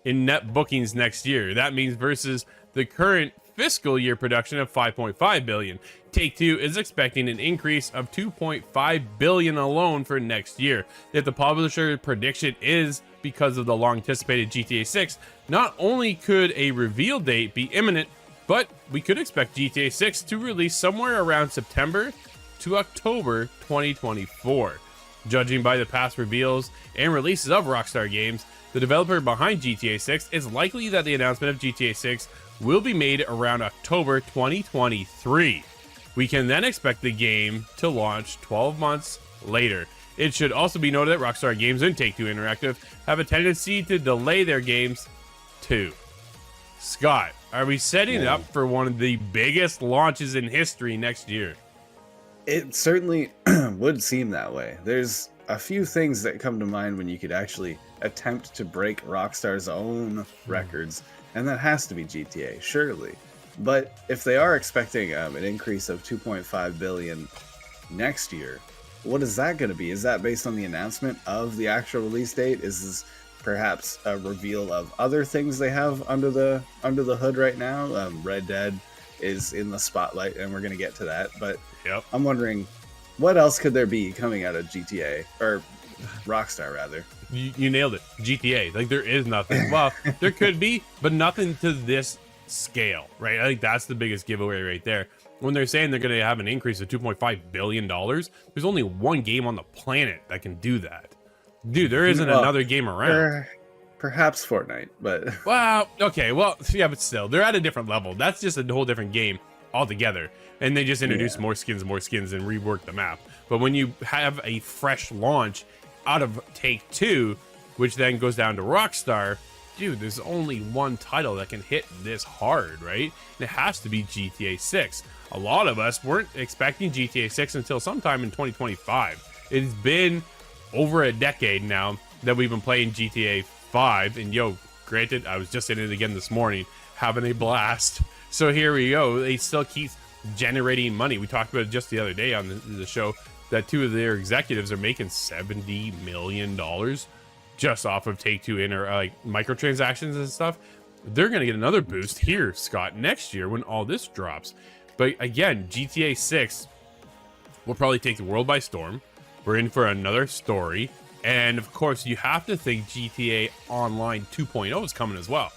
in net bookings next year. That means versus the current fiscal year production of $5.5 billion. Take-Two is expecting an increase of $2.5 billion alone for next year. If the publisher prediction is because of the long-anticipated GTA 6, not only could a reveal date be imminent, but we could expect GTA 6 to release somewhere around September to October 2024. Judging by the past reveals and releases of Rockstar Games, the developer behind GTA 6, it's likely that the announcement of GTA 6 will be made around October 2023. We can then expect the game to launch 12 months later. It should also be noted that Rockstar Games and Take-Two Interactive have a tendency to delay their games too. Scott, are we setting up for one of the biggest launches in history next year? It certainly would seem that way. There's a few things that come to mind when you could actually attempt to break Rockstar's own records, and that has to be GTA, surely. But if they are expecting an increase of 2.5 billion next year, what is that going to be? Is that based on the announcement of the actual release date? Is this perhaps a reveal of other things they have under the hood right now? Red Dead is in the spotlight, and we're going to get to that. But I'm wondering, what else could there be coming out of GTA, or Rockstar rather? You nailed it. GTA. Like, there is nothing. Well, there could be, but nothing to this scale, right? I think that's the biggest giveaway right there. When they're saying they're going to have an increase of $2.5 billion, there's only one game on the planet that can do that. Dude, there isn't another game around. Perhaps Fortnite, but... Well, okay, well, yeah, but still, they're at a different level. That's just a whole different game altogether. And they just introduce more skins, and rework the map. But when you have a fresh launch out of Take-Two, which then goes down to Rockstar, dude, there's only one title that can hit this hard, right? And it has to be GTA 6. A lot of us weren't expecting GTA 6 until sometime in 2025. It's been over a decade now that we've been playing GTA 5, and granted, I was just in it again this morning, having a blast. So here we go. It still keeps generating money. We talked about it just the other day on the show that two of their executives are making $70 million just off of Take-Two microtransactions and stuff. They're going to get another boost here, Scott, next year when all this drops. But again, GTA 6 will probably take the world by storm. We're in for another story. And of course, you have to think GTA Online 2.0 is coming as well.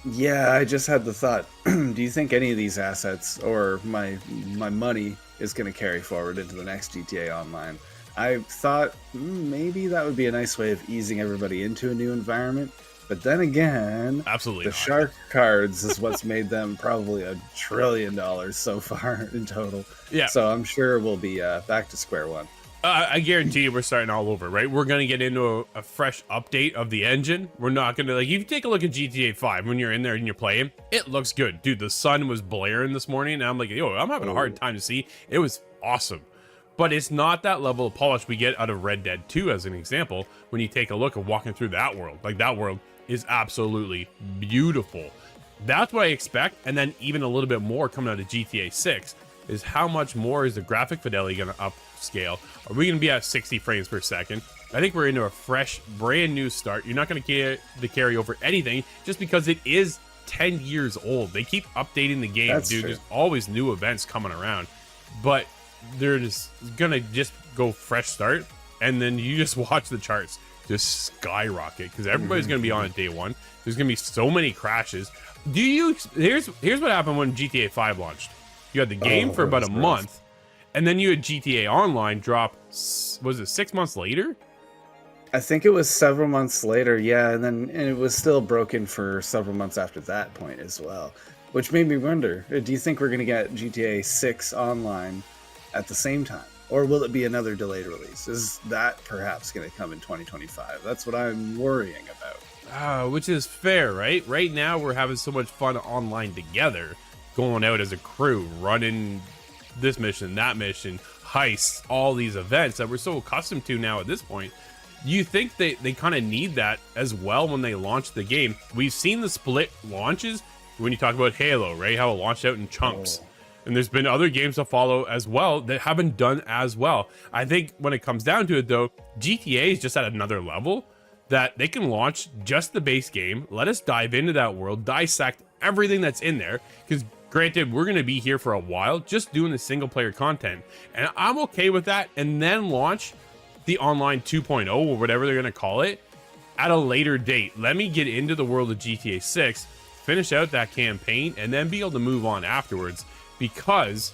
Yeah, I just had the thought. Do you think any of these assets or my money is going to carry forward into the next GTA Online? I thought maybe that would be a nice way of easing everybody into a new environment. But then again, absolutely the shark cards is what's made them probably $1 trillion so far in total. Yeah. So I'm sure we'll be back to square one. I guarantee you we're starting all over, right? We're going to get into a fresh update of the engine. We're not going to, if you take a look at GTA 5 when you're in there and you're playing, it looks good. Dude, the sun was blaring this morning, and I'm like, I'm having a hard time to see. It was awesome. But it's not that level of polish we get out of Red Dead 2, as an example, when you take a look at walking through that world. Like, that world is absolutely beautiful. That's what I expect, and then even a little bit more coming out of GTA 6 is how much more is the graphic fidelity going to upscale? Are we going to be at 60 frames per second? I think we're into a fresh, brand new start. You're not going to carry over anything just because it is 10 years old. They keep updating the game, That's dude. true. There's always new events coming around, but they're just going to just go fresh start, and then you just watch the charts just skyrocket because everybody's going to be on it day one. There's going to be so many crashes. Here's what happened when GTA 5 launched. You had the game for about a month, and then you had GTA Online drop, was it 6 months later? I think it was several months later, yeah, and it was still broken for several months after that point as well, which made me wonder, do you think we're going to get GTA 6 Online at the same time? Or will it be another delayed release? Is that perhaps going to come in 2025? That's what I'm worrying about. Which is fair, right? Right now, we're having so much fun online together, going out as a crew, running this mission, that mission, heists, all these events that we're so accustomed to now at this point. You think they kind of need that as well when they launch the game? We've seen the split launches when you talk about Halo, right? How it launched out in chunks. And there's been other games to follow as well that haven't done as well. I think when it comes down to it, though, GTA is just at another level that they can launch just the base game, let us dive into that world, dissect everything that's in there, because granted, we're going to be here for a while just doing the single player content, and I'm okay with that, and then launch the online 2.0 or whatever they're going to call it at a later date. Let me get into the world of GTA 6 finish out that campaign, and then be able to move on afterwards. Because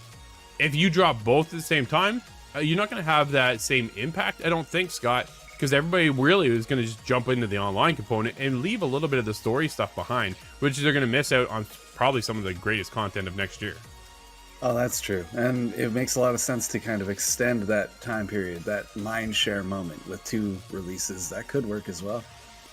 if you drop both at the same time, you're not going to have that same impact, I don't think, Scott, because everybody really is going to just jump into the online component and leave a little bit of the story stuff behind, which they're going to miss out on probably some of the greatest content of next year. Oh, that's true. And it makes a lot of sense to kind of extend that time period, that mind share moment with 2 releases. That could work as well.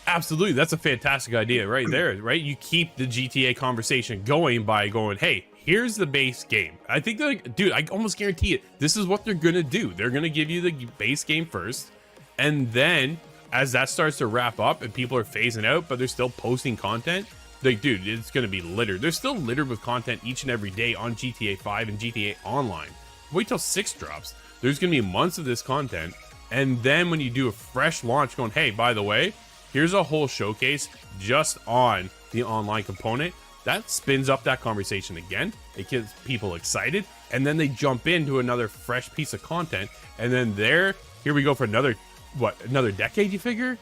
Absolutely. That's a fantastic idea right there, right? You keep the GTA conversation going by going, hey, here's the base game. I think, like, dude, I almost guarantee it. This is what they're going to do. They're going to give you the base game first. And then as that starts to wrap up and people are phasing out, but they're still posting content, like, dude, it's going to be littered. They're still littered with content each and every day on GTA 5 and GTA Online. Wait till 6 drops. There's going to be months of this content. And then when you do a fresh launch going, hey, by the way, here's a whole showcase just on the online component, that spins up that conversation again. It gets people excited. And then they jump into another fresh piece of content. And then here we go for another decade, you figure?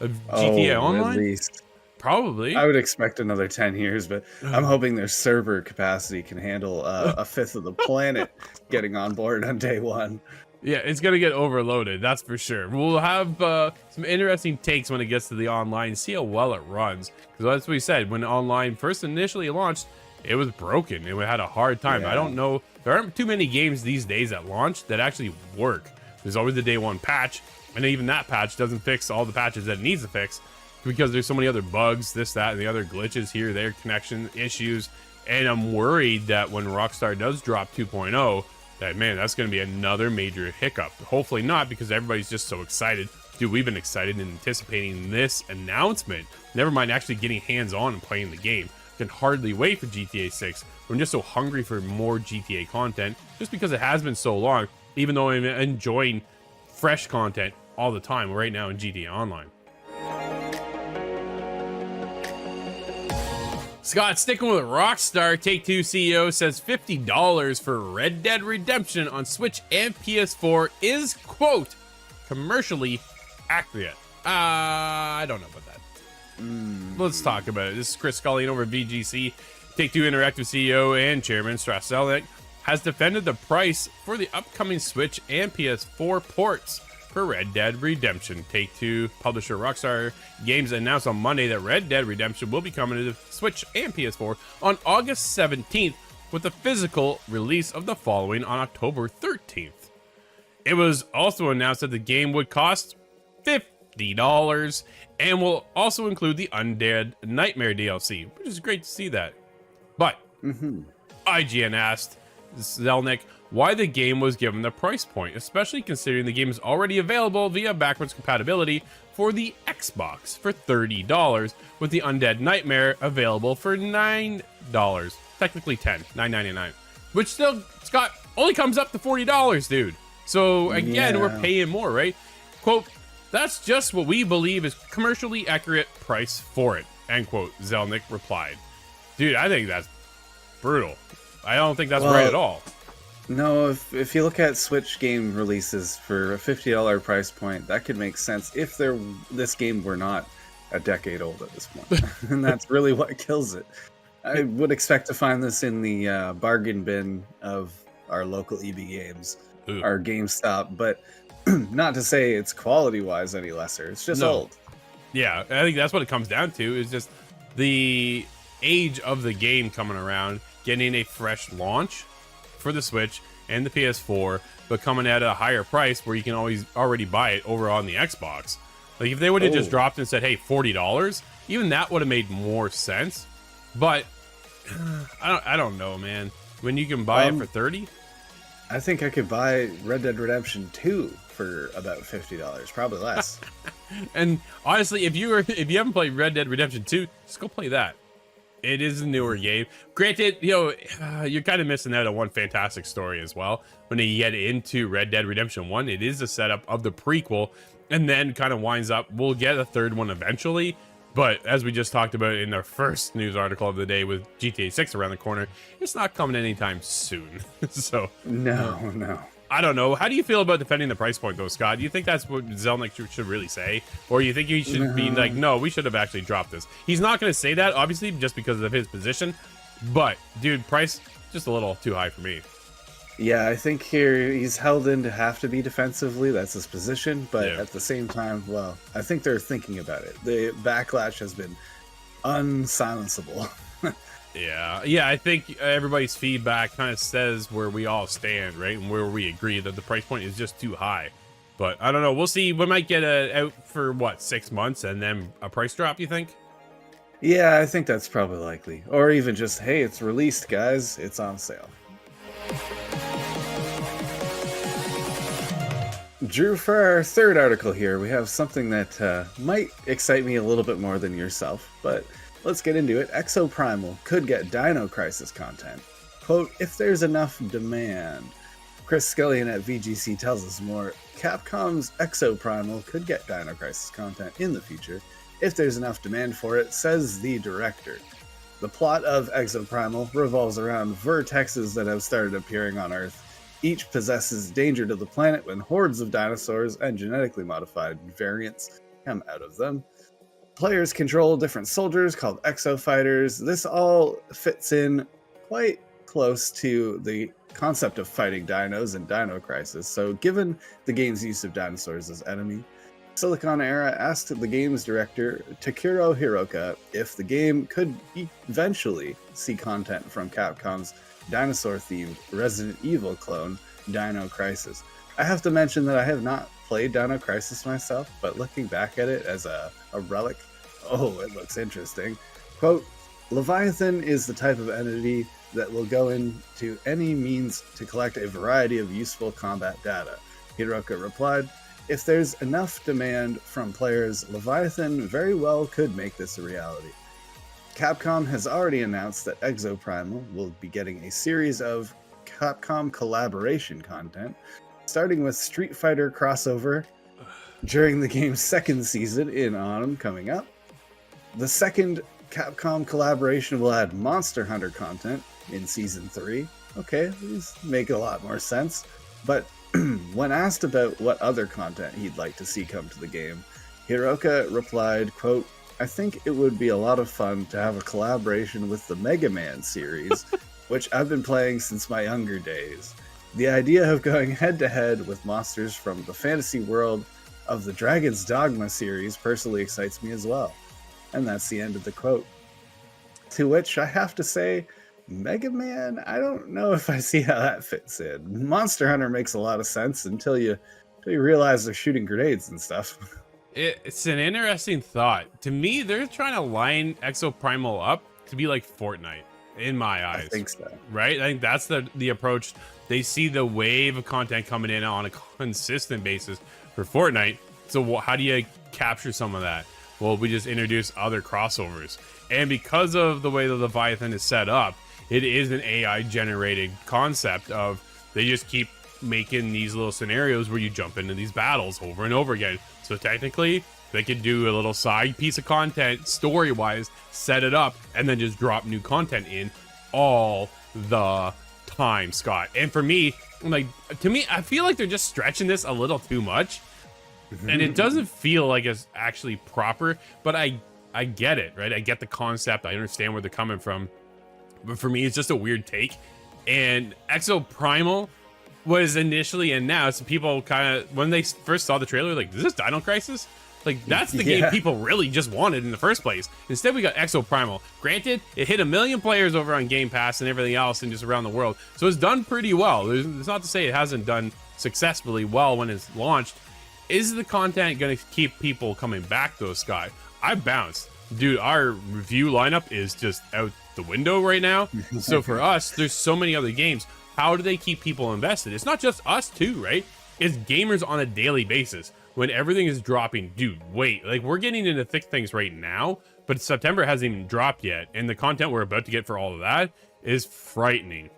Of GTA Online? At least. Probably. I would expect another 10 years, but I'm hoping their server capacity can handle a fifth of the planet getting on board on day one. Yeah, it's going to get overloaded, that's for sure. We'll have some interesting takes when it gets to the online, see how well it runs. Because that's what we said, when online first initially launched, it was broken. It had a hard time. Yeah. I don't know. There aren't too many games these days at launch that actually work. There's always the day one patch, and even that patch doesn't fix all the patches that it needs to fix, because there's so many other bugs, this, that, and the other glitches here, there, connection issues. And I'm worried that when Rockstar does drop 2.0, that, man, that's going to be another major hiccup. Hopefully not, because everybody's just so excited. Dude, we've been excited and anticipating this announcement. Never mind actually getting hands-on and playing the game. Can hardly wait for GTA 6. I'm just so hungry for more GTA content, just because it has been so long, even though I'm enjoying fresh content all the time right now in GTA Online. Scott, sticking with Rockstar, Take-Two CEO says $50 for Red Dead Redemption on Switch and PS4 is, quote, commercially accurate. I don't know about that. Let's talk about it. This is Chris Scullion over at VGC. Take-Two Interactive CEO and Chairman Strauss Zelnick has defended the price for the upcoming Switch and PS4 ports for Red Dead Redemption. Take-Two publisher Rockstar Games announced on Monday that Red Dead Redemption will be coming to the Switch and PS4 on August 17th, with the physical release of the following on October 13th. It was also announced that the game would cost $50 and will also include the Undead Nightmare DLC, which is great to see that. But IGN asked Zelnick why the game was given the price point, especially considering the game is already available via backwards compatibility for the Xbox for $30, with the Undead Nightmare available for $9, technically $9.99, which still, Scott, only comes up to $40, dude. So again, we're paying more, right? Quote, that's just what we believe is commercially accurate price for it, end quote, Zelnick replied. Dude, I think that's brutal. I don't think that's right at all. No, if you look at Switch game releases for a $50 price point, that could make sense if this game were not a decade old at this point. And that's really what kills it. I would expect to find this in the bargain bin of our local EB Games, our GameStop, but not to say it's quality-wise any lesser. It's just old. Yeah, I think that's what it comes down to, is just the age of the game coming around, getting a fresh launch for the Switch and the PS4, but coming at a higher price where you can already buy it over on the Xbox. Like, if they would have just dropped and said, hey, $40, even that would have made more sense. But I don't know, man. When you can buy it for $30, I think I could buy Red Dead Redemption 2 for about $50, probably less. And honestly, if you haven't played Red Dead Redemption 2, just go play that. It is a newer game. Granted, you're kind of missing out on one fantastic story as well. When you get into Red Dead Redemption 1, it is a setup of the prequel, and then kind of winds up, we'll get a third one eventually. But as we just talked about in our first news article of the day with GTA 6 around the corner, it's not coming anytime soon. So No. I don't know. How do you feel about defending the price point, though, Scott? Do you think that's what Zelnick should really say? Or you think he should be like, no, we should have actually dropped this? He's not going to say that, obviously, just because of his position. But, dude, price just a little too high for me. Yeah, I think here he's held in to have to be defensively. That's his position. But at the same time, well, I think they're thinking about it. The backlash has been unsilenceable. Yeah, I think everybody's feedback kind of says where we all stand, right? And where we agree that the price point is just too high. But I don't know. We'll see. We might get out for, what, 6 months and then a price drop, you think? Yeah, I think that's probably likely. Or even just, hey, it's released, guys. It's on sale. Drew, for our third article here, we have something that might excite me a little bit more than yourself, but let's get into it. Exoprimal could get Dino Crisis content. Quote, if there's enough demand. Chris Scullion at VGC tells us more. Capcom's Exoprimal could get Dino Crisis content in the future if there's enough demand for it, says the director. The plot of Exoprimal revolves around vertexes that have started appearing on Earth. Each possesses danger to the planet when hordes of dinosaurs and genetically modified variants come out of them. Players control different soldiers called exofighters. This all fits in quite close to the concept of fighting dinos in Dino Crisis. So given the game's use of dinosaurs as enemy, Silicon Era asked the game's director, Takuro Hiroka, if the game could eventually see content from Capcom's dinosaur-themed Resident Evil clone, Dino Crisis. I have to mention that I have not played Dino Crisis myself, but looking back at it as a relic, oh, it looks interesting. Quote, Leviathan is the type of entity that will go into any means to collect a variety of useful combat data. Hiroka replied, if there's enough demand from players, Leviathan very well could make this a reality. Capcom has already announced that Exoprimal will be getting a series of Capcom collaboration content, starting with Street Fighter crossover during the game's second season in autumn coming up. The second Capcom collaboration will add Monster Hunter content in Season 3. Okay, these make a lot more sense. But when asked about what other content he'd like to see come to the game, Hiroka replied, quote, I think it would be a lot of fun to have a collaboration with the Mega Man series, which I've been playing since my younger days. The idea of going head-to-head with monsters from the fantasy world of the Dragon's Dogma series personally excites me as well. And that's the end of the quote. To which I have to say, Mega Man, I don't know if I see how that fits in. Monster Hunter makes a lot of sense until you realize they're shooting grenades and stuff. It's an interesting thought. To me, they're trying to line Exoprimal up to be like Fortnite, in my eyes. I think so. Right? I think that's the approach. They see the wave of content coming in on a consistent basis for Fortnite. So how do you capture some of that? Well, we just introduce other crossovers. And because of the way the Leviathan is set up, it is an AI-generated concept of they just keep making these little scenarios where you jump into these battles over and over again. So technically, they could do a little side piece of content, story-wise, set it up, and then just drop new content in all the time, Scott. And for me, to me, I feel like they're just stretching this a little too much. And it doesn't feel like it's actually proper, but I get it, right? I get the concept. I understand where they're coming from. But for me, it's just a weird take. And Exoprimal was initially announced. People kind of, when they first saw the trailer, like, is this Dino Crisis? Like, that's the game people really just wanted in the first place. Instead, we got Exoprimal. Granted, it hit 1 million players over on Game Pass and everything else and just around the world. So it's done pretty well. It's not to say it hasn't done successfully well when it's launched. Is the content going to keep people coming back, though, Scott? I bounced. Dude, our review lineup is just out the window right now. So for us, there's so many other games. How do they keep people invested? It's not just us too, right? It's gamers on a daily basis. When everything is dropping, dude, wait. Like, we're getting into thick things right now, but September hasn't even dropped yet. And the content we're about to get for all of that is frightening.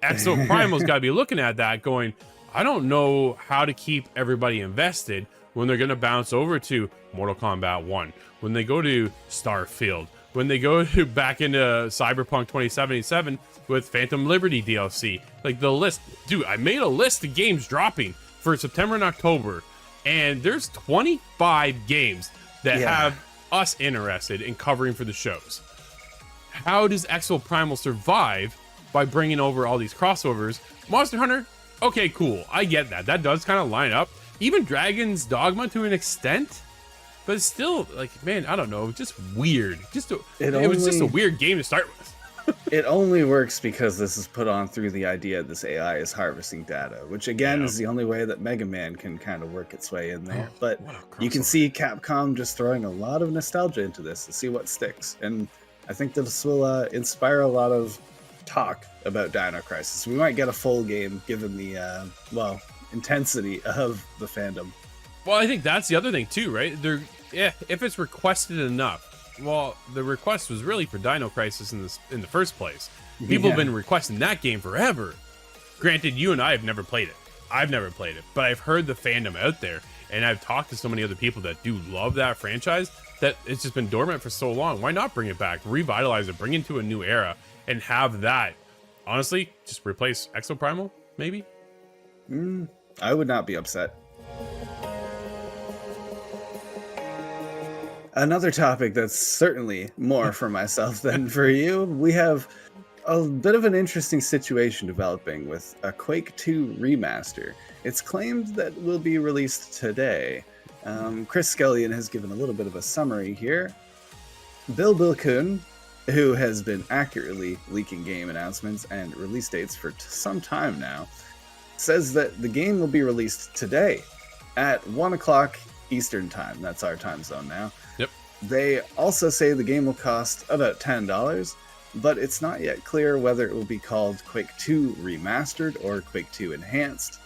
Exoprimal's got to be looking at that going, I don't know how to keep everybody invested when they're going to bounce over to Mortal Kombat 1, when they go to Starfield, when they go back into Cyberpunk 2077 with Phantom Liberty DLC. Like the list, dude, I made a list of games dropping for September and October, and there's 25 games that have us interested in covering for the shows. How does Exo Primal survive by bringing over all these crossovers? Monster Hunter, okay, cool, I get that. That does kind of line up. Even Dragon's Dogma to an extent, but it's still like, man, I don't know, just weird. It was just a weird game to start with. It only works because this is put on through the idea this AI is harvesting data, which again is the only way that Mega Man can kind of work its way in there. But you can see Capcom just throwing a lot of nostalgia into this to see what sticks. And I think this will inspire a lot of talk about Dino Crisis. We might get a full game given the, intensity of the fandom. Well, I think that's the other thing too, right? If it's requested enough. Well, the request was really for Dino Crisis in the first place. People have been requesting that game forever. Granted, you and I have never played it. I've never played it, but I've heard the fandom out there, and I've talked to so many other people that do love that franchise that it's just been dormant for so long. Why not bring it back, revitalize it, bring it into a new era, and have that, honestly, just replace Exo Primal, maybe? I would not be upset. Another topic that's certainly more for myself than for you, we have a bit of an interesting situation developing with a Quake 2 remaster. It's claimed that will be released today. Chris Skellion has given a little bit of a summary here. Bill Kuhn, who has been accurately leaking game announcements and release dates for some time now, says that the game will be released today at 1 o'clock Eastern time. That's our time zone now. Yep. They also say the game will cost about $10, but it's not yet clear whether it will be called Quake 2 Remastered or Quake 2 Enhanced,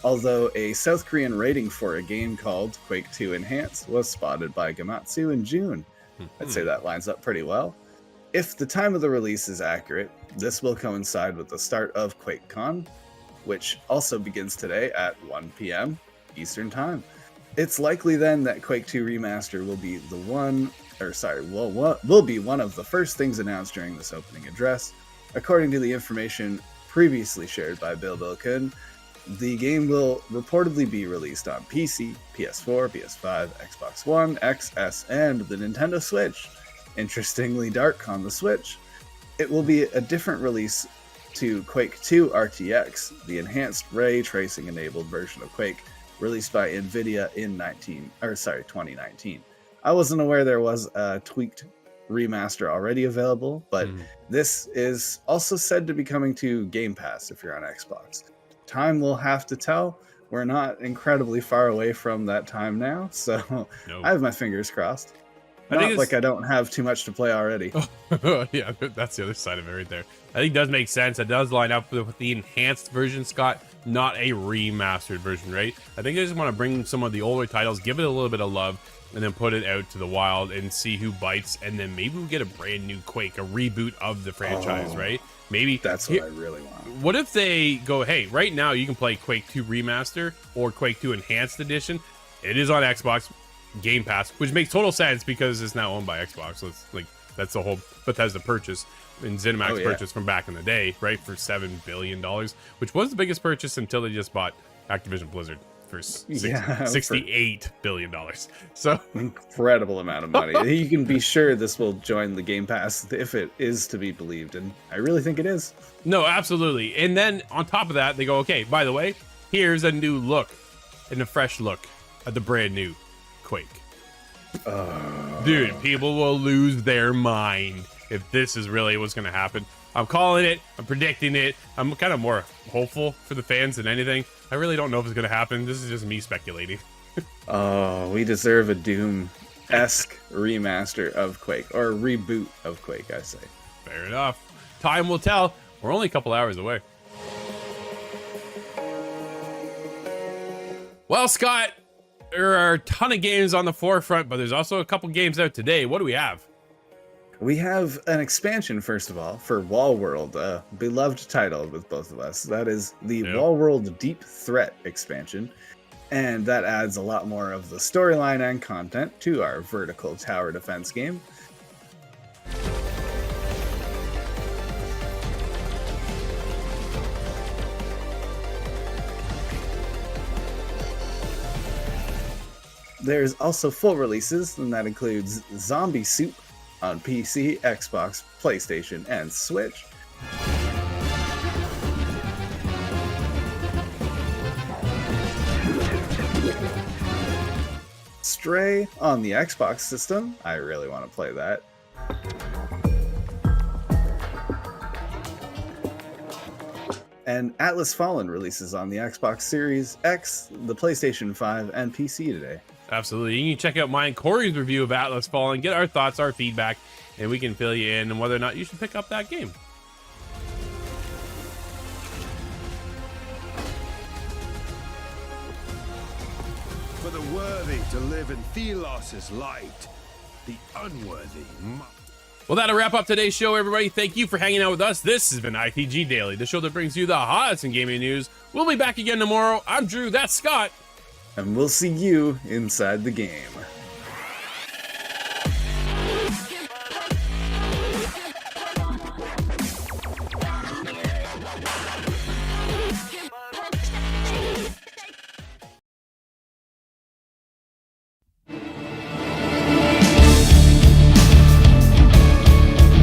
although a South Korean rating for a game called Quake 2 Enhanced was spotted by Gamatsu in June. I'd say that lines up pretty well. If the time of the release is accurate, this will coincide with the start of QuakeCon, which also begins today at 1 p.m. Eastern Time. It's likely then that Quake 2 Remaster will be will be one of the first things announced during this opening address. According to the information previously shared by Bill Kuhn, the game will reportedly be released on PC, PS4, PS5, Xbox One, XS, and the Nintendo Switch. Interestingly dark on the Switch. It will be a different release to Quake 2 RTX, the enhanced ray tracing enabled version of Quake, released by Nvidia in 2019. I wasn't aware there was a tweaked remaster already available, but this is also said to be coming to Game Pass if you're on Xbox. Time will have to tell. We're not incredibly far away from that time now, so I have my fingers crossed. Not like I don't have too much to play already. Yeah, that's the other side of it right there. I think it does make sense. It does line up with the enhanced version, Scott, not a remastered version, right? I think I just want to bring some of the older titles, give it a little bit of love, and then put it out to the wild and see who bites, and then maybe we'll get a brand new Quake, a reboot of the franchise, right? Maybe that's what I really want. What if they go, hey, right now you can play Quake 2 Remaster or Quake 2 Enhanced Edition. It is on Xbox Game Pass, which makes total sense because it's now owned by Xbox. So it's like that's the whole Bethesda purchase and ZeniMax purchase from back in the day, right? For $7 billion, which was the biggest purchase until they just bought Activision Blizzard for $68 billion. So incredible amount of money. You can be sure this will join the Game Pass if it is to be believed, and I really think it is. No, absolutely. And then on top of that, they go, okay, by the way, here's a new look and a fresh look at the brand new Quake. Dude, people will lose their mind if this is really what's going to happen. I'm calling it. I'm predicting it. I'm kind of more hopeful for the fans than anything. I really don't know if it's going to happen. This is just me speculating. We deserve a Doom-esque remaster of Quake, or a reboot of Quake, I say. Fair enough. Time will tell. We're only a couple hours away. Well, Scott, there are a ton of games on the forefront, but there's also a couple games out today. What do we have? We have an expansion, first of all, for Wall World, a beloved title with both of us. That is the Wall World Deep Threat expansion, and that adds a lot more of the storyline and content to our vertical tower defense game. There's also full releases, and that includes Zombie Soup on PC, Xbox, PlayStation, and Switch. Stray on the Xbox system. I really want to play that. And Atlas Fallen releases on the Xbox Series X, the PlayStation 5, and PC today. Absolutely. You can check out mine and Corey's review of Atlas Fallen, get our thoughts, our feedback, and we can fill you in on whether or not you should pick up that game. For the worthy to live in Thelos' light, the unworthy must. Well, that'll wrap up today's show, everybody. Thank you for hanging out with us. This has been ITG Daily, the show that brings you the hottest in gaming news. We'll be back again tomorrow. I'm Drew. That's Scott. And we'll see you inside the game.